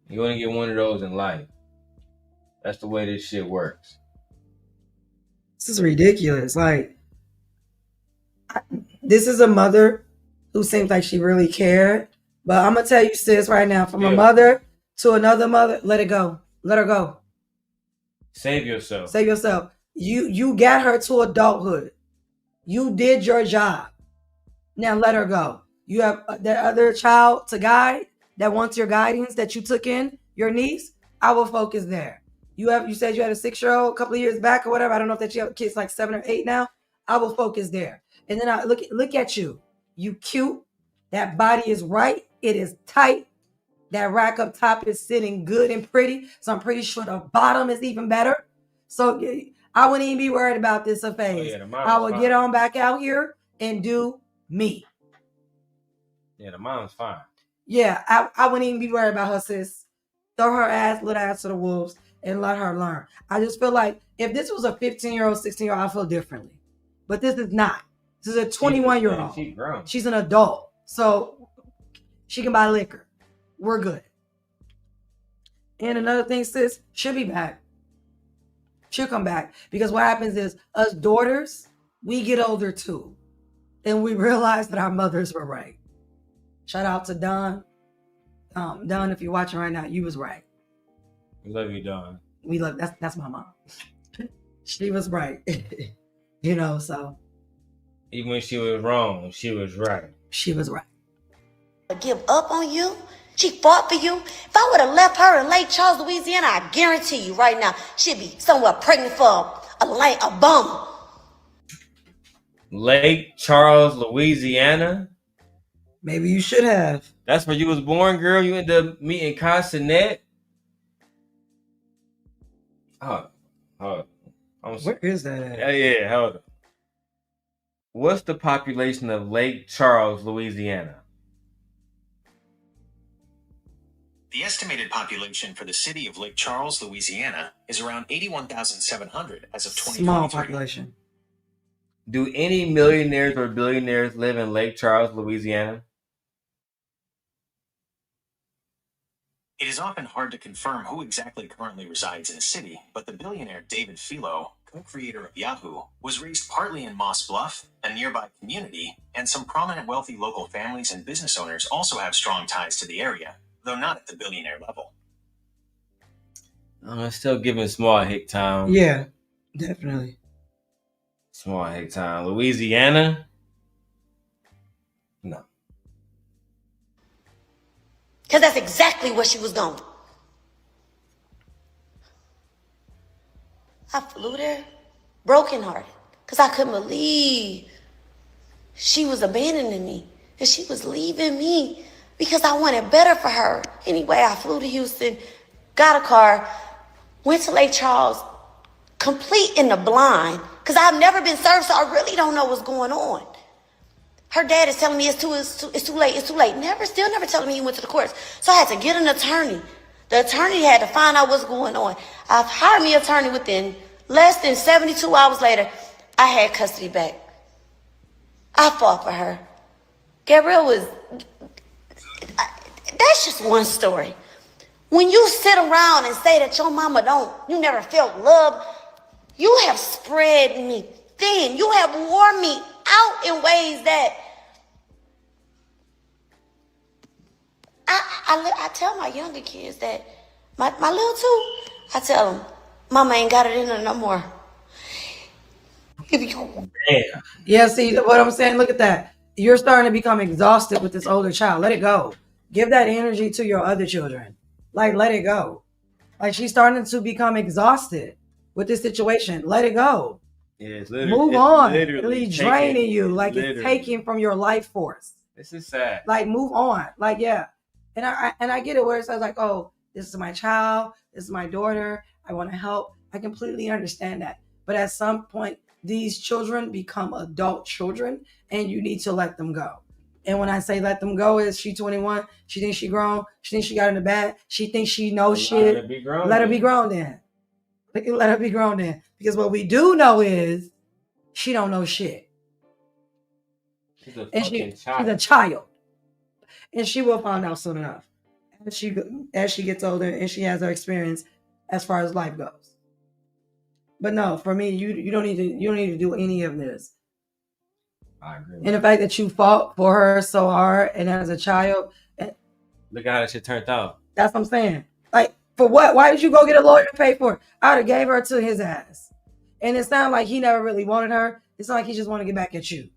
You only get one of those in life. That's the way this shit works. This is ridiculous. Like, this is a mother who seems like she really cared. But I'm gonna tell you, sis, right now, from a mother to another mother, let it go. Let her go. Save yourself. Save yourself. You got her to adulthood. You did your job. Now let her go. You have that other child to guide that wants your guidance that you took in, your niece. I will focus there. You said you had a 6-year-old a couple of years back or whatever. I don't know if that you have kids like 7 or 8 now. I will focus there. And then I look at you. You cute. That body is right. It is tight. That rack up top is sitting good and pretty. So I'm pretty sure the bottom is even better. So I wouldn't even be worried about this phase. I will get on back out here and do me. Yeah, the mom's fine. Yeah, I wouldn't even be worried about her, sis. Throw her little ass to the wolves and let her learn. I just feel like if this was a 15-year-old, 16-year-old, I feel differently. But this is not. This is a 21-year-old. She's grown. She's an adult. So she can buy liquor. We're good. And another thing, sis, she'll be back. She'll come back. Because what happens is us daughters, we get older too. And we realize that our mothers were right. Shout out to Don. Don, if you're watching right now, you was right. We love you, Don. We love that's my mom. She was right. You know, so. Even when she was wrong, she was right. She was right. Give up on you? She fought for you? If I would have left her in Lake Charles, Louisiana, I guarantee you right now, she'd be somewhere pregnant for a bum. Lake Charles, Louisiana? Maybe you should have. That's where you was born, girl? You ended up meeting KaiCenat? Where is that at? Yeah, hold on. What's the population of Lake Charles, Louisiana? The estimated population for the city of Lake Charles, Louisiana, is around 81,700 as of 2023. Small population. Do any millionaires or billionaires live in Lake Charles, Louisiana? It is often hard to confirm who exactly currently resides in a city, but the billionaire David Philo, co-creator of Yahoo, was raised partly in Moss Bluff, a nearby community, and some prominent wealthy local families and business owners also have strong ties to the area, though not at the billionaire level. Still giving small hick town. Yeah, definitely. Small hick town. Louisiana? No. Because that's exactly where she was going. I flew there brokenhearted because I couldn't believe she was abandoning me and she was leaving me because I wanted better for her. Anyway, I flew to Houston, got a car, went to Lake Charles, complete in the blind because I've never been served, so I really don't know what's going on. Her dad is telling me it's too late. Still never telling me he went to the courts. So I had to get an attorney. The attorney had to find out what's going on. I've hired me an attorney within less than 72 hours later. I had custody back. I fought for her. Gabrielle that's just one story. When you sit around and say that your mama you never felt love, you have spread me thin. You have worn me out in ways that I tell my younger kids that my little two, I tell them, mama ain't got it in her no more. Damn. Yeah, see what I'm saying? Look at that. You're starting to become exhausted with this older child. Let it go. Give that energy to your other children. Like, let it go. Like, she's starting to become exhausted with this situation. Let it go. Yeah, it's literally, move on. Literally it's draining you. Like, it's taking from your life force. This is sad. Like, move on. Like, yeah. And I get it where it says like, oh, this is my child. This is my daughter. I want to help. I completely understand that. But at some point, these children become adult children and you need to let them go. And when I say let them go, is she 21? She thinks she grown. She thinks she got in the bag. She thinks she knows shit. Let her be grown then. Let her be grown then. Because what we do know is she don't know shit. She's a And fucking she's a child. And she will find out soon enough. As she gets older and she has her experience as far as life goes. But no, for me, you don't need to do any of this. I agree. And the fact that you fought for her so hard and as a child. Look at how that shit turned out. That's what I'm saying. Like, for what? Why did you go get a lawyer to pay for it? I would have gave her to his ass. And it sounded like he never really wanted her. It's not like he just want to get back at you.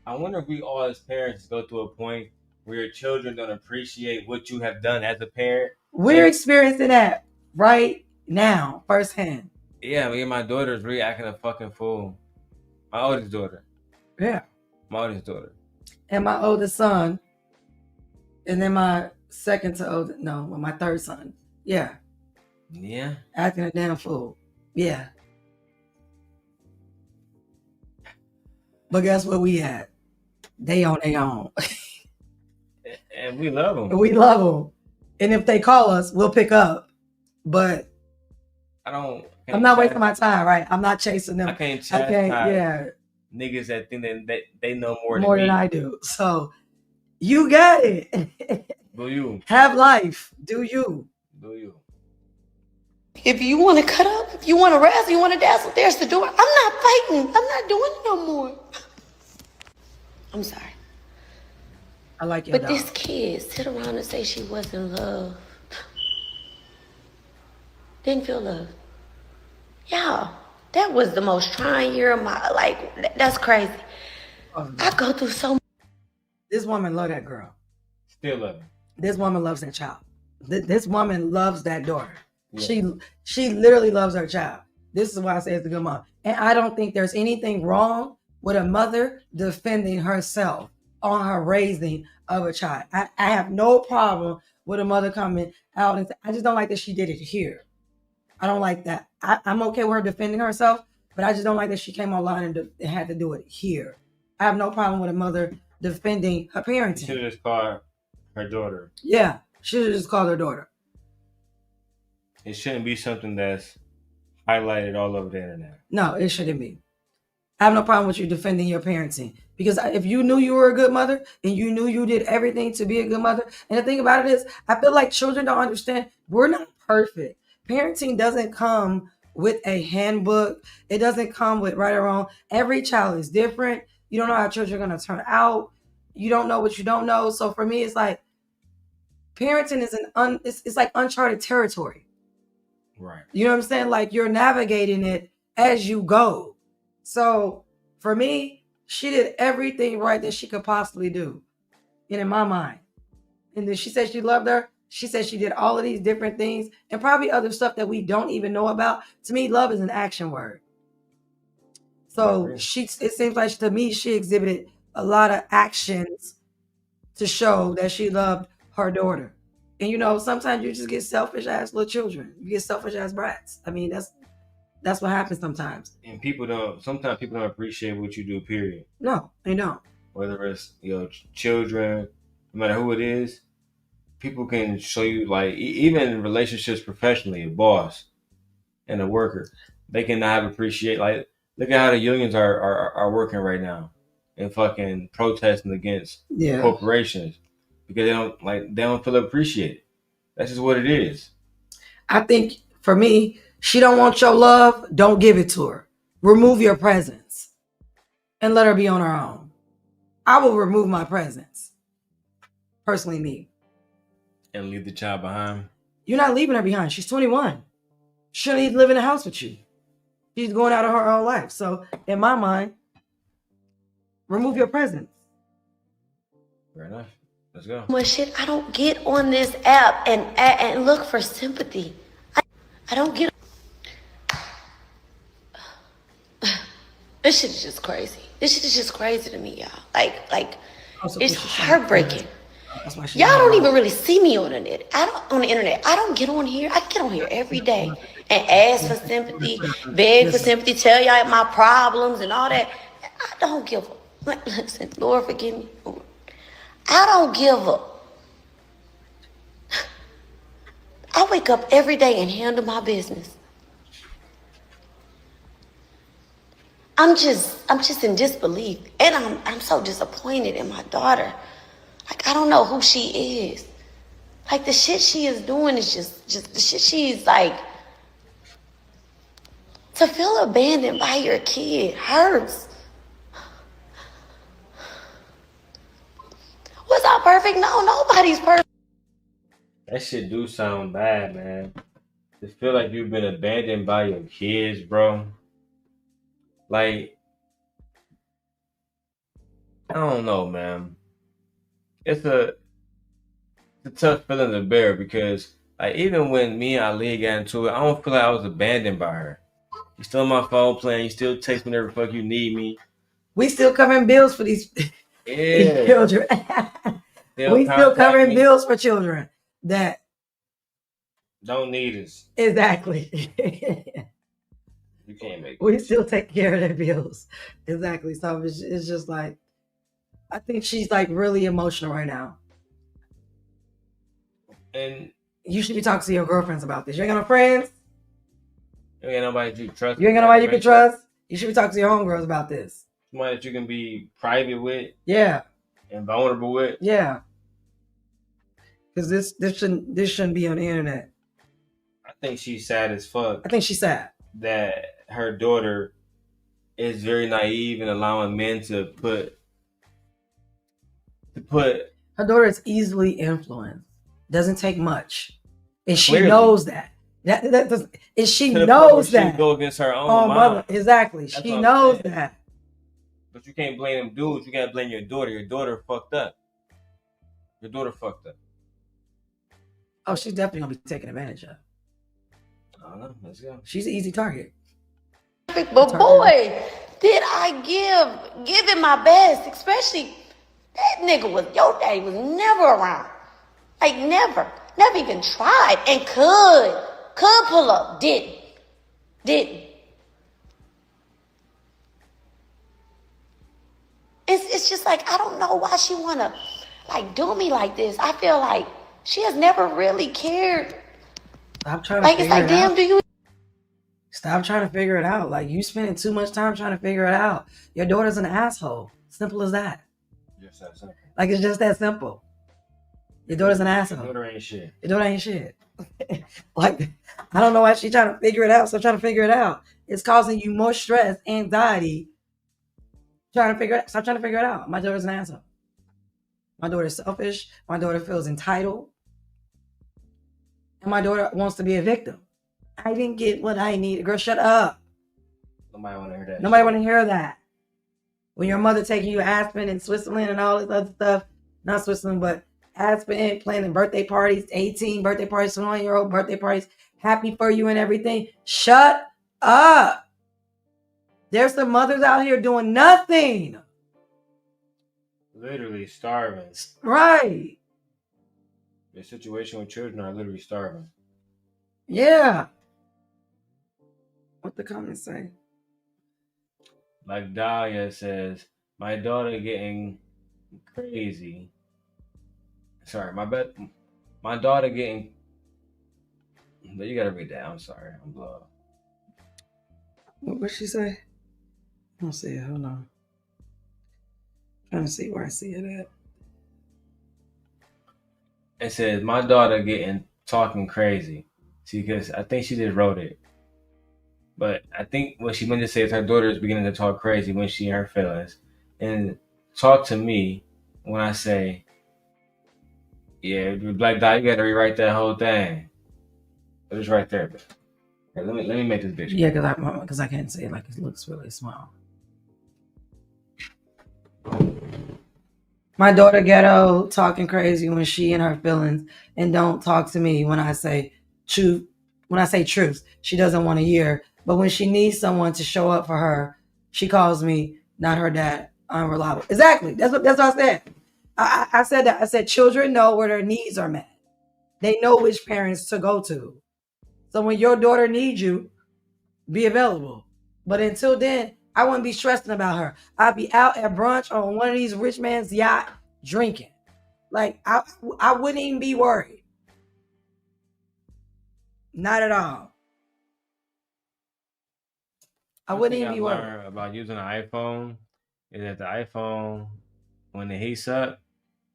I wonder if we all as parents go to a point where your children don't appreciate what you have done as a parent. We're experiencing that right now, firsthand. Yeah, me and my daughter's really acting a fucking fool. My oldest daughter. Yeah. My oldest daughter. And my oldest son. And then my my third son. Yeah. Yeah. Acting a damn fool. Yeah. But guess what we had? They on their own. And we love them. We love them. And if they call us, we'll pick up. But I'm not wasting my time, right? I'm not chasing them. I can't niggas that think that they know more than I do. So you got it. Do you? Have life. Do you? Do you? If you want to cut up, if you want to wrestle, you want to dazzle, there's the door. I'm not fighting. I'm not doing it no more. I'm sorry. I like your But dog. this kid sit around and say she wasn't loved. Didn't feel love. Yeah, that was the most trying year of my life. That's crazy. I go through so much. This woman love that girl. Still love her. This woman loves that child. This woman loves that daughter. Yeah. She literally loves her child. This is why I say it's a good mom. And I don't think there's anything wrong with a mother defending herself on her raising of a child. I have no problem with a mother coming out and I just don't like that she did it here. I don't like that. I'm okay with her defending herself, but I just don't like that she came online and had to do it here. I have no problem with a mother defending her parenting. She should have just called her daughter. Yeah, she should have just called her daughter. It shouldn't be something that's highlighted all over the internet. No, it shouldn't be. I have no problem with you defending your parenting. Because if you knew you were a good mother and you knew you did everything to be a good mother, and the thing about it is, I feel like children don't understand, we're not perfect. Parenting doesn't come with a handbook. It doesn't come with right or wrong. Every child is different. You don't know how children are going to turn out. You don't know what you don't know. So for me, it's like parenting is it's like uncharted territory. Right. You know what I'm saying? Like you're navigating it as you go. So for me, she did everything right that she could possibly do. And in my mind. And then she said she loved her. She said she did all of these different things and probably other stuff that we don't even know about. To me, love is an action word. So it seems like to me, she exhibited a lot of actions to show that she loved her daughter. And you know, sometimes you just get selfish ass little children. You get selfish ass brats. I mean, that's what happens sometimes. And sometimes people don't appreciate what you do, period. No, they don't. Whether it's, children, no matter who it is, people can show you, like, even in relationships professionally, a boss and a worker, they cannot appreciate, like, look at how the unions are working right now and fucking protesting against corporations because they don't feel appreciated. That's just what it is. I think for me, she don't want your love, don't give it to her. Remove your presence and let her be on her own. I will remove my presence. Personally, me. And leave the child behind. You're not leaving her behind. She's 21. She shouldn't even live in a house with you. She's going out of her own life. So in my mind, remove your presence. Fair enough. Let's go. Well, shit, I don't get on this app and look for sympathy. I don't get. This shit is just crazy. This shit is just crazy to me, y'all. Like it's heartbreaking. Y'all don't even really see me on the net. On the internet. I don't get on here. I get on here every day and ask for sympathy, beg for sympathy, tell y'all my problems and all that. I don't give a. Listen, Lord, forgive me. I don't give a. I wake up every day and handle my business. I'm just in disbelief. And I'm so disappointed in my daughter. Like, I don't know who she is. Like, the shit she is doing is just the shit she's like, to feel abandoned by your kid hurts. Was I perfect? No, nobody's perfect. That shit do sound bad, man. To feel like you've been abandoned by your kids, bro. Like, I don't know, man. It's a tough feeling to bear because, like, even when me and Ali got into it, I don't feel like I was abandoned by her. You still on my phone playing. You still text me whenever the fuck you need me. We still covering bills for these Yeah. children. We still covering bills for children that don't need us. Exactly. You can't make it. We still take care of their bills. Exactly. So it's just like, I think she's like really emotional right now. And you should be talking to your girlfriends about this. You ain't got no friends. You ain't got nobody you trust. You ain't got nobody you can trust. You should be talking to your homegirls about this. Somebody that you can be private with. Yeah. And vulnerable with. Yeah. Because this shouldn't be on the internet. I think she's sad as fuck. I think she's sad that her daughter is very naive and allowing men to put. Her daughter is easily influenced. Doesn't take much, and she Clearly. knows that. And she knows that. She go against her own mom. Mother. Exactly. That's she knows that. But you can't blame them dudes. You gotta blame your daughter. Your daughter fucked up. Your daughter fucked up. Oh, she's definitely gonna be taken advantage of. I don't know. Let's go. She's an easy target. But boy, did I give it my best. Especially that nigga your daddy was never around. Like never even tried and could pull up. Didn't. It's just like, I don't know why she wanna like do me like this. I feel like she has never really cared. Stop trying to figure it out. It's like, damn, do you? Stop trying to figure it out. Like, you spending too much time trying to figure it out. Your daughter's an asshole. Simple as that. Just that simple. Like, it's just that simple. Your daughter's an asshole. Your daughter ain't shit. Your daughter ain't shit. Like, I don't know why she's trying to figure it out. Stop trying to figure it out. It's causing you more stress, anxiety. Stop trying to figure it out. My daughter's an asshole. My daughter's selfish. My daughter feels entitled. And my daughter wants to be a victim. I didn't get what I needed. Girl, shut up. Nobody want to hear that. Nobody want to hear that. When your mother taking you to Aspen and Switzerland and all this other stuff, not Switzerland, but Aspen, planning birthday parties, 18 birthday parties, 21-year-old birthday parties, happy for you and everything. Shut up. There's some mothers out here doing nothing. Literally starving. Right. The situation with children are literally starving. Yeah. What the comments say? Like Dahlia says, my daughter getting crazy. Sorry, my daughter getting. But you gotta read that. I'm sorry. I'm blown. What'd she say? I don't see it. Hold on. Trying to see where I see it at. It says, my daughter getting talking crazy. See, because I think she just wrote it. But I think what she meant to say is her daughter is beginning to talk crazy when she in her feelings. And talk to me when I say, yeah, Black Dot, you gotta rewrite that whole thing. It was right there. Here, let me make this bitch. Yeah, because I can't see it. Like, it looks really small. My daughter ghetto talking crazy when she in her feelings, and don't talk to me when I say truth. When I say truth, she doesn't want to hear. But when she needs someone to show up for her, she calls me not her dad, unreliable. Exactly. That's what I said. I said that. I said children know where their needs are met. They know which parents to go to. So when your daughter needs you, be available. But until then, I wouldn't be stressing about her. I'd be out at brunch on one of these rich man's yacht drinking. Like, I wouldn't even be worried. Not at all. I wouldn't thing even I be worried. learned about using an iPhone is that the iPhone, when it heats up,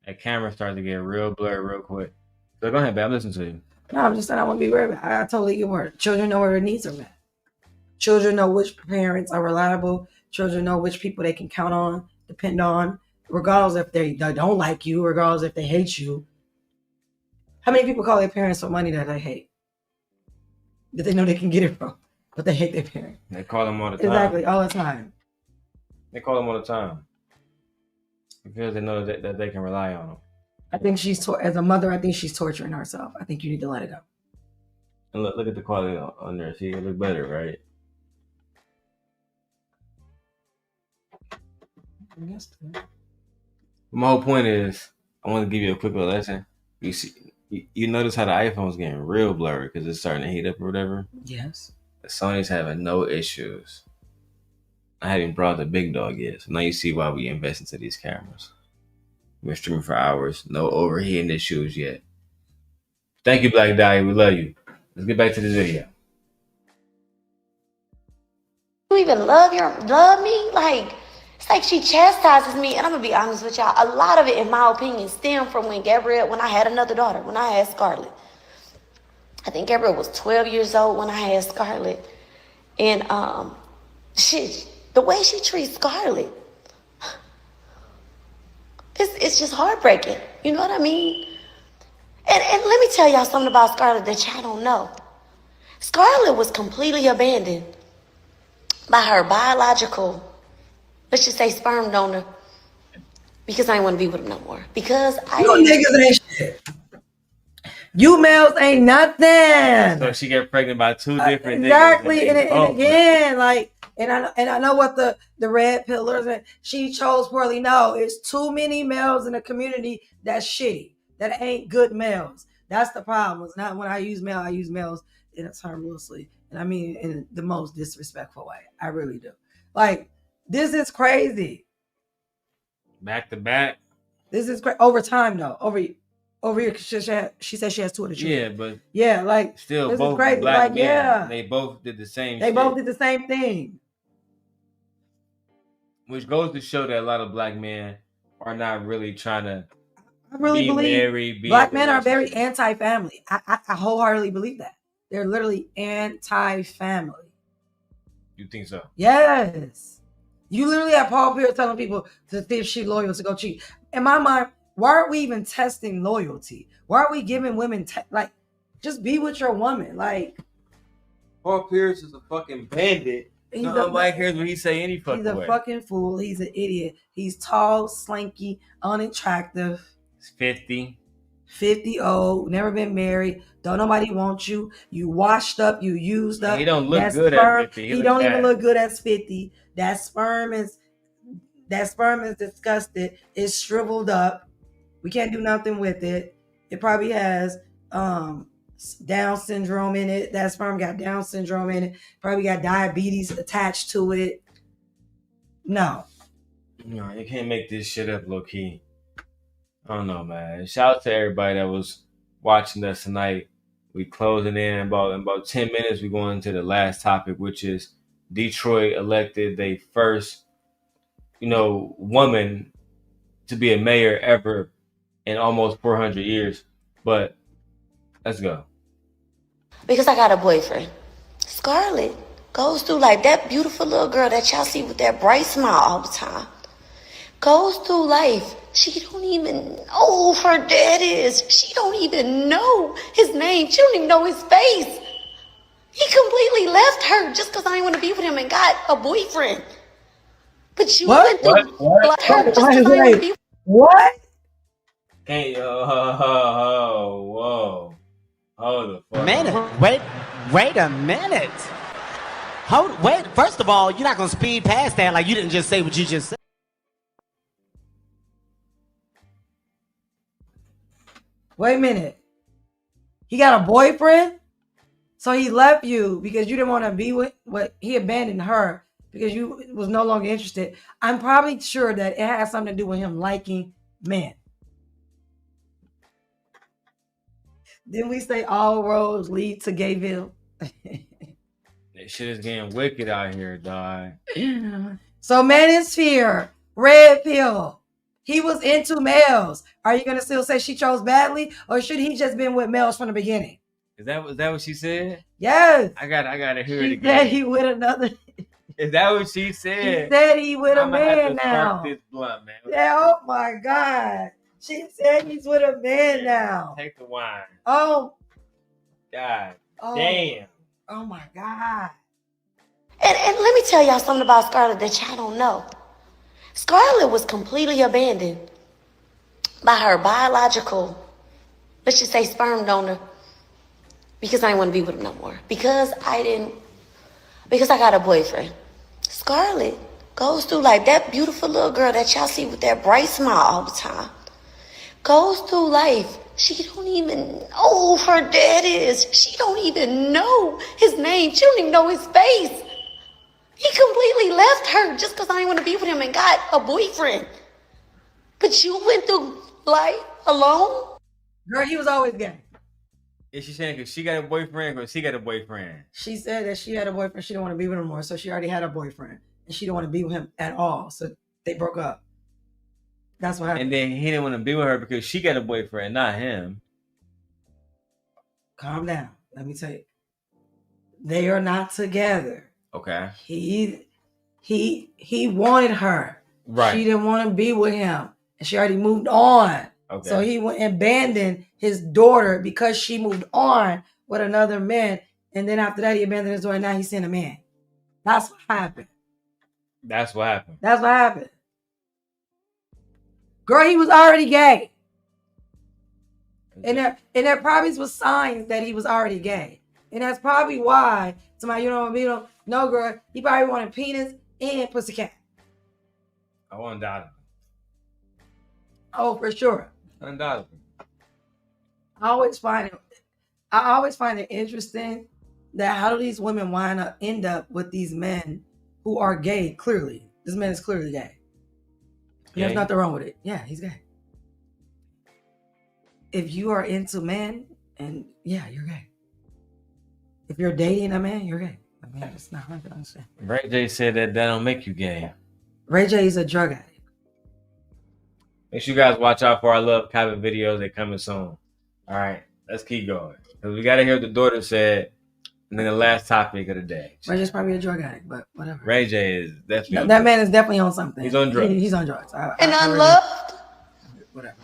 the camera starts to get real blurry real quick. So go ahead, babe. I'm listening to you. No, I'm just saying I wouldn't be worried. I totally get worried. Children know where their needs are met. Children know which parents are reliable. Children know which people they can count on, depend on, regardless if they don't like you, regardless if they hate you. How many people call their parents for money that they hate? That they know they can get it from, but they hate their parents. They call them all the time. Exactly, all the time. They call them all the time because they know that they can rely on them. I think as a mother, I think she's torturing herself. I think you need to let it go. And look at the quality on there. See, it look better, right? My whole point is, I want to give you a quick little lesson. You see, you notice how the iPhone's getting real blurry because it's starting to heat up or whatever. Yes. The Sony's having no issues. I haven't brought the big dog yet, so now you see why we invest into these cameras. We're streaming for hours, no overheating issues yet. Thank you, Black Dahlia. We love you. Let's get back to this video. You even love me? Like, it's like she chastises me, and I'm gonna be honest with y'all. A lot of it, in my opinion, stemmed from when I had another daughter, when I had Scarlett. I think Gabrielle was 12 years old when I had Scarlett, and the way she treats Scarlett, it's just heartbreaking. You know what I mean? And let me tell y'all something about Scarlett that y'all don't know. Scarlett was completely abandoned by her biological, let's just say, sperm donor, because I didn't want to be with him no more. Because You niggas ain't shit. You males ain't nothing. So she got pregnant by two different exactly. niggas. And again, like, and I know what the red pillars and she chose poorly. No, it's too many males in the community that's shitty. That ain't good males. That's the problem. It's not when I use males in a term loosely. And I mean in the most disrespectful way. I really do. Like, this is crazy. Back to back. This is crazy. Over time, though. Over here, she said she has two of the children. Yeah, but yeah, like, still, this both is crazy. black Like, men, yeah, they both did the same. They both did the same thing. Which goes to show that a lot of black men are not really trying to. I really believe married, black men are very anti-family. I wholeheartedly believe that. They're literally anti-family. You think so? Yes. You literally have Paul Pierce telling people to see if she's loyal to go cheat. In my mind, why are we even testing loyalty? Why are we giving women like, just be with your woman? Like, Paul Pierce is a fucking bandit. Nobody cares what he say any fucking way. He's a fucking fool. He's an idiot. He's tall, slinky, unattractive. He's 50. 50 old, never been married. Don't nobody want you. You washed up, you used up. He don't look good sperm, at 50. He don't even look good at 50. That sperm is disgusted. It's shriveled up. We can't do nothing with it. It probably has Down syndrome in it. That sperm got Down syndrome in it. Probably got diabetes attached to it. No, you can't make this shit up, low key. I don't know, man. Shout out to everybody that was watching us tonight. We closing in about 10 minutes. We're going into the last topic, which is Detroit elected their first, woman to be a mayor ever in almost 400 years. But let's go. Because I got a boyfriend. Scarlett goes through like that beautiful little girl that y'all see with that bright smile all the time. Goes through life. She don't even know who her dad is. She don't even know his name. She don't even know his face. He completely left her just because I didn't want to be with him and got a boyfriend. But you went through like her just because I didn't want to be with him. What? Hey, whoa. Hold the fuck Minute. Wait a minute. Wait, first of all, you're not going to speed past that like you didn't just say what you just said. Wait a minute. He got a boyfriend? So he left you because you didn't want to be with he abandoned her because you was no longer interested. I'm probably sure that it has something to do with him liking men. Didn't we say all roads lead to Gayville? That shit is getting wicked out here, dog. So Manosphere, red pill. He was into males. Are you gonna still say she chose badly, or should he just been with males from the beginning? Is that what she said? Yes. I gotta hear it She again. said he with another. Is that what she said? She said he with a I'ma have man to now. spark this blunt, man. Yeah, oh my God. She said he's with a man now. Take the wine. Oh. God Oh. damn. Oh my God. And let me tell y'all something about Scarlett that y'all don't know. Scarlett was completely abandoned by her biological, let's just say sperm donor, because I didn't want to be with him no more. Because I got a boyfriend. Scarlett goes through like that beautiful little girl that y'all see with that bright smile all the time. Goes through life. She don't even know who her dad is. She don't even know his name. She don't even know his face. He completely left her just because I didn't want to be with him and got a boyfriend. But you went through life alone? Girl, he was always gay. Is she saying because she got a boyfriend or she got a boyfriend? She said that she had a boyfriend. She didn't want to be with him anymore. So she already had a boyfriend. And she didn't want to be with him at all. So they broke up. That's what happened. And then he didn't want to be with her because she got a boyfriend, not him. Calm down. Let me tell you. They are not together. Okay. He wanted her. Right. She didn't want to be with him. And she already moved on. Okay. So he went and abandoned his daughter because she moved on with another man. And then after that, he abandoned his daughter. And now he's seeing a man. That's what happened. That's what happened. That's what happened. Girl, he was already gay. And there probably was signs that he was already gay. And that's probably why somebody, you don't want to be with him. No, girl, he probably wanted penis and pussycat. I want that. Oh, for sure. Undoubtedly. I always find it interesting that how do these women end up with these men who are gay? Clearly, this man is clearly gay. There's nothing wrong with it. Yeah, he's gay. If you are into men, and yeah, you're gay. If you're dating a man, you're gay. I mean, it's not hard to understand. Ray J said that don't make you gay. Ray J is a drug addict. Make sure you guys watch out for our Love Cabin videos. They're coming soon. All right, let's keep going. Because we got to hear what the daughter said. And then the last topic of the day. Ray J's probably a drug addict, but whatever. Ray J is definitely that man is definitely on something. He's on drugs. He's on drugs. And unloved? Whatever.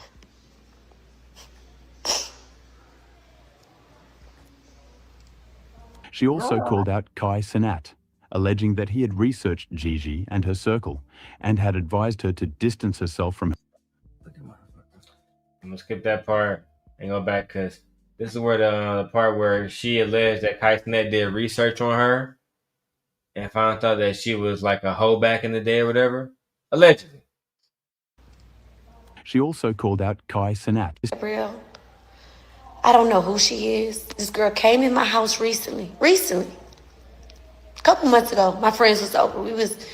She also called out KaiCenat, alleging that he had researched Gigi and her circle and had advised her to distance herself from her. I'm going to skip that part and go back because this is where the part where she alleged that KaiCenat did research on her and found out that she was like a hoe back in the day or whatever. Allegedly. She also called out KaiCenat. Real. I don't know who she is. This girl came in my house recently. A couple months ago. My friends was over. We was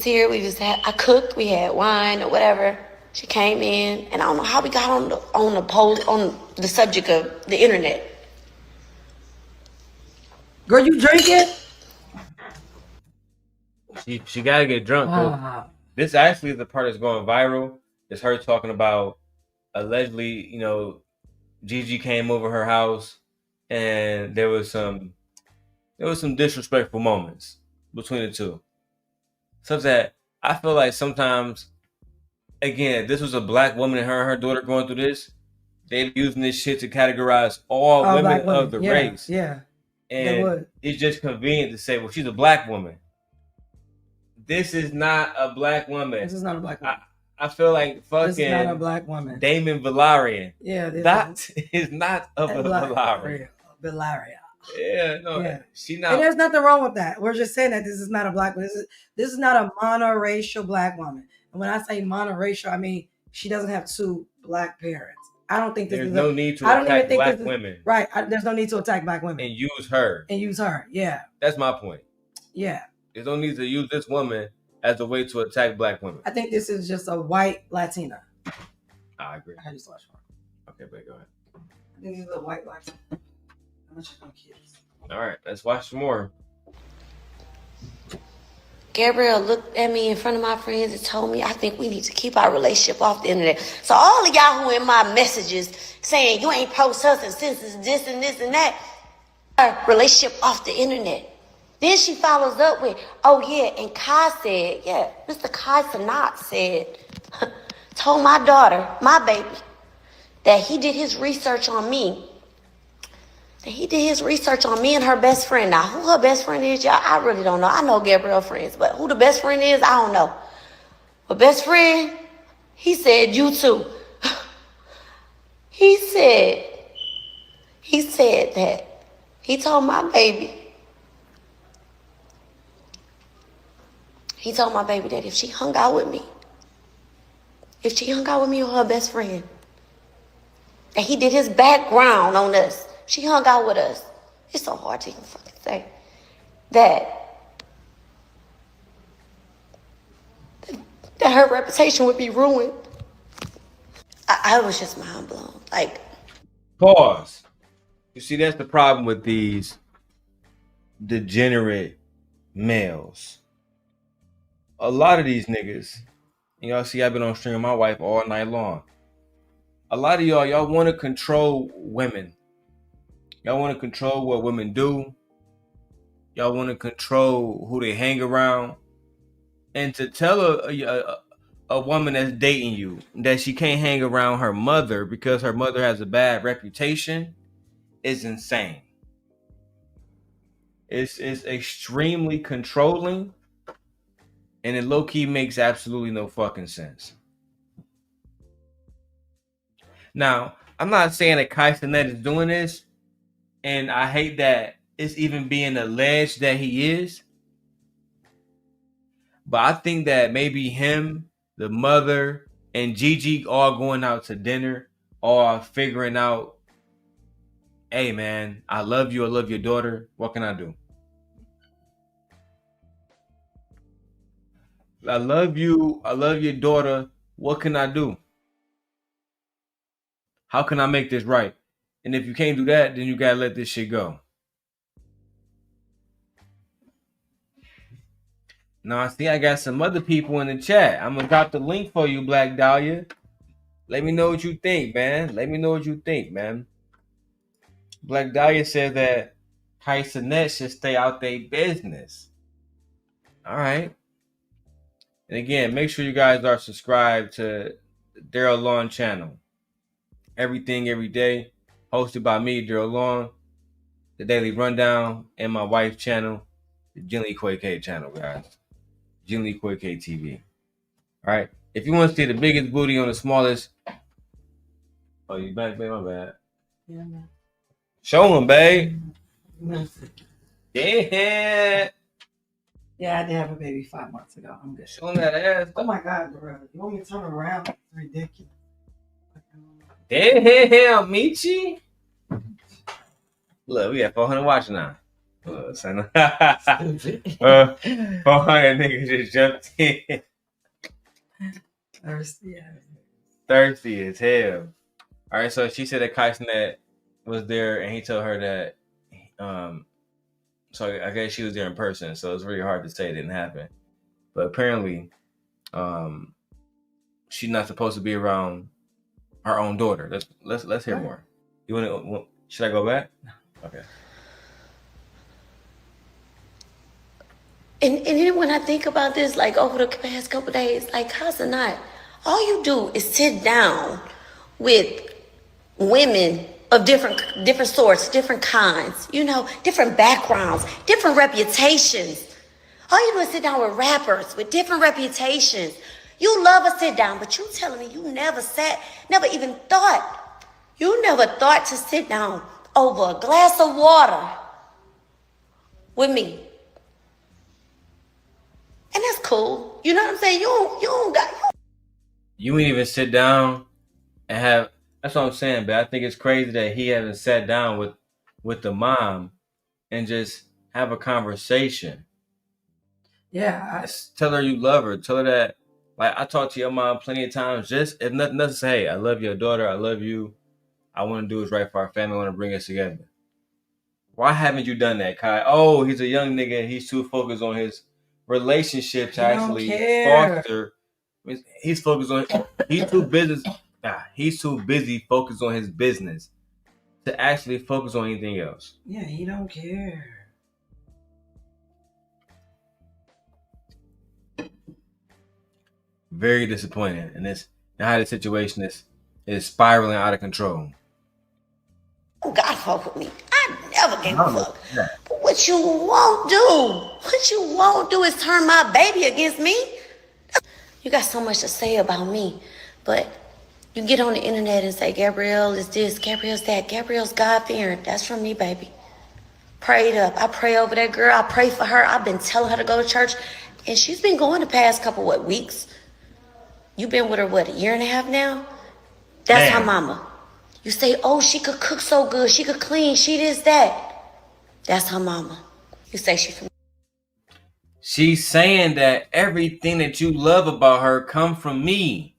here. I cooked. We had wine or whatever. She came in, and I don't know how we got on the subject of the internet. Girl, you drinking? She gotta get drunk. This actually is the part that's going viral. It's her talking about allegedly, Gigi came over her house and there was some disrespectful moments between the two. Such that I feel like sometimes, again, this was a black woman and her daughter going through this. They're using this shit to categorize all women of the race. Yeah. And it's just convenient to say, well, she's a black woman. This is not a black woman. This is not a black woman. I feel like fucking this is not a black woman. Damon Valerian. Yeah, that is not a Valerian. Valerian. Yeah, no, yeah. She not. And there's nothing wrong with that. We're just saying that this is not a black woman. This is not a monoracial black woman. And when I say monoracial, I mean she doesn't have two black parents. I don't think there's no need to attack black women. Right. There's no need to attack black women. And use her. Yeah. That's my point. Yeah. There's no need to use this woman as a way to attack black women. I think this is just a white Latina. I agree. I just watched one. Okay, but go ahead. I think this is a white Latina. I'm not sure kids. All right, let's watch some more. Gabriel looked at me in front of my friends and told me, I think we need to keep our relationship off the internet. So all of y'all who in my messages saying you ain't post us and since it's this and this and that, our relationship off the internet. Then she follows up with, oh yeah, and Kai said, yeah, Mr. KaiCenat said, told my daughter, my baby, that he did his research on me. That he did his research on me and her best friend. Now, who her best friend is, y'all, I really don't know. I know Gabrielle friends, but who the best friend is, I don't know. But best friend, he said, you too. He said that he told my baby that if she hung out with me or her best friend, and he did his background on us, she hung out with us. It's so hard to even fucking say that her reputation would be ruined. I was just mind blown. Like, pause. You see, that's the problem with these degenerate males. A lot of these niggas, and y'all see I've been on stream with my wife all night long. A lot of y'all want to control women. Y'all want to control what women do. Y'all want to control who they hang around. And to tell a woman that's dating you that she can't hang around her mother because her mother has a bad reputation is insane. It's extremely controlling, and it low-key makes absolutely no fucking sense. Now, I'm not saying that KaiCanet is doing this, and I hate that it's even being alleged that he is. But I think that maybe him, the mother, and Gigi all going out to dinner, all figuring out, hey man, I love you, I love your daughter. What can I do? I love you, I love your daughter. What can I do? How can I make this right? And if you can't do that, then you gotta let this shit go. Now I see I got some other people in the chat. I'm gonna drop the link for you, Black Dahlia. Let me know what you think, man. Let me know what you think, man. Black Dahlia says that KaiCanet should stay out their business. All right. And again, make sure you guys are subscribed to Darrel Lawn channel. Everything every day, hosted by me, Darrel Lawn, the Daily Rundown, and my wife's channel, the Jhene Aiko channel, guys. Jhene Aiko TV. All right. If you want to see the biggest booty on the smallest, oh, you back, babe? My bad. Yeah, man. Show him, babe. Yeah. Yeah, I did have a baby 5 months ago. I'm good. Show him that ass. Oh my God, bro. You want me to turn around? It's ridiculous. Damn, Michi. Look, we got 400 watching now. Look, son. 400 niggas just jumped in. Thirsty as hell. All right, so she said that KaiCanet was there, and he told her that. So I guess she was there in person. So it's really hard to say it didn't happen. But apparently, she's not supposed to be around her own daughter. Let's hear more. You want to? Should I go back? Okay. And then when I think about this, like over the past couple days, like KaiCenat, all you do is sit down with women of different sorts, different kinds, you know, different backgrounds, different reputations. All you do is sit down with rappers with different reputations. You love a sit down, but you telling me you never even thought to sit down over a glass of water with me. And that's cool. You know what I'm saying? You ain't even sit down and have. That's what I'm saying, but I think it's crazy that he hasn't sat down with the mom and just have a conversation. Yeah. Tell her you love her. Tell her that, like, I talked to your mom plenty of times. Just if nothing else, say, hey, I love your daughter. I love you. I want to do what's right for our family. I want to bring us together. Why haven't you done that, Kai? Oh, he's a young nigga. He's too focused on his relationship to He don't actually care. foster. He's focused on. He's too busy. He's too busy focused on his business to actually focus on anything else. Yeah, he don't care. Very disappointing, and how the situation is spiraling out of control. Oh, God fuck with me. I never gave a fuck. But what you won't do is turn my baby against me. You got so much to say about me, but you get on the internet and say Gabrielle is this, Gabrielle's that. Gabrielle's God-fearing. That's from me, baby. Prayed up. I pray over that girl. I pray for her. I've been telling her to go to church, and she's been going the past couple, weeks? You've been with her, a year and a half now? That's her mama. You say, oh, she could cook so good. She could clean. She this, that. That's her mama. You say she from... She's saying that everything that you love about her come from me.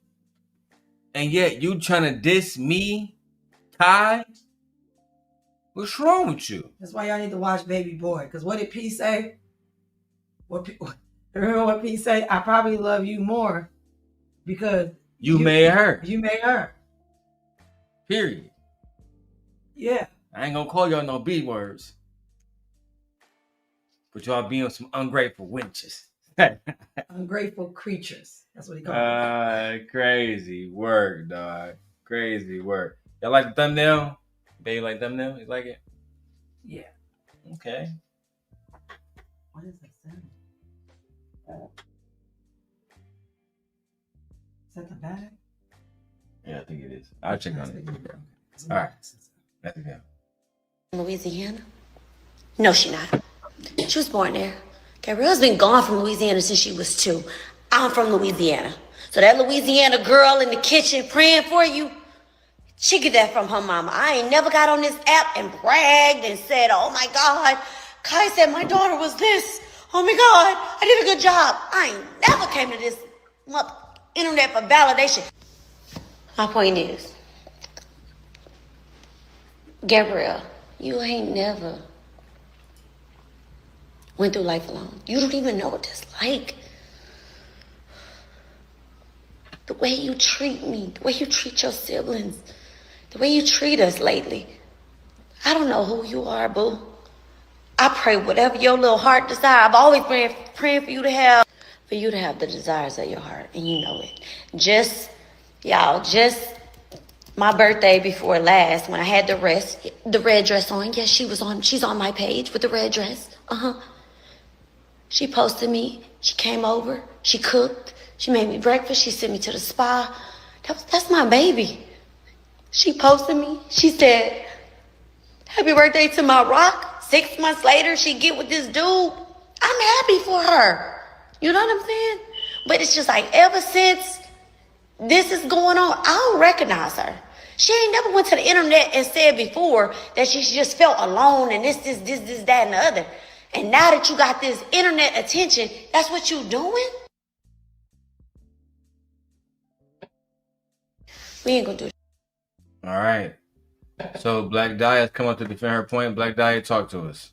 And yet you trying to diss me, Kai? What's wrong with you? That's why y'all need to watch Baby Boy. Because what did P say? Remember what P say? I probably love you more because you made her. You made her. Period. Yeah. I ain't gonna call y'all no B words. But y'all being some ungrateful wenches. Ungrateful creatures. That's what he called it. Crazy work, dog. Crazy work. Y'all like the thumbnail? Baby, like thumbnail? You like it? Yeah. Okay. What is that sound? Is that the bag? Yeah, I think it is. I'll check on it. All right. Let's go. Louisiana? No, she not. She was born there. Gabrielle's been gone from Louisiana since she was 2. I'm from Louisiana. So that Louisiana girl in the kitchen praying for you, she get that from her mama. I ain't never got on this app and bragged and said, oh my God, Kai said my daughter was this. Oh my God, I did a good job. I ain't never came to this internet for validation. My point is, Gabrielle, you ain't never went through life alone. You don't even know what that's like. The way you treat me, the way you treat your siblings, the way you treat us lately. I don't know who you are, boo. I pray whatever your little heart desire. I've always been praying for you to have the desires of your heart, and you know it. Just my birthday before last, when I had the red dress on. Yes, she's on my page with the red dress. She posted me. She came over. She cooked. She made me breakfast. She sent me to the spa. That's my baby. She posted me. She said, happy birthday to my rock. 6 months later, she get with this dude. I'm happy for her. You know what I'm saying? But it's just like ever since this is going on, I don't recognize her. She ain't never went to the internet and said before that she just felt alone and this, that, and the other. And now that you got this internet attention, that's what you doing? We ain't gonna do it. All right. So Black Dia's come up to defend her point. Black Dia, talk to us.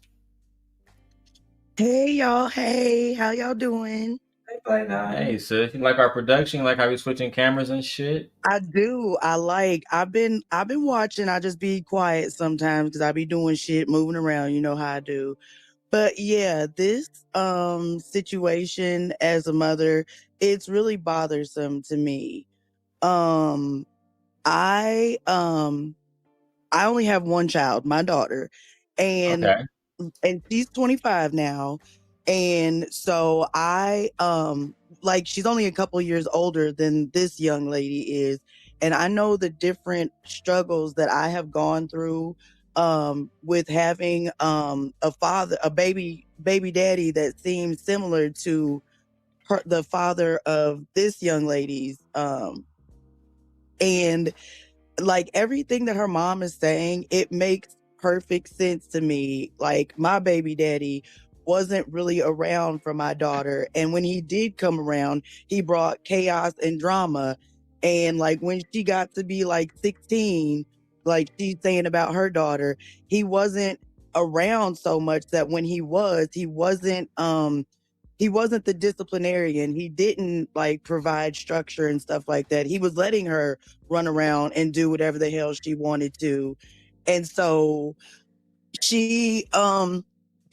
Hey y'all. Hey, how y'all doing? Hey, Black Dia. Hey sis, you like our production? You like how we switching cameras and shit? I do. I've been watching. I just be quiet sometimes because I be doing shit, moving around. You know how I do. But yeah, this situation as a mother, it's really bothersome to me. I only have one child, my daughter, and Okay. and she's 25 now. And so I like she's only a couple years older than this young lady is. And I know the different struggles that I have gone through with having a baby daddy that seems similar to the father of this young lady's and like everything that her mom is saying, it makes perfect sense to me. Like my baby daddy wasn't really around for my daughter. And when he did come around, he brought chaos and drama. And like when she got to be like 16, like she's saying about her daughter, he wasn't around so much that when he wasn't he wasn't the disciplinarian. He didn't like provide structure and stuff like that. He was letting her run around and do whatever the hell she wanted to. And so she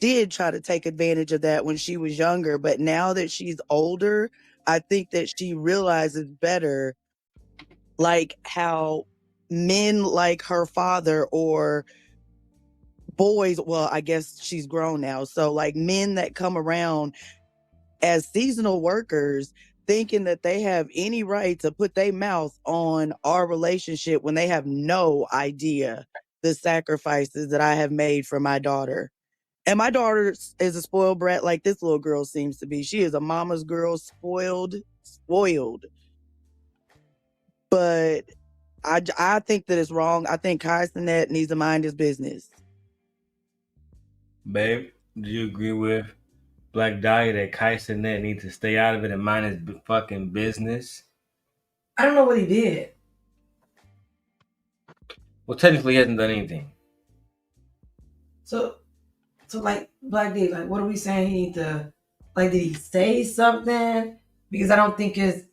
did try to take advantage of that when she was younger, but now that she's older, I think that she realizes better like how men like her father or boys, well, I guess she's grown now. So like men that come around as seasonal workers thinking that they have any right to put their mouth on our relationship when they have no idea the sacrifices that I have made for my daughter. And my daughter is a spoiled brat like this little girl seems to be. She is a mama's girl, spoiled. But I think that it's wrong. I think KaiCenet needs to mind his business. Babe, do you agree with Black Dahlia that KaiCenet needs to stay out of it and mind his fucking business? I don't know what he did. Well, technically, he hasn't done anything. So like Black D, like what are we saying? He need to, like, did he say something? Because I don't think it's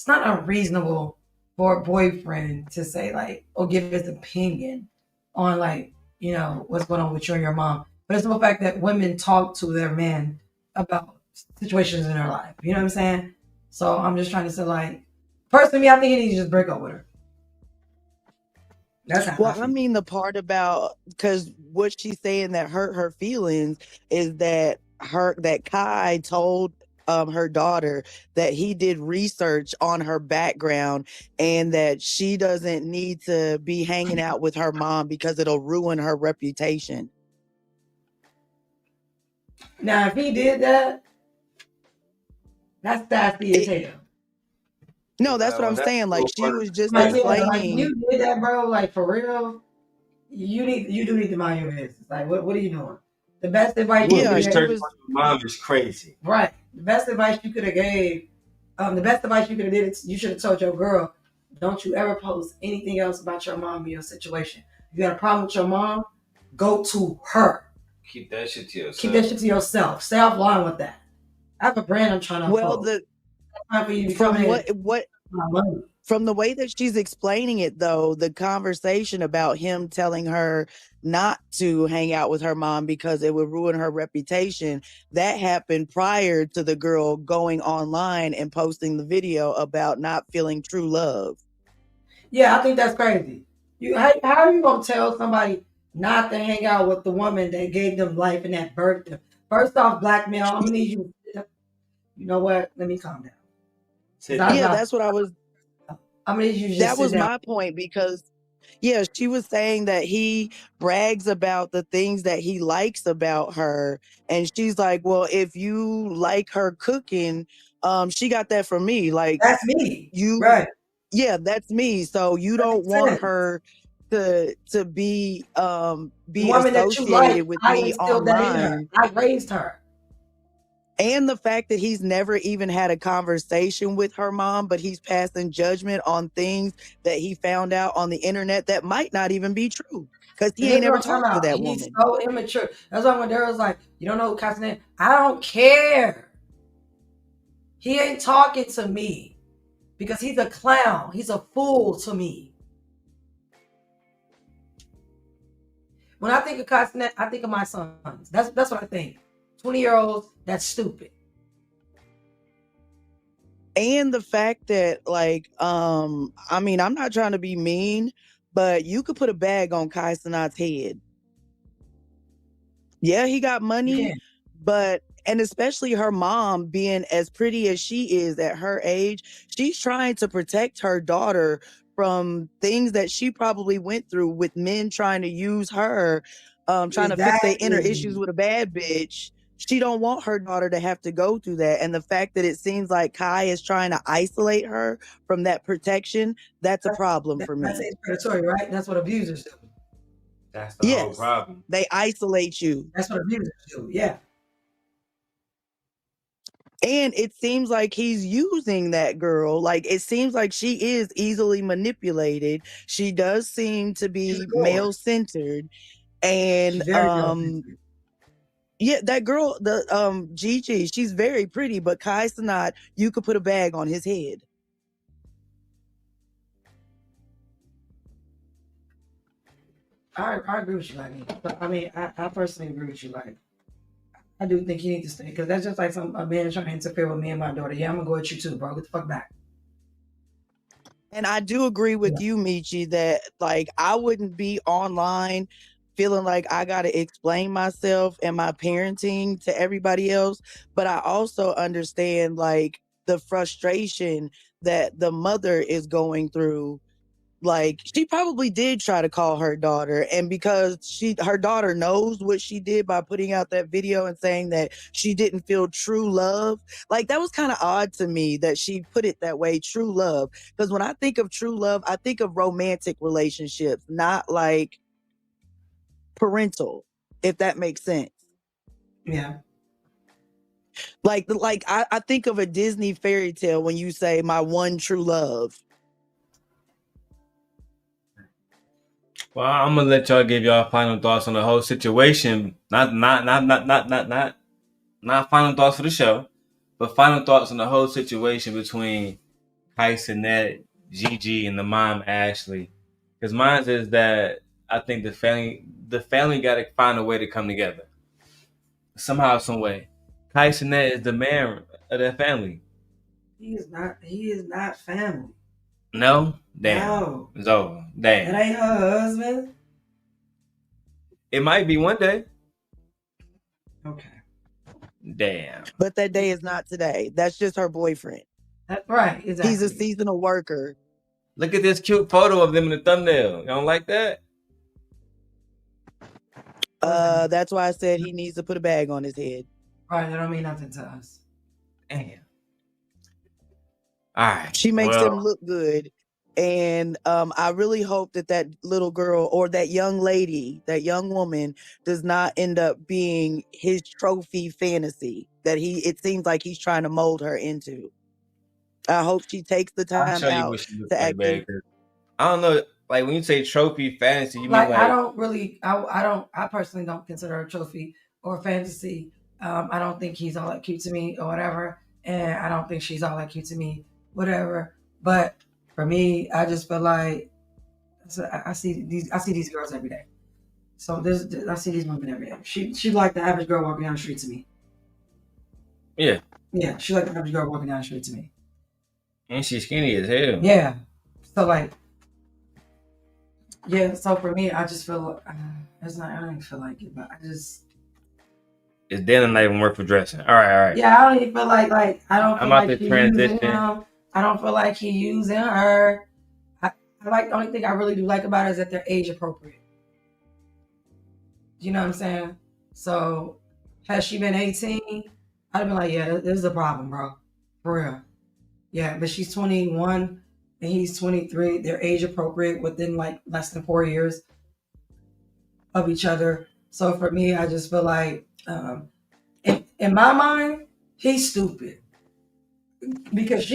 not unreasonable for a boyfriend to say like, or give his opinion on like, you know, what's going on with you and your mom. But it's the fact that women talk to their men about situations in their life. You know what I'm saying? So I'm just trying to say, like, personally, I think he needs to just break up with her. That's how Well, I mean, the part about, because what she's saying that hurt her feelings is that Kai told her daughter that he did research on her background and that she doesn't need to be hanging out with her mom because it'll ruin her reputation. Now, if he did that, that's sassy as hell. No, that's what I'm saying. Like, she was just Like, explaining. like, you did that, bro. Like, for real, you do need to mind your business. Like, what are you doing? The best advice you could Your mom is crazy. Right. The best advice you could have gave, the best advice you could have did is you should have told your girl, don't you ever post anything else about your mom or your situation. If you got a problem with your mom, go to her. Keep that shit to yourself. Keep that shit to yourself. Stay offline with that. I have a brand I'm trying to Well, from the way that she's explaining it, though, the conversation about him telling her not to hang out with her mom because it would ruin her reputation, that happened prior to the girl going online and posting the video about not feeling true love. Yeah, I think that's crazy. How are you gonna tell somebody not to hang out with the woman that gave them life and that birthed them? First off, blackmail. I'm gonna need you. You know what? Let me calm down. That's what I was. I'm gonna need you to just that was sit down. my point because, yeah, she was saying that he brags about the things that he likes about her, and she's like, "Well, if you like her cooking, she got that from me. Like that's me, right? Yeah, that's me. So you don't want her to be the woman that you like, with I me instilled that in her. online." I raised her. And the fact that he's never even had a conversation with her mom, but he's passing judgment on things that he found out on the internet that might not even be true because he ain't ever talked to that woman. He's so immature. That's why when Darrel's like, you don't know who KaiCenat, I don't care. He ain't talking to me because he's a clown. He's a fool to me. When I think of KaiCenat, I think of my sons. That's what I think. 20-year-olds, that's stupid. And the fact that, like, I mean, I'm not trying to be mean, but you could put a bag on KaiCenat's head. Yeah, he got money, and especially her mom being as pretty as she is at her age, she's trying to protect her daughter from things that she probably went through with men trying to use her, trying to fix their inner issues with a bad bitch. She don't want her daughter to have to go through that. And the fact that it seems like Kai is trying to isolate her from that protection, that's a problem for me. That's predatory, right? That's what abusers do. That's the whole problem. They isolate you. That's what abusers do, yeah. And it seems like he's using that girl. Like, it seems like she is easily manipulated. She does seem to be male-centered. And Yeah, that girl, the Gigi, she's very pretty, but KaiCenat, you could put a bag on his head. I agree with you, like, I mean, I personally agree with you, like, I do think you need to stay, because that's just like a man trying to interfere with me and my daughter. Yeah, I'm gonna go at you too, bro. Get the fuck back. And I do agree with you, Michi, that like I wouldn't be online feeling like I got to explain myself and my parenting to everybody else. But I also understand like the frustration that the mother is going through. Like she probably did try to call her daughter, and because her daughter knows what she did by putting out that video and saying that she didn't feel true love, like that was kind of odd to me that she put it that way, true love, because when I think of true love, I think of romantic relationships, not like parental, if that makes sense. Yeah. Like I think of a Disney fairy tale when you say my one true love. Well, I'm gonna let y'all give y'all final thoughts on the whole situation. Not final thoughts for the show, but final thoughts on the whole situation between KaiCenet, Gigi, and the mom Ashley. Because mine is that I think the family got to find a way to come together somehow, some way. KaiCenet is the man of that family. He is not family. No, damn, No. it's over. Damn, That ain't her husband. it might be one day. Okay. Damn. But that day is not today. That's just her boyfriend. That's right. Exactly. He's a seasonal worker. Look at this cute photo of them in the thumbnail. You don't like that? That's why I said he needs to put a bag on his head. Right, that don't mean nothing to us. Damn. All right. She makes him look good. And I really hope that little girl or that young lady, that young woman does not end up being his trophy fantasy that it seems like he's trying to mold her into. I hope she takes the I'll time show you out what she looks to like, actually. babe. I don't know. Like when you say trophy fantasy, you Like mean like I don't really, I personally don't consider her a trophy or fantasy. I don't think he's all that cute to me or whatever, and I don't think she's all that cute to me, whatever. But for me, I just feel like I see these girls every day. So I see these women every day. She like the average girl walking down the street to me. Yeah. Yeah, she like the average girl walking down the street to me. And she's skinny as hell. Yeah. So like, yeah. So for me, I just feel it's not. I don't even feel like it, but I just. It's denim not even worth addressing. All right. Yeah, I don't even feel like I don't feel I'm about like to he transition. using him. I don't feel like he using her. I like the only thing I really do like about it is that they're age appropriate. You know what I'm saying? So, has she been 18? I'd have been like, yeah, this is a problem, bro. For real. Yeah, but she's 21 and he's 23. They're age appropriate within like less than 4 years of each other. So for me, I just feel like, in my mind, he's stupid. Because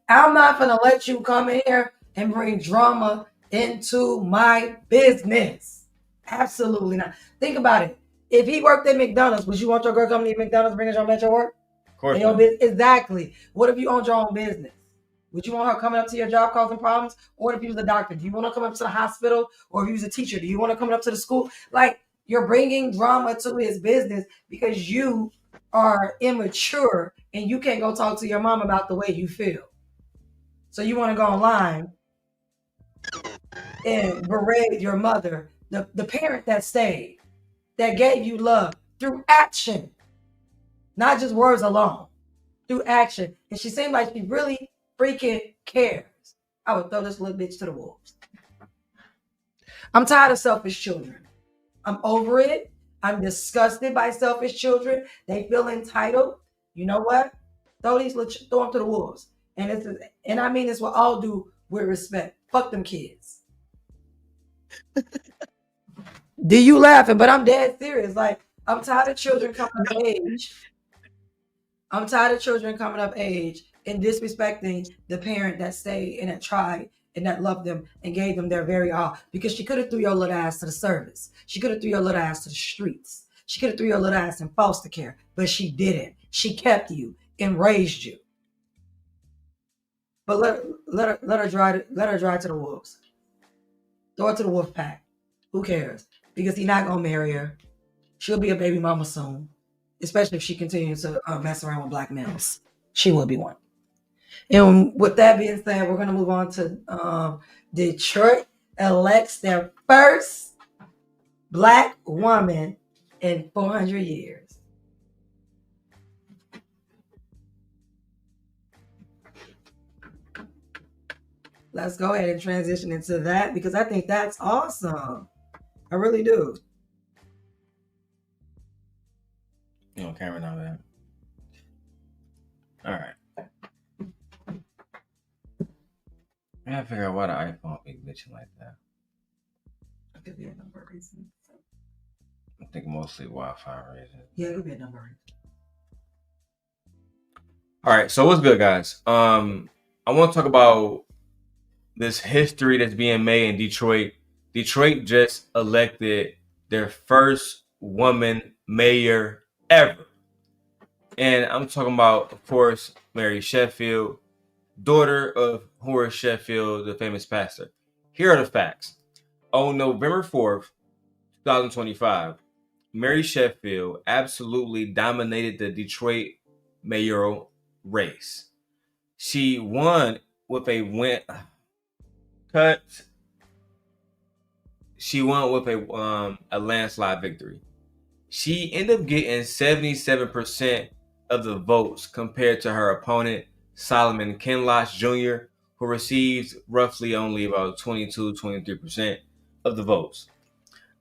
I'm not gonna let you come in here and bring drama into my business. Absolutely not. Think about it. If he worked at McDonald's, would you want your girl coming to your McDonald's bringing your at your work? Of course. Exactly. What if you owned your own business? Would you want her coming up to your job causing problems? Or if you was a doctor, do you want to come up to the hospital? Or if you was a teacher, do you want to come up to the school? Like, you're bringing drama to his business because you are immature and you can't go talk to your mom about the way you feel. So you want to go online and berate your mother, the parent that stayed, that gave you love through action, not just words alone, through action. And she seemed like she really freaking cares. I would throw this little bitch to the wolves. I'm tired of selfish children. I'm over it. I'm disgusted by selfish children. They feel entitled. You know what? Throw them to the wolves. And I mean this with all due with respect. Fuck them kids. Do you laughing? But I'm dead serious. Like, I'm tired of children coming of age. I'm tired of children coming of age and disrespecting the parent that stayed and that tried and that loved them and gave them their very all. Because she could have threw your little ass to the service. She could have threw your little ass to the streets. She could have threw your little ass in foster care, but she didn't. She kept you and raised you. But let her drive to the wolves. Throw her to the wolf pack. Who cares? Because he's not gonna marry her. She'll be a baby mama soon, especially if she continues to mess around with black males. She will be one. And with that being said, we're gonna move on to Detroit elects their first black woman in 400 years. Let's go ahead and transition into that because I think that's awesome. I really do. You on camera now, man. All right. I gotta figure out why the iPhone be glitching like that. It could be a number of reasons. I think mostly Wi-Fi reasons. Yeah, it could be a number of reasons. All right, so what's good, guys? I want to talk about this history that's being made in Detroit. Detroit just elected their first woman mayor ever. And I'm talking about, of course, Mary Sheffield, daughter of Horace Sheffield, the famous pastor. Here are the facts. On November 4th, 2025, Mary Sheffield absolutely dominated the Detroit mayoral race. She won with a a landslide victory. She ended up getting 77% of the votes compared to her opponent, Solomon Kinloch Jr., who received roughly only about 22-23% of the votes.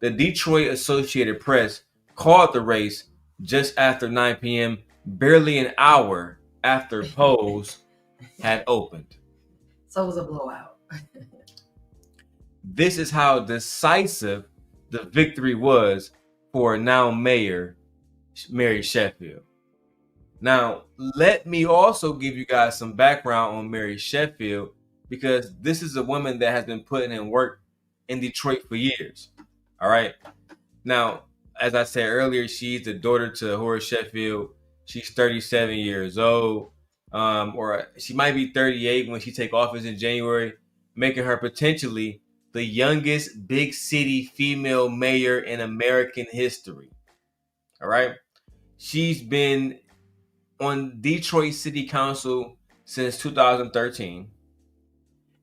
The Detroit Associated Press called the race just after 9 p.m., barely an hour after polls had opened. So it was a blowout. This is how decisive the victory was for now Mayor Mary Sheffield. Now, let me also give you guys some background on Mary Sheffield because this is a woman that has been putting in work in Detroit for years. All right. Now, as I said earlier, she's the daughter to Horace Sheffield. She's 37 years old, or she might be 38 when she take office in January, making her potentially the youngest big city female mayor in American history. All right. She's been on Detroit City Council since 2013.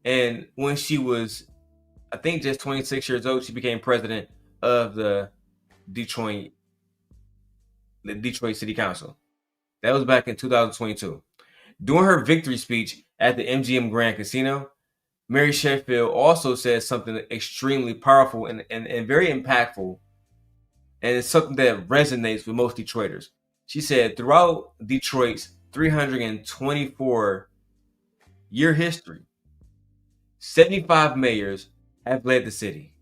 And when she was, I think, just 26 years old, she became president of the Detroit City Council. That was back in 2022. During her victory speech at the MGM Grand Casino, Mary Sheffield also said something extremely powerful and very impactful, and it's something that resonates with most Detroiters. She said, throughout Detroit's 324-year history, 75 mayors have led the city,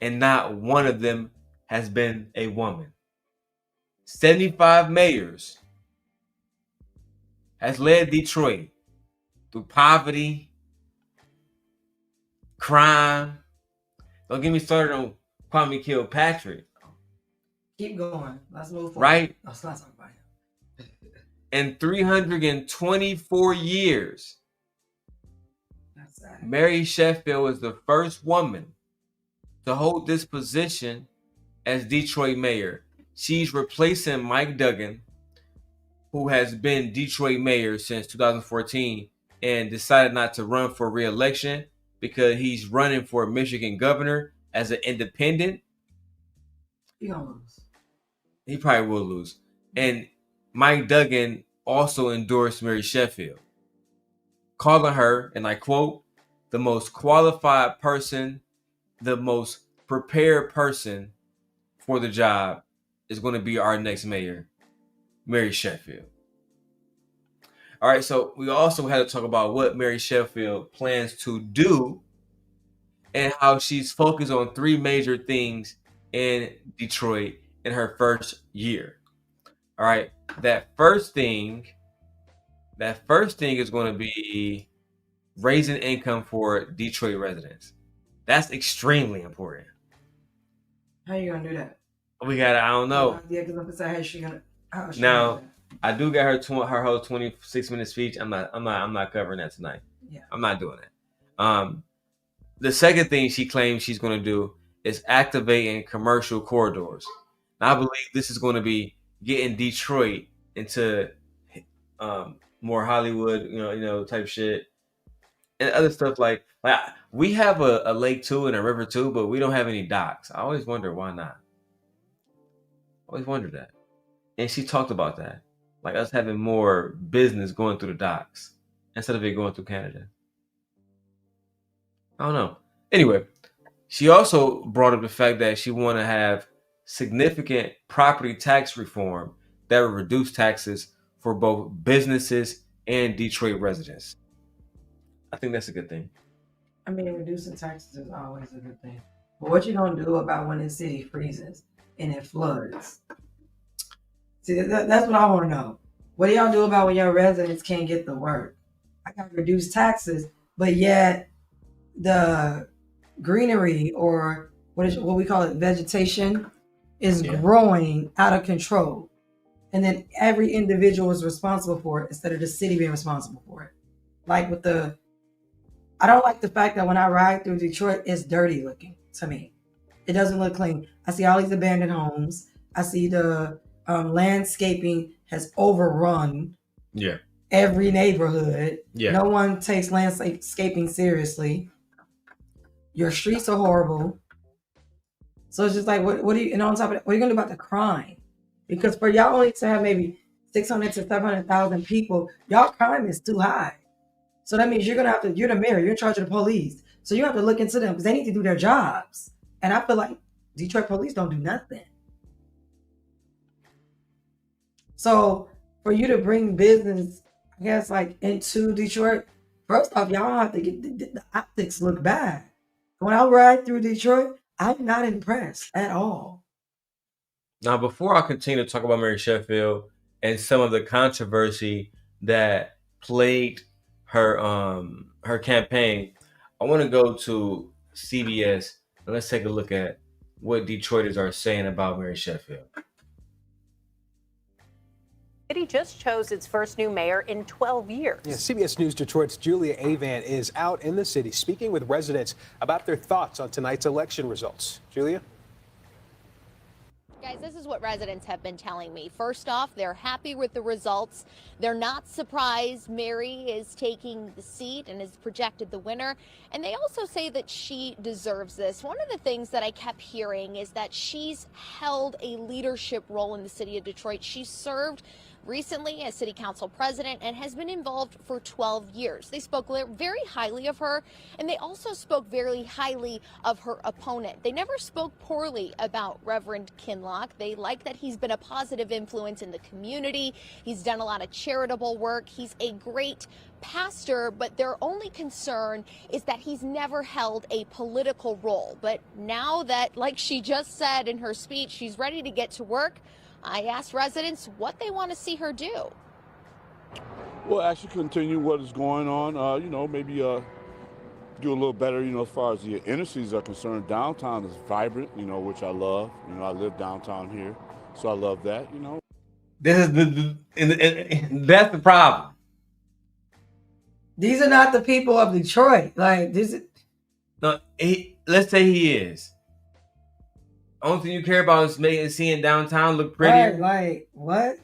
and not one of them has been a woman. 75 mayors has led Detroit through poverty, crime. Don't get me started on Kwame Kilpatrick. Keep going. Let's move forward. Right? Let's not talk about him. In 324 years, Mary Sheffield is the first woman to hold this position as Detroit mayor. She's replacing Mike Duggan, who has been Detroit mayor since 2014 and decided not to run for re-election because he's running for Michigan governor as an independent. He's gonna lose. He probably will lose. And Mike Duggan also endorsed Mary Sheffield, calling her, and I quote, the most qualified person, the most prepared person for the job is going to be our next mayor, Mary Sheffield. All right, so we also had to talk about what Mary Sheffield plans to do and how she's focused on three major things in Detroit in her first year. All right, that first thing is going to be raising income for Detroit residents. That's extremely important. How are you gonna do that? We got. I don't know. Yeah, because I'm gonna say, hey, she gonna. Now, I do got her whole 26-minute speech. I'm not covering that tonight. Yeah. I'm not doing that. The second thing she claims she's going to do is activating commercial corridors. Now, I believe this is going to be getting Detroit into more Hollywood, type shit, and other stuff like we have a lake too and a river too, but we don't have any docks. I always wonder why not. I always wondered that. And she talked about that. Like us having more business going through the docks instead of it going through Canada. I don't know. Anyway, she also brought up the fact that she want to have significant property tax reform that would reduce taxes for both businesses and Detroit residents. I think that's a good thing. I mean, reducing taxes is always a good thing. But what you gonna do about when the city freezes and it floods? See, that's what I want to know. What do y'all do about when your residents can't get to work? I got reduced taxes, but yet the greenery or what we call it, vegetation, is growing out of control. And then every individual is responsible for it instead of the city being responsible for it. Like with I don't like the fact that when I ride through Detroit, it's dirty looking to me. It doesn't look clean. I see all these abandoned homes. I see the landscaping has overrun every neighborhood. No one takes landscaping seriously. Your streets are horrible. So it's just like, what do you, and on top of that, what are you going to do about the crime? Because for y'all only to have maybe 600 to 700,000 people, y'all crime is too high. So that means you're the mayor, you're in charge of the police. So you have to look into them because they need to do their jobs. And I feel like Detroit police don't do nothing. So for you to bring business, I guess, like into Detroit, first off, y'all have to get the optics look bad. When I ride through Detroit, I'm not impressed at all. Now, before I continue to talk about Mary Sheffield and some of the controversy that plagued her campaign, I want to go to CBS and let's take a look at what Detroiters are saying about Mary Sheffield. The city just chose its first new mayor in 12 years. Yeah, CBS News Detroit's Julia Avan is out in the city speaking with residents about their thoughts on tonight's election results. Julia? Guys, this is what residents have been telling me. First off, they're happy with the results. They're not surprised Mary is taking the seat and is projected the winner. And they also say that she deserves this. One of the things that I kept hearing is that she's held a leadership role in the city of Detroit. She served recently as city council president and has been involved for 12 years. They spoke very highly of her, and they also spoke very highly of her opponent. They never spoke poorly about Reverend Kinloch. They like that he's been a positive influence in the community. He's done a lot of charitable work. He's a great pastor, but their only concern is that he's never held a political role. But now that, like she just said in her speech, she's ready to get to work, I asked residents what they want to see her do. Well, actually continue what is going on, maybe do a little better, as far as the inner cities are concerned. Downtown is vibrant, which I love. I live downtown here, so I love that, This is that's the problem. These are not the people of Detroit. Like, this is... No, let's say he is. Only thing you care about is seeing downtown look prettier. Right, like, what?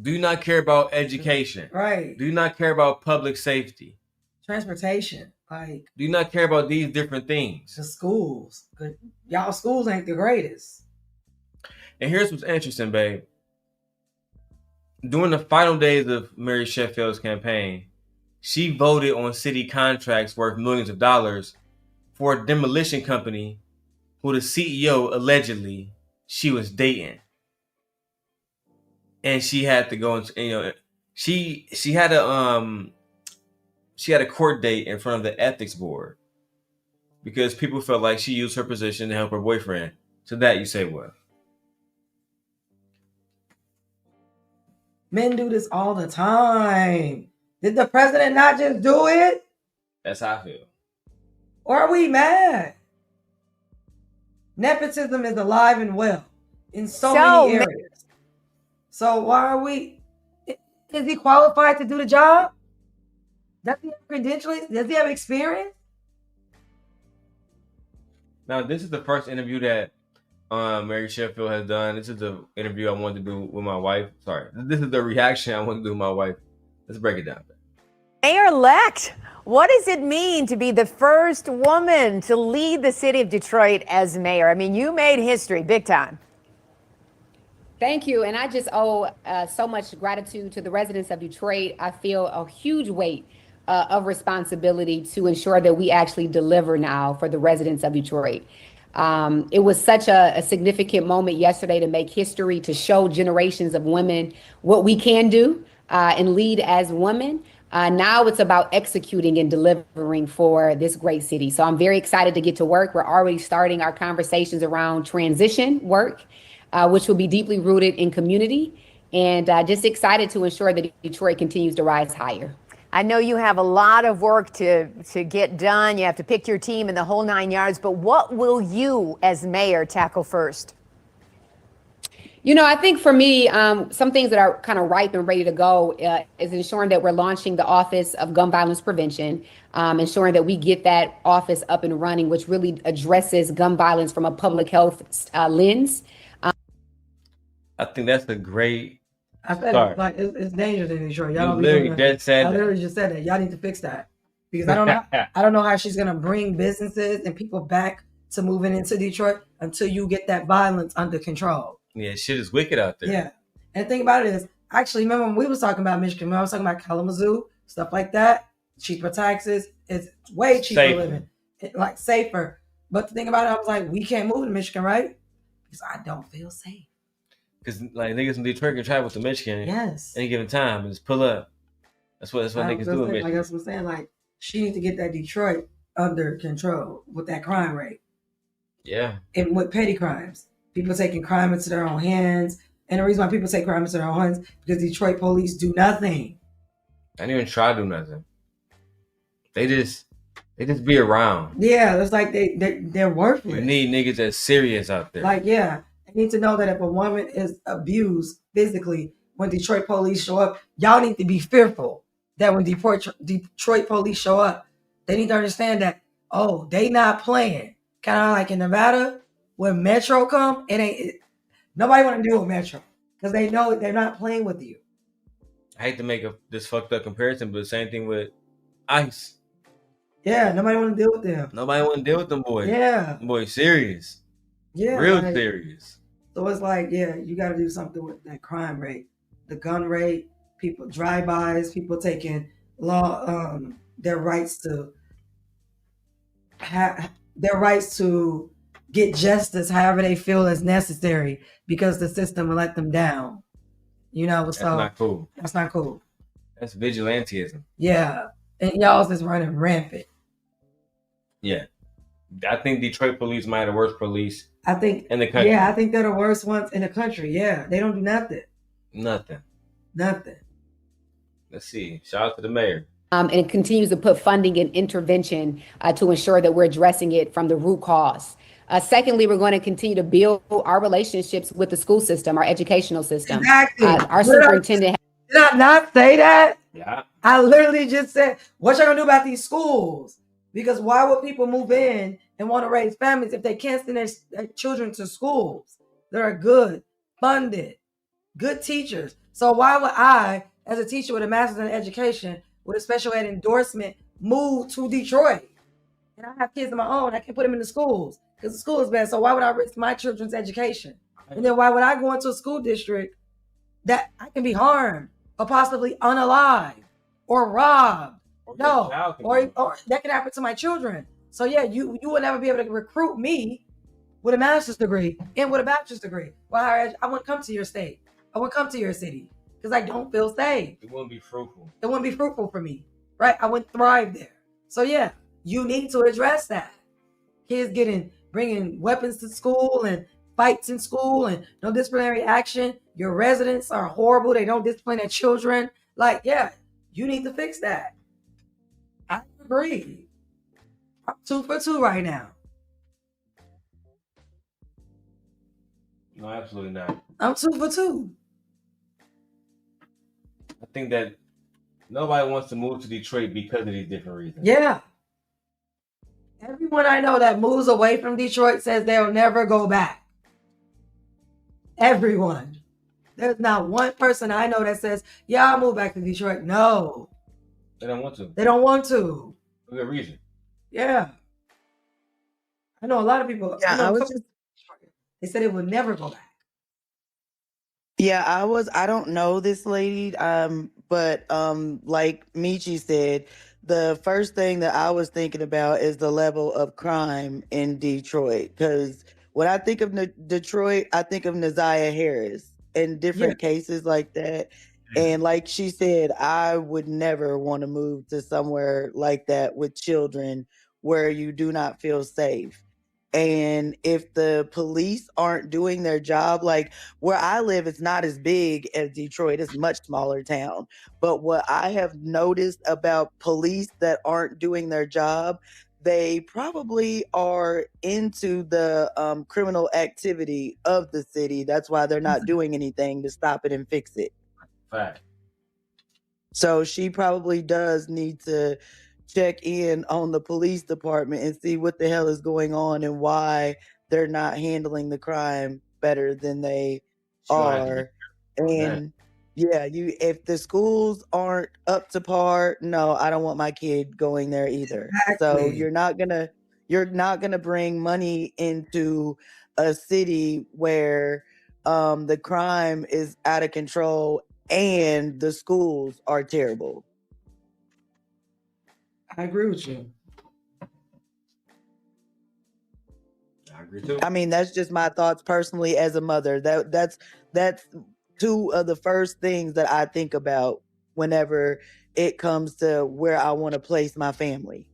Do you not care about education? Right. Do you not care about public safety? Transportation. Like, do you not care about these different things? The schools. Y'all schools ain't the greatest. And here's what's interesting, babe. During the final days of Mary Sheffield's campaign, she voted on city contracts worth millions of dollars for a demolition company who the CEO allegedly she was dating. And she had to go and she had a court date in front of the ethics board because people felt like she used her position to help her boyfriend. To that you say what? Men do this all the time. Did the president not just do it? That's how I feel. Or are we mad? Nepotism is alive and well. in so many areas. So why are we? Is he qualified to do the job? Does he have credentials? Does he have experience? Now, this is the first interview that Mary Sheffield has done. This is the interview I wanted to do with my wife. Sorry, this is the reaction I wanted to do with my wife. Let's break it down. Mayor-elect, what does it mean to be the first woman to lead the city of Detroit as mayor? I mean, you made history big time. Thank you. And I just owe so much gratitude to the residents of Detroit. I feel a huge weight of responsibility to ensure that we actually deliver now for the residents of Detroit. It was such a significant moment yesterday to make history, to show generations of women what we can do and lead as women. Now it's about executing and delivering for this great city. So I'm very excited to get to work. We're already starting our conversations around transition work, which will be deeply rooted in community, and just excited to ensure that Detroit continues to rise higher. I know you have a lot of work to get done. You have to pick your team and the whole 9 yards, but what will you as mayor tackle first? You know, I think for me, some things that are kind of ripe and ready to go is ensuring that we're launching the Office of Gun Violence Prevention, ensuring that we get that office up and running, which really addresses gun violence from a public health lens. I think that's a great. I said it, like it's dangerous in Detroit. Y'all don't literally be doing just said I literally just said that. Y'all need to fix that because I don't know how she's gonna bring businesses and people back to moving into Detroit until you get that violence under control. Yeah, shit is wicked out there. Yeah, and the thing about it is, actually, remember when we was talking about Michigan? When I was talking about Kalamazoo, stuff like that, cheaper taxes, it's way cheaper Safer. living, like safer. But the thing about it, I was like, we can't move to Michigan, right? Because I don't feel safe. Because like niggas in Detroit can travel to Michigan any given time and just pull up. That's what niggas do in Michigan. Like that's what I'm saying. Like she needs to get that Detroit under control with that crime rate. Yeah. And with petty crimes. People taking crime into their own hands. And the reason why people take crime into their own hands because Detroit police do nothing. I didn't even try to do nothing. They just be around. Yeah, it's like they're worthless. You need niggas that's serious out there. Like, yeah. You need to know that if a woman is abused physically, when Detroit police show up, y'all need to be fearful that when Detroit police show up, they need to understand that, oh, they not playing. Kind of like in Nevada, when Metro come, nobody want to deal with Metro because they know they're not playing with you. I hate to make this fucked up comparison, but the same thing with ICE. Yeah, nobody want to deal with them. Nobody want to deal with them boys. Yeah. Them boys serious. Yeah. Real serious. So it's like, yeah, you got to do something with that crime rate, the gun rate, people drive-bys, people taking their rights to get justice however they feel is necessary because the system will let them down. You know, That's so not cool. That's not cool. That's vigilantism. Yeah, and y'all's is running rampant. Yeah, I think Detroit police might have the worst police. I think in the country. Yeah, I think they're the worst ones in the country. Yeah, they don't do nothing. Nothing. Let's see. Shout out to the mayor. And it continues to put funding and intervention to ensure that we're addressing it from the root cause. Secondly, we're going to continue to build our relationships with the school system, our educational system. Exactly. Our superintendent. Did I not say that? Yeah. I literally just said, what y'all gonna do about these schools? Because why would people move in and want to raise families if they can't send their children to schools that are good, funded, good teachers? So why would I, as a teacher with a master's in education, with a special ed endorsement, move to Detroit? And I have kids of my own. I can put them in the schools because the school is bad. So why would I risk my children's education? And then why would I go into a school district that I can be harmed or possibly unalived or robbed? Or that could happen to my children. So yeah, you will never be able to recruit me with a master's degree and with a bachelor's degree. Well, I wouldn't come to your state. I wouldn't come to your city because I don't feel safe. It wouldn't be fruitful. It wouldn't be fruitful for me, right? I wouldn't thrive there. So yeah, you need to address that. Kids bringing weapons to school and fights in school and no disciplinary action. Your residents are horrible. They don't discipline their children. Like, yeah, you need to fix that. I agree. I'm 2 for 2 right now. No, absolutely not. I'm 2 for 2. I think that nobody wants to move to Detroit because of these different reasons. Yeah. Everyone I know that moves away from Detroit says they'll never go back. Everyone. There's not one person I know that says, yeah, I'll move back to Detroit. No. They don't want to. They don't want to. For good reason. Yeah. I know a lot of people. Yeah, I was They said it would never go back. Yeah, I don't know this lady, but like Michi said, the first thing that I was thinking about is the level of crime in Detroit. Because when I think of Detroit, I think of Naziah Harris and different cases like that. And like she said, I would never want to move to somewhere like that with children where you do not feel safe. And if the police aren't doing their job, like where I live, it's not as big as Detroit, it's a much smaller town. But what I have noticed about police that aren't doing their job, they probably are into the criminal activity of the city. That's why they're not doing anything to stop it and fix it. Fact. So she probably does need to check in on the police department and see what the hell is going on and why they're not handling the crime better than they are. And yeah, if the schools aren't up to par, no, I don't want my kid going there either. So Exactly. you're not gonna bring money into a city where the crime is out of control and the schools are terrible. I agree with you. I agree too. I mean, that's just my thoughts personally as a mother. That's two of the first things that I think about whenever it comes to where I want to place my family.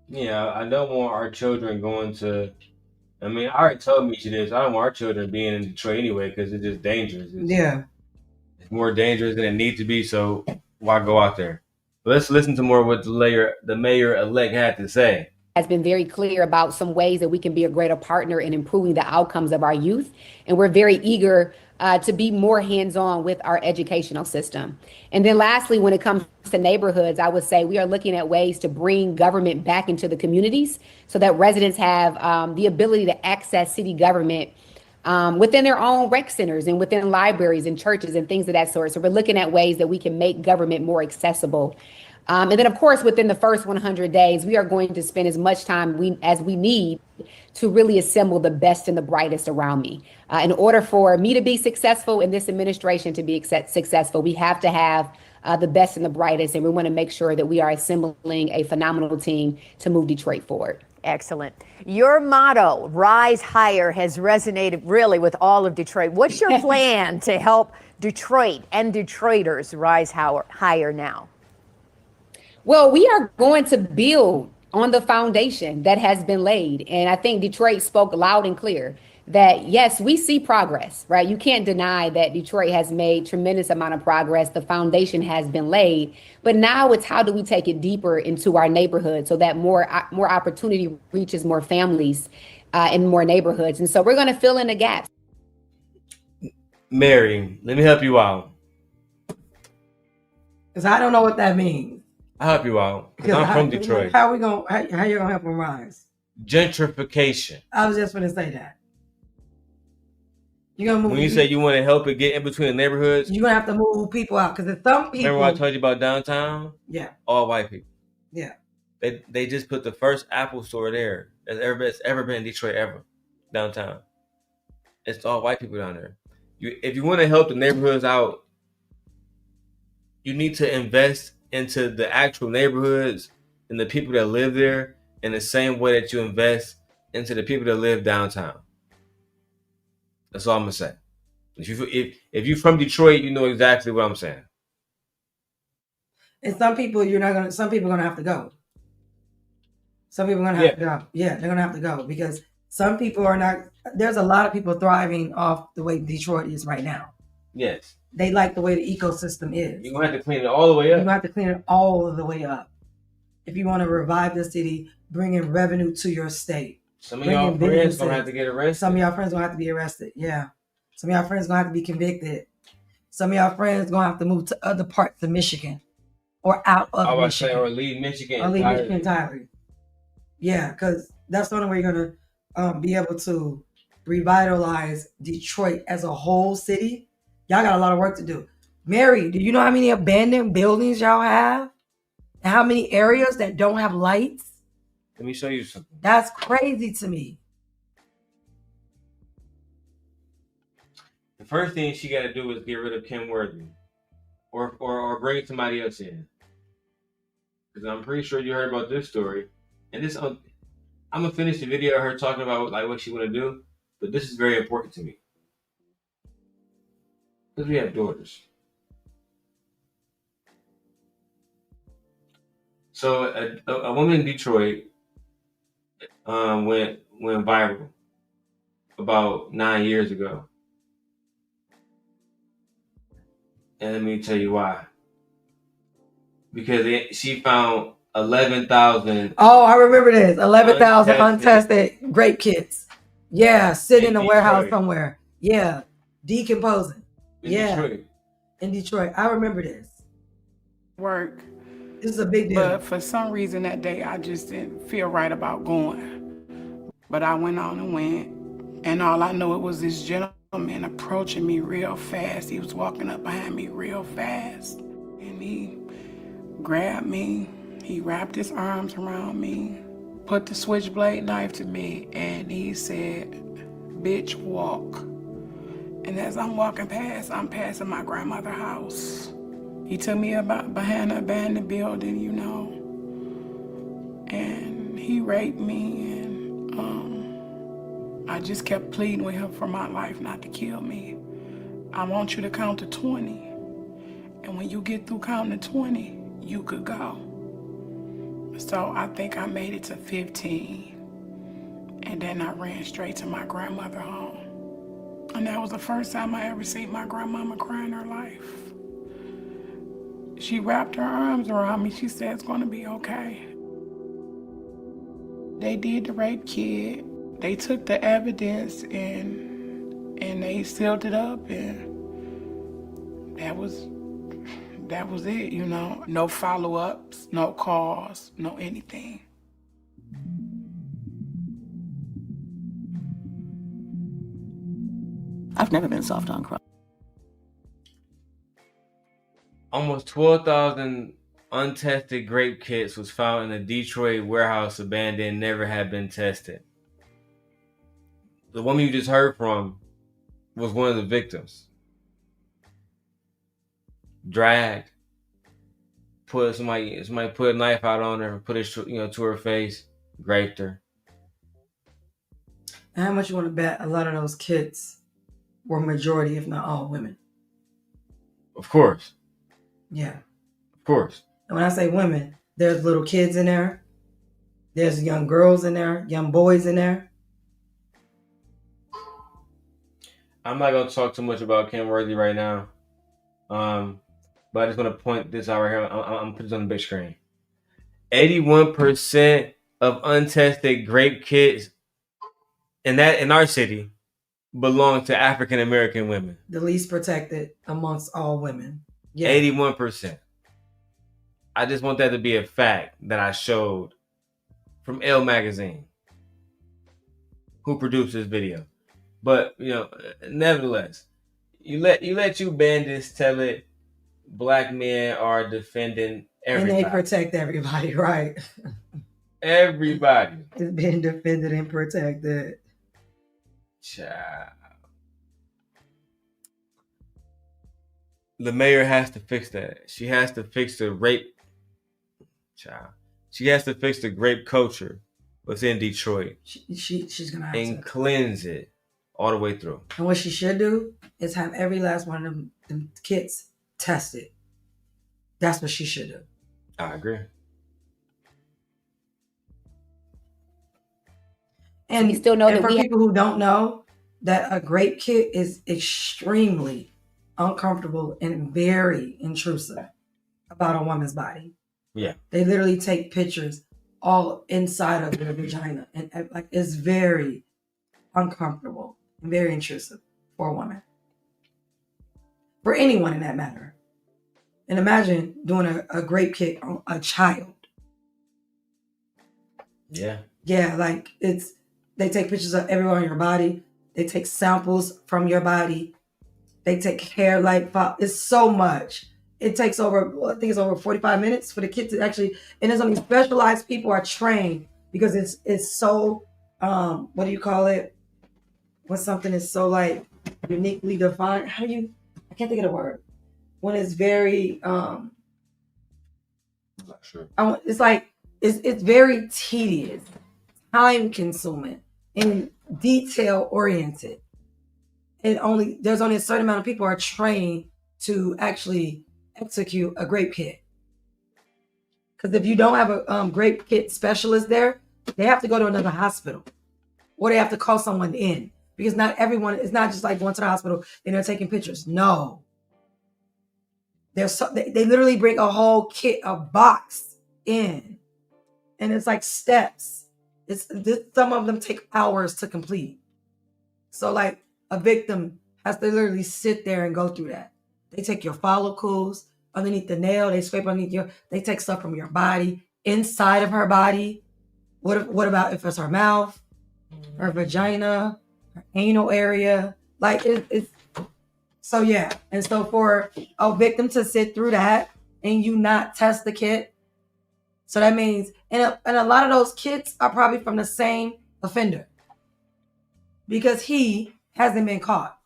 Yeah, I don't want our children going to. I mean, I already told Misha this. I don't want our children being in Detroit anyway because it's just dangerous. It's more dangerous than it needs to be. So why go out there? Let's listen to more what the mayor-elect had to say. Has been very clear about some ways that we can be a greater partner in improving the outcomes of our youth. And we're very eager to be more hands-on with our educational system. And then lastly, when it comes to neighborhoods, I would say we are looking at ways to bring government back into the communities so that residents have the ability to access city government within their own rec centers and within libraries and churches and things of that sort. So we're looking at ways that we can make government more accessible. And then, of course, within the first 100 days, we are going to spend as much time as we need to really assemble the best and the brightest around me. In order for me to be successful and this administration to be successful, we have to have the best and the brightest. And we want to make sure that we are assembling a phenomenal team to move Detroit forward. Excellent. Your motto, Rise Higher, has resonated really with all of Detroit. What's your plan to help Detroit and Detroiters rise higher now? Well, we are going to build on the foundation that has been laid. And I think Detroit spoke loud and clear that, yes, we see progress, right? You can't deny that Detroit has made tremendous amount of progress. The foundation has been laid. But now it's how do we take it deeper into our neighborhood so that more opportunity reaches more families in more neighborhoods. And so we're going to fill in the gaps. Mary, let me help you out. Because I don't know what that means. I'll help you out. Because I'm from Detroit. How you gonna help them rise? Gentrification. I was just going to say that. You're gonna move. When you say you want to help it get in between the neighborhoods, you're gonna have to move people out because there's some people. Remember what I told you about downtown? Yeah. All white people. Yeah. They just put the first Apple store there that's ever been in Detroit ever, downtown. It's all white people down there. If you want to help the neighborhoods out, you need to invest into the actual neighborhoods and the people that live there in the same way that you invest into the people that live downtown. That's all I'm gonna say. If you're from Detroit, you know exactly what I'm saying. And some people some people are gonna have to go. Some people are gonna have to go. Yeah, they're gonna have to go because some people are not. There's a lot of people thriving off the way Detroit is right now. Yes. They like the way the ecosystem is. You're gonna have to clean it all the way up. You're gonna have to clean it all the way up. If you want to revive the city, bring in revenue to your state. Some of y'all friends gonna have to get arrested. Some of y'all friends gonna have to be arrested. Yeah. Some of y'all friends gonna have to be convicted. Some of y'all friends gonna have to move to other parts of Michigan or out of Michigan. Or leave Michigan Or leave Michigan entirely. Yeah, because that's the only way you're gonna be able to revitalize Detroit as a whole city. Y'all got a lot of work to do. Mary, do you know how many abandoned buildings y'all have? And how many areas that don't have lights? Let me show you something. That's crazy to me. The first thing she got to do is get rid of Kim Worthy, or bring somebody else in. Because I'm pretty sure you heard about this story, and this I'm gonna finish the video of her talking about like what she want to do, but this is very important to me because we have daughters. So a woman in Detroit went viral about 9 years ago. And let me tell you why. Because she found 11,000. Oh, I remember this. 11,000 untested grape kits. Yeah, sitting in a warehouse somewhere. Yeah, decomposing. In Detroit. I remember this. Work. This is a big deal. But for some reason that day, I just didn't feel right about going. But I went on and went. And all I knew, it was this gentleman approaching me real fast. He was walking up behind me real fast. And he grabbed me. He wrapped his arms around me, put the switchblade knife to me, and he said, "Bitch, walk." And as I'm walking past, I'm passing my grandmother's house. He took me about behind an abandoned building, you know, and he raped me, and I just kept pleading with him for my life not to kill me. I want you to count to 20, and when you get through counting to 20, you could go. So I think I made it to 15, and then I ran straight to my grandmother's home. And that was the first time I ever seen my grandmama cry in her life. She wrapped her arms around me. She said, "It's gonna be okay." They did the rape kit. They took the evidence and they sealed it up, and that was it, you know. No follow-ups, no calls, no anything. I've never been soft on crime. Almost 12,000 untested grape kits was found in a Detroit warehouse abandoned, never had been tested. The woman you just heard from was one of the victims. Dragged. Somebody put a knife out on her, put it to her face, raped her. And how much you want to bet a lot of those kids were majority, if not all, women? Of course. Yeah. Of course. And when I say women, there's little kids in there. There's young girls in there, young boys in there. I'm not going to talk too much about Kim Worthy right now. But I just want to point this out right here. I'm going to put this on the big screen. 81% of untested grape kits in our city belong to African American women. The least protected amongst all women. Yeah. 81%. I just want that to be a fact that I showed from Elle Magazine, who produced this video. But nevertheless, you let you bandits tell it. Black men are defending everybody. And they protect everybody, right? Everybody. It's being defended and protected. Child. The mayor has to fix that. She has to fix the rape. Child. She has to fix the grape culture within Detroit. She's gonna have to cleanse it all the way through. And what she should do is have every last one of them kits tested. That's what she should do. I agree. And you still know that for people who don't know, that a grape kit is extremely uncomfortable and very intrusive about a woman's body. Yeah. They literally take pictures all inside of their vagina, and like it's very uncomfortable and very intrusive for a woman, for anyone in that matter. And imagine doing a grape kit on a child. Yeah. Yeah, like they take pictures of everywhere on your body. They take samples from your body. They take hair it's so much. It takes I think it's over 45 minutes for the kid to actually, and there's only specialized people are trained because it's so, what do you call it? When something is so like uniquely defined, I can't think of the word. When it's very, I'm not sure. it's like, it's very tedious, time consuming, and detail oriented. There's only a certain amount of people are trained to actually execute a grape kit. Because if you don't have a grape kit specialist there, they have to go to another hospital, or they have to call someone in, because not everyone, it's not just like going to the hospital and they're taking pictures. No, they literally bring a whole kit, a box in, and it's like steps. Some of them take hours to complete. So like a victim has to literally sit there and go through that. They take your follicles underneath the nail. They scrape underneath they take stuff from your body, inside of her body. What about if it's her mouth, her vagina, her anal area? Like it's so yeah. And so for a victim to sit through that and you not test the kit, so that means, and a lot of those kits are probably from the same offender because he hasn't been caught.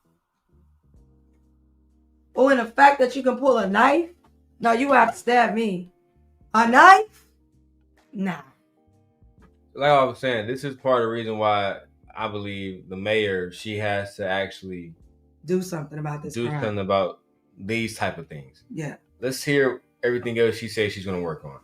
Oh, and the fact that you can pull a knife, no, you have to stab me. A knife? Nah. Like I was saying, this is part of the reason why I believe the mayor, she has to actually do something about this. Do something about these type of things. Yeah. Let's hear everything else she says she's going to work on.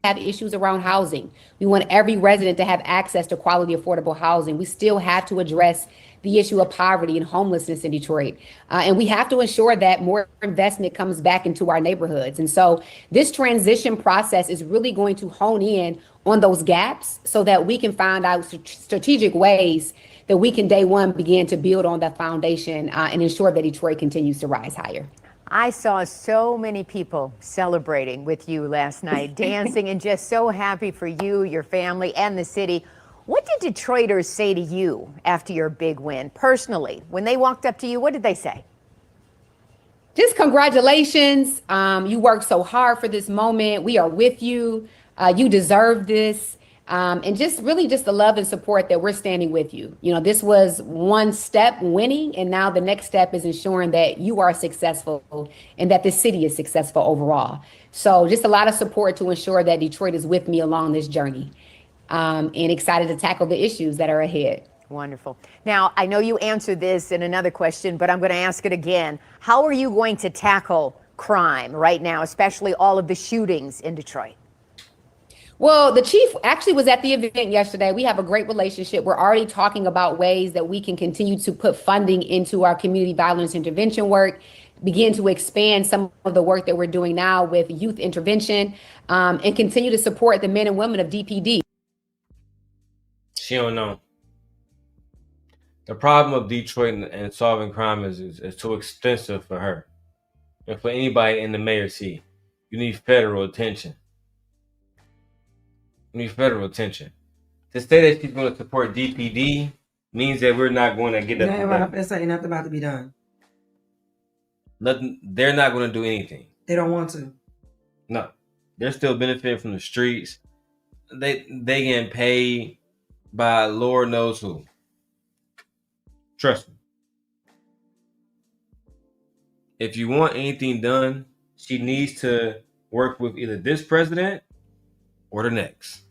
Have issues around housing. We want every resident to have access to quality, affordable housing. We still have to address the issue of poverty and homelessness in Detroit. And we have to ensure that more investment comes back into our neighborhoods. And so this transition process is really going to hone in on those gaps so that we can find out strategic ways that we can day one begin to build on that foundation and ensure that Detroit continues to rise higher. I saw so many people celebrating with you last night, dancing, and just so happy for you, your family, and the city. What did Detroiters say to you after your big win? Personally, when they walked up to you, what did they say? Just congratulations. You worked so hard for this moment. We are with you. You deserve this. And just really just the love and support that we're standing with you. You know, this was one step winning, and now the next step is ensuring that you are successful and that the city is successful overall. So just a lot of support to ensure that Detroit is with me along this journey, and excited to tackle the issues that are ahead. Wonderful. Now, I know you answered this in another question, but I'm going to ask it again. How are you going to tackle crime right now, especially all of the shootings in Detroit? Well, the chief actually was at the event yesterday. We have a great relationship. We're already talking about ways that we can continue to put funding into our community violence intervention work, begin to expand some of the work that we're doing now with youth intervention, and continue to support the men and women of DPD. She don't know. The problem of Detroit and solving crime is too extensive for her. And for anybody in the mayor's seat, you need federal attention. You need federal attention. To say that she's going to support DPD means that we're not going to get that. It's ain't nothing about to be done. Nothing. They're not going to do anything. They don't want to. No, they're still benefiting from the streets. They getting paid by Lord knows who. Trust me. If you want anything done, she needs to work with either this president or the next.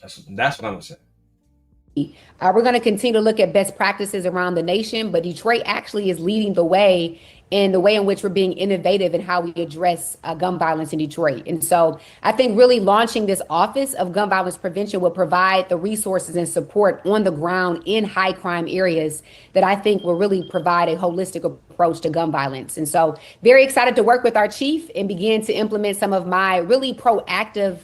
That's what I'm gonna say. We're going to continue to look at best practices around the nation, but Detroit actually is leading the way in the way in which we're being innovative in how we address gun violence in Detroit. And so I think really launching this Office of Gun Violence Prevention will provide the resources and support on the ground in high crime areas that I think will really provide a holistic approach approach to gun violence. And so very excited to work with our chief and begin to implement some of my really proactive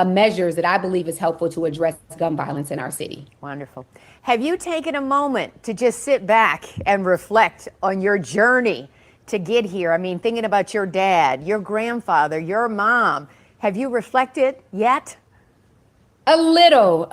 measures that I believe is helpful to address gun violence in our city. Wonderful. Have you taken a moment to just sit back and reflect on your journey to get here? I mean, thinking about your dad, your grandfather, your mom. Have you reflected yet? A little.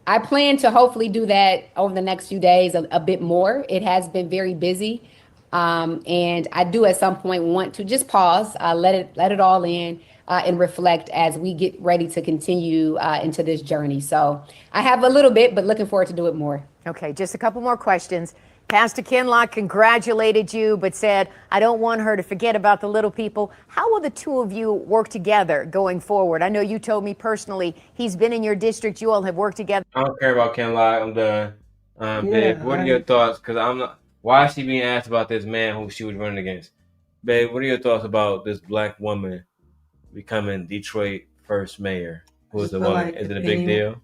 I plan to hopefully do that over the next few days a bit more. It has been very busy. And I do at some point want to just pause, let it all in, and reflect as we get ready to continue into this journey. So I have a little bit, but looking forward to do it more. Okay, just a couple more questions. Pastor Kinloch congratulated you, but said, I don't want her to forget about the little people. How will the two of you work together going forward? I know you told me personally, he's been in your district. You all have worked together. I don't care about Kinloch. I'm done. Babe, what are your thoughts? Because I'm not. Why is she being asked about this man who she was running against? Babe, what are your thoughts about this black woman becoming Detroit first mayor? Who is the woman? Like is it a big deal?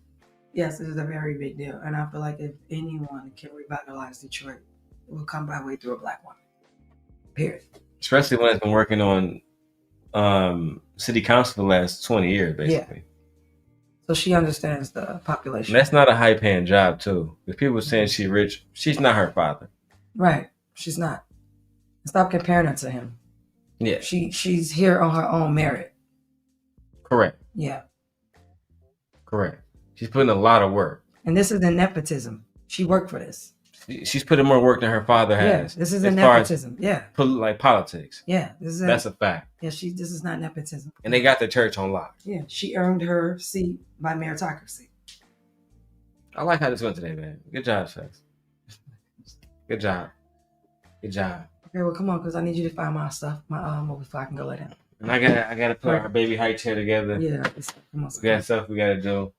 Yes, it is a very big deal. And I feel like if anyone can revitalize Detroit, it will come by way through a black woman. Period. Especially when it's been working on city council for the last 20 years, basically. Yeah. So she understands the population. And that's not a high paying job, too. If people saying she's rich, she's not her father. Right. She's not. Stop comparing her to him. Yeah. She's here on her own merit. Correct. Yeah. Correct. She's putting a lot of work. And this isn't nepotism. She worked for this. She's putting more work than her father has. Yeah, this isn't nepotism. Yeah. Like politics. Yeah. That's a fact. Yeah, this is not nepotism. And they got the church on lock. Yeah. She earned her seat by meritocracy. I like how this went today, man. Good job, Sex. Good job. Good job. Okay, well, come on, because I need you to find my stuff, my before I can go lay down. And I gotta put our baby high chair together. Yeah. Come on, we got stuff we gotta do.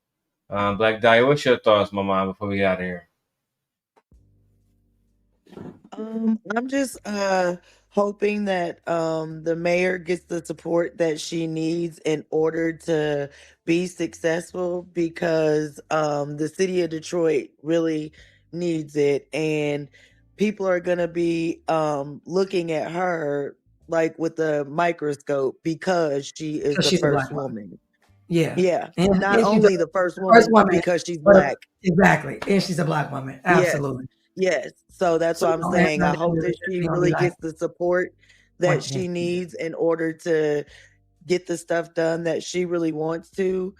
Black Dahlia, what's your thoughts, my mom, before we get out of here? I'm just hoping that the mayor gets the support that she needs in order to be successful, because the city of Detroit really needs it, and people are gonna be looking at her like with a microscope because she is the first woman. Yeah. Yeah. And Not only the first woman because she's black. Exactly. And she's a black woman. Absolutely. Yes. So that's what I'm saying. I hope that she really gets the support that she needs in order to get the stuff done that she really wants to,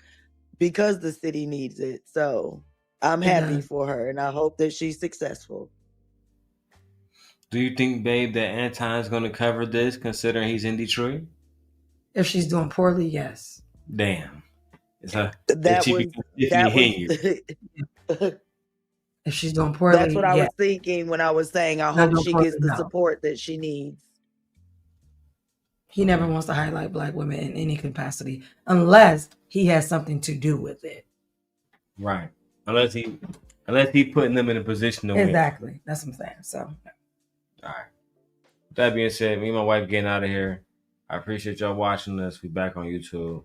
because the city needs it. So I'm happy for her, and I hope that she's successful. Do you think, babe, that Anton's going to cover this, considering he's in Detroit? If she's doing poorly, yes. Damn. If she's doing poorly, that's what I was thinking when I was saying I hope she gets the support that she needs. He never wants to highlight black women in any capacity unless he has something to do with it. Right. Unless he putting them in a position to win. Exactly. That's what I'm saying. So, all right. With that being said, me and my wife getting out of here. I appreciate y'all watching us. We back on YouTube.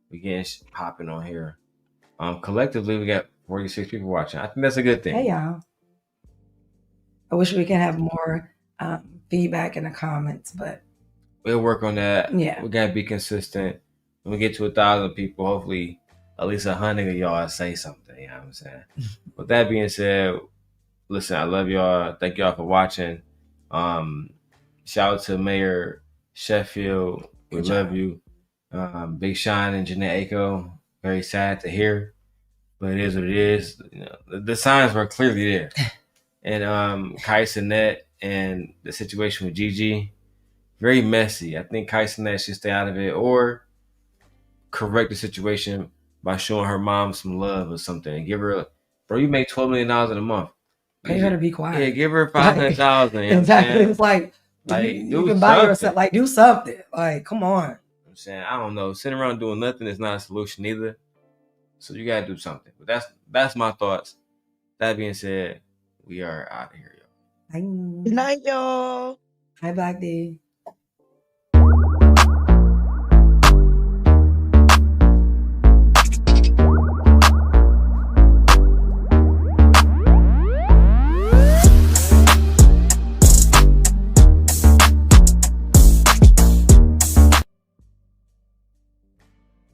We getting popping on here. Collectively, we got 46 people watching. I think that's a good thing. Hey, y'all. I wish we could have more feedback in the comments, but we'll work on that. Yeah. We got to be consistent. When we get to 1,000 people, hopefully at least 100 of y'all say something. You know what I'm saying? With that being said, listen, I love y'all. Thank y'all for watching. Shout out to Mayor Sheffield. We love you. Big Sean and Jhene Aiko. Very sad to hear, but it is what it is. You know, the signs were clearly there. And KaiCenet and the situation with Gigi, very messy. I think KaiCenet should stay out of it or correct the situation by showing her mom some love or something and give her bro, you make $12 million in a month. Pay her to be quiet. Yeah, give her $500,000. Exactly. It's like you can buy yourself, like, do something. Like, come on. I'm saying, I don't know. Sitting around doing nothing is not a solution either. So you gotta do something. But that's my thoughts. That being said, we are out of here, y'all. Good night, y'all. Hi, Black D.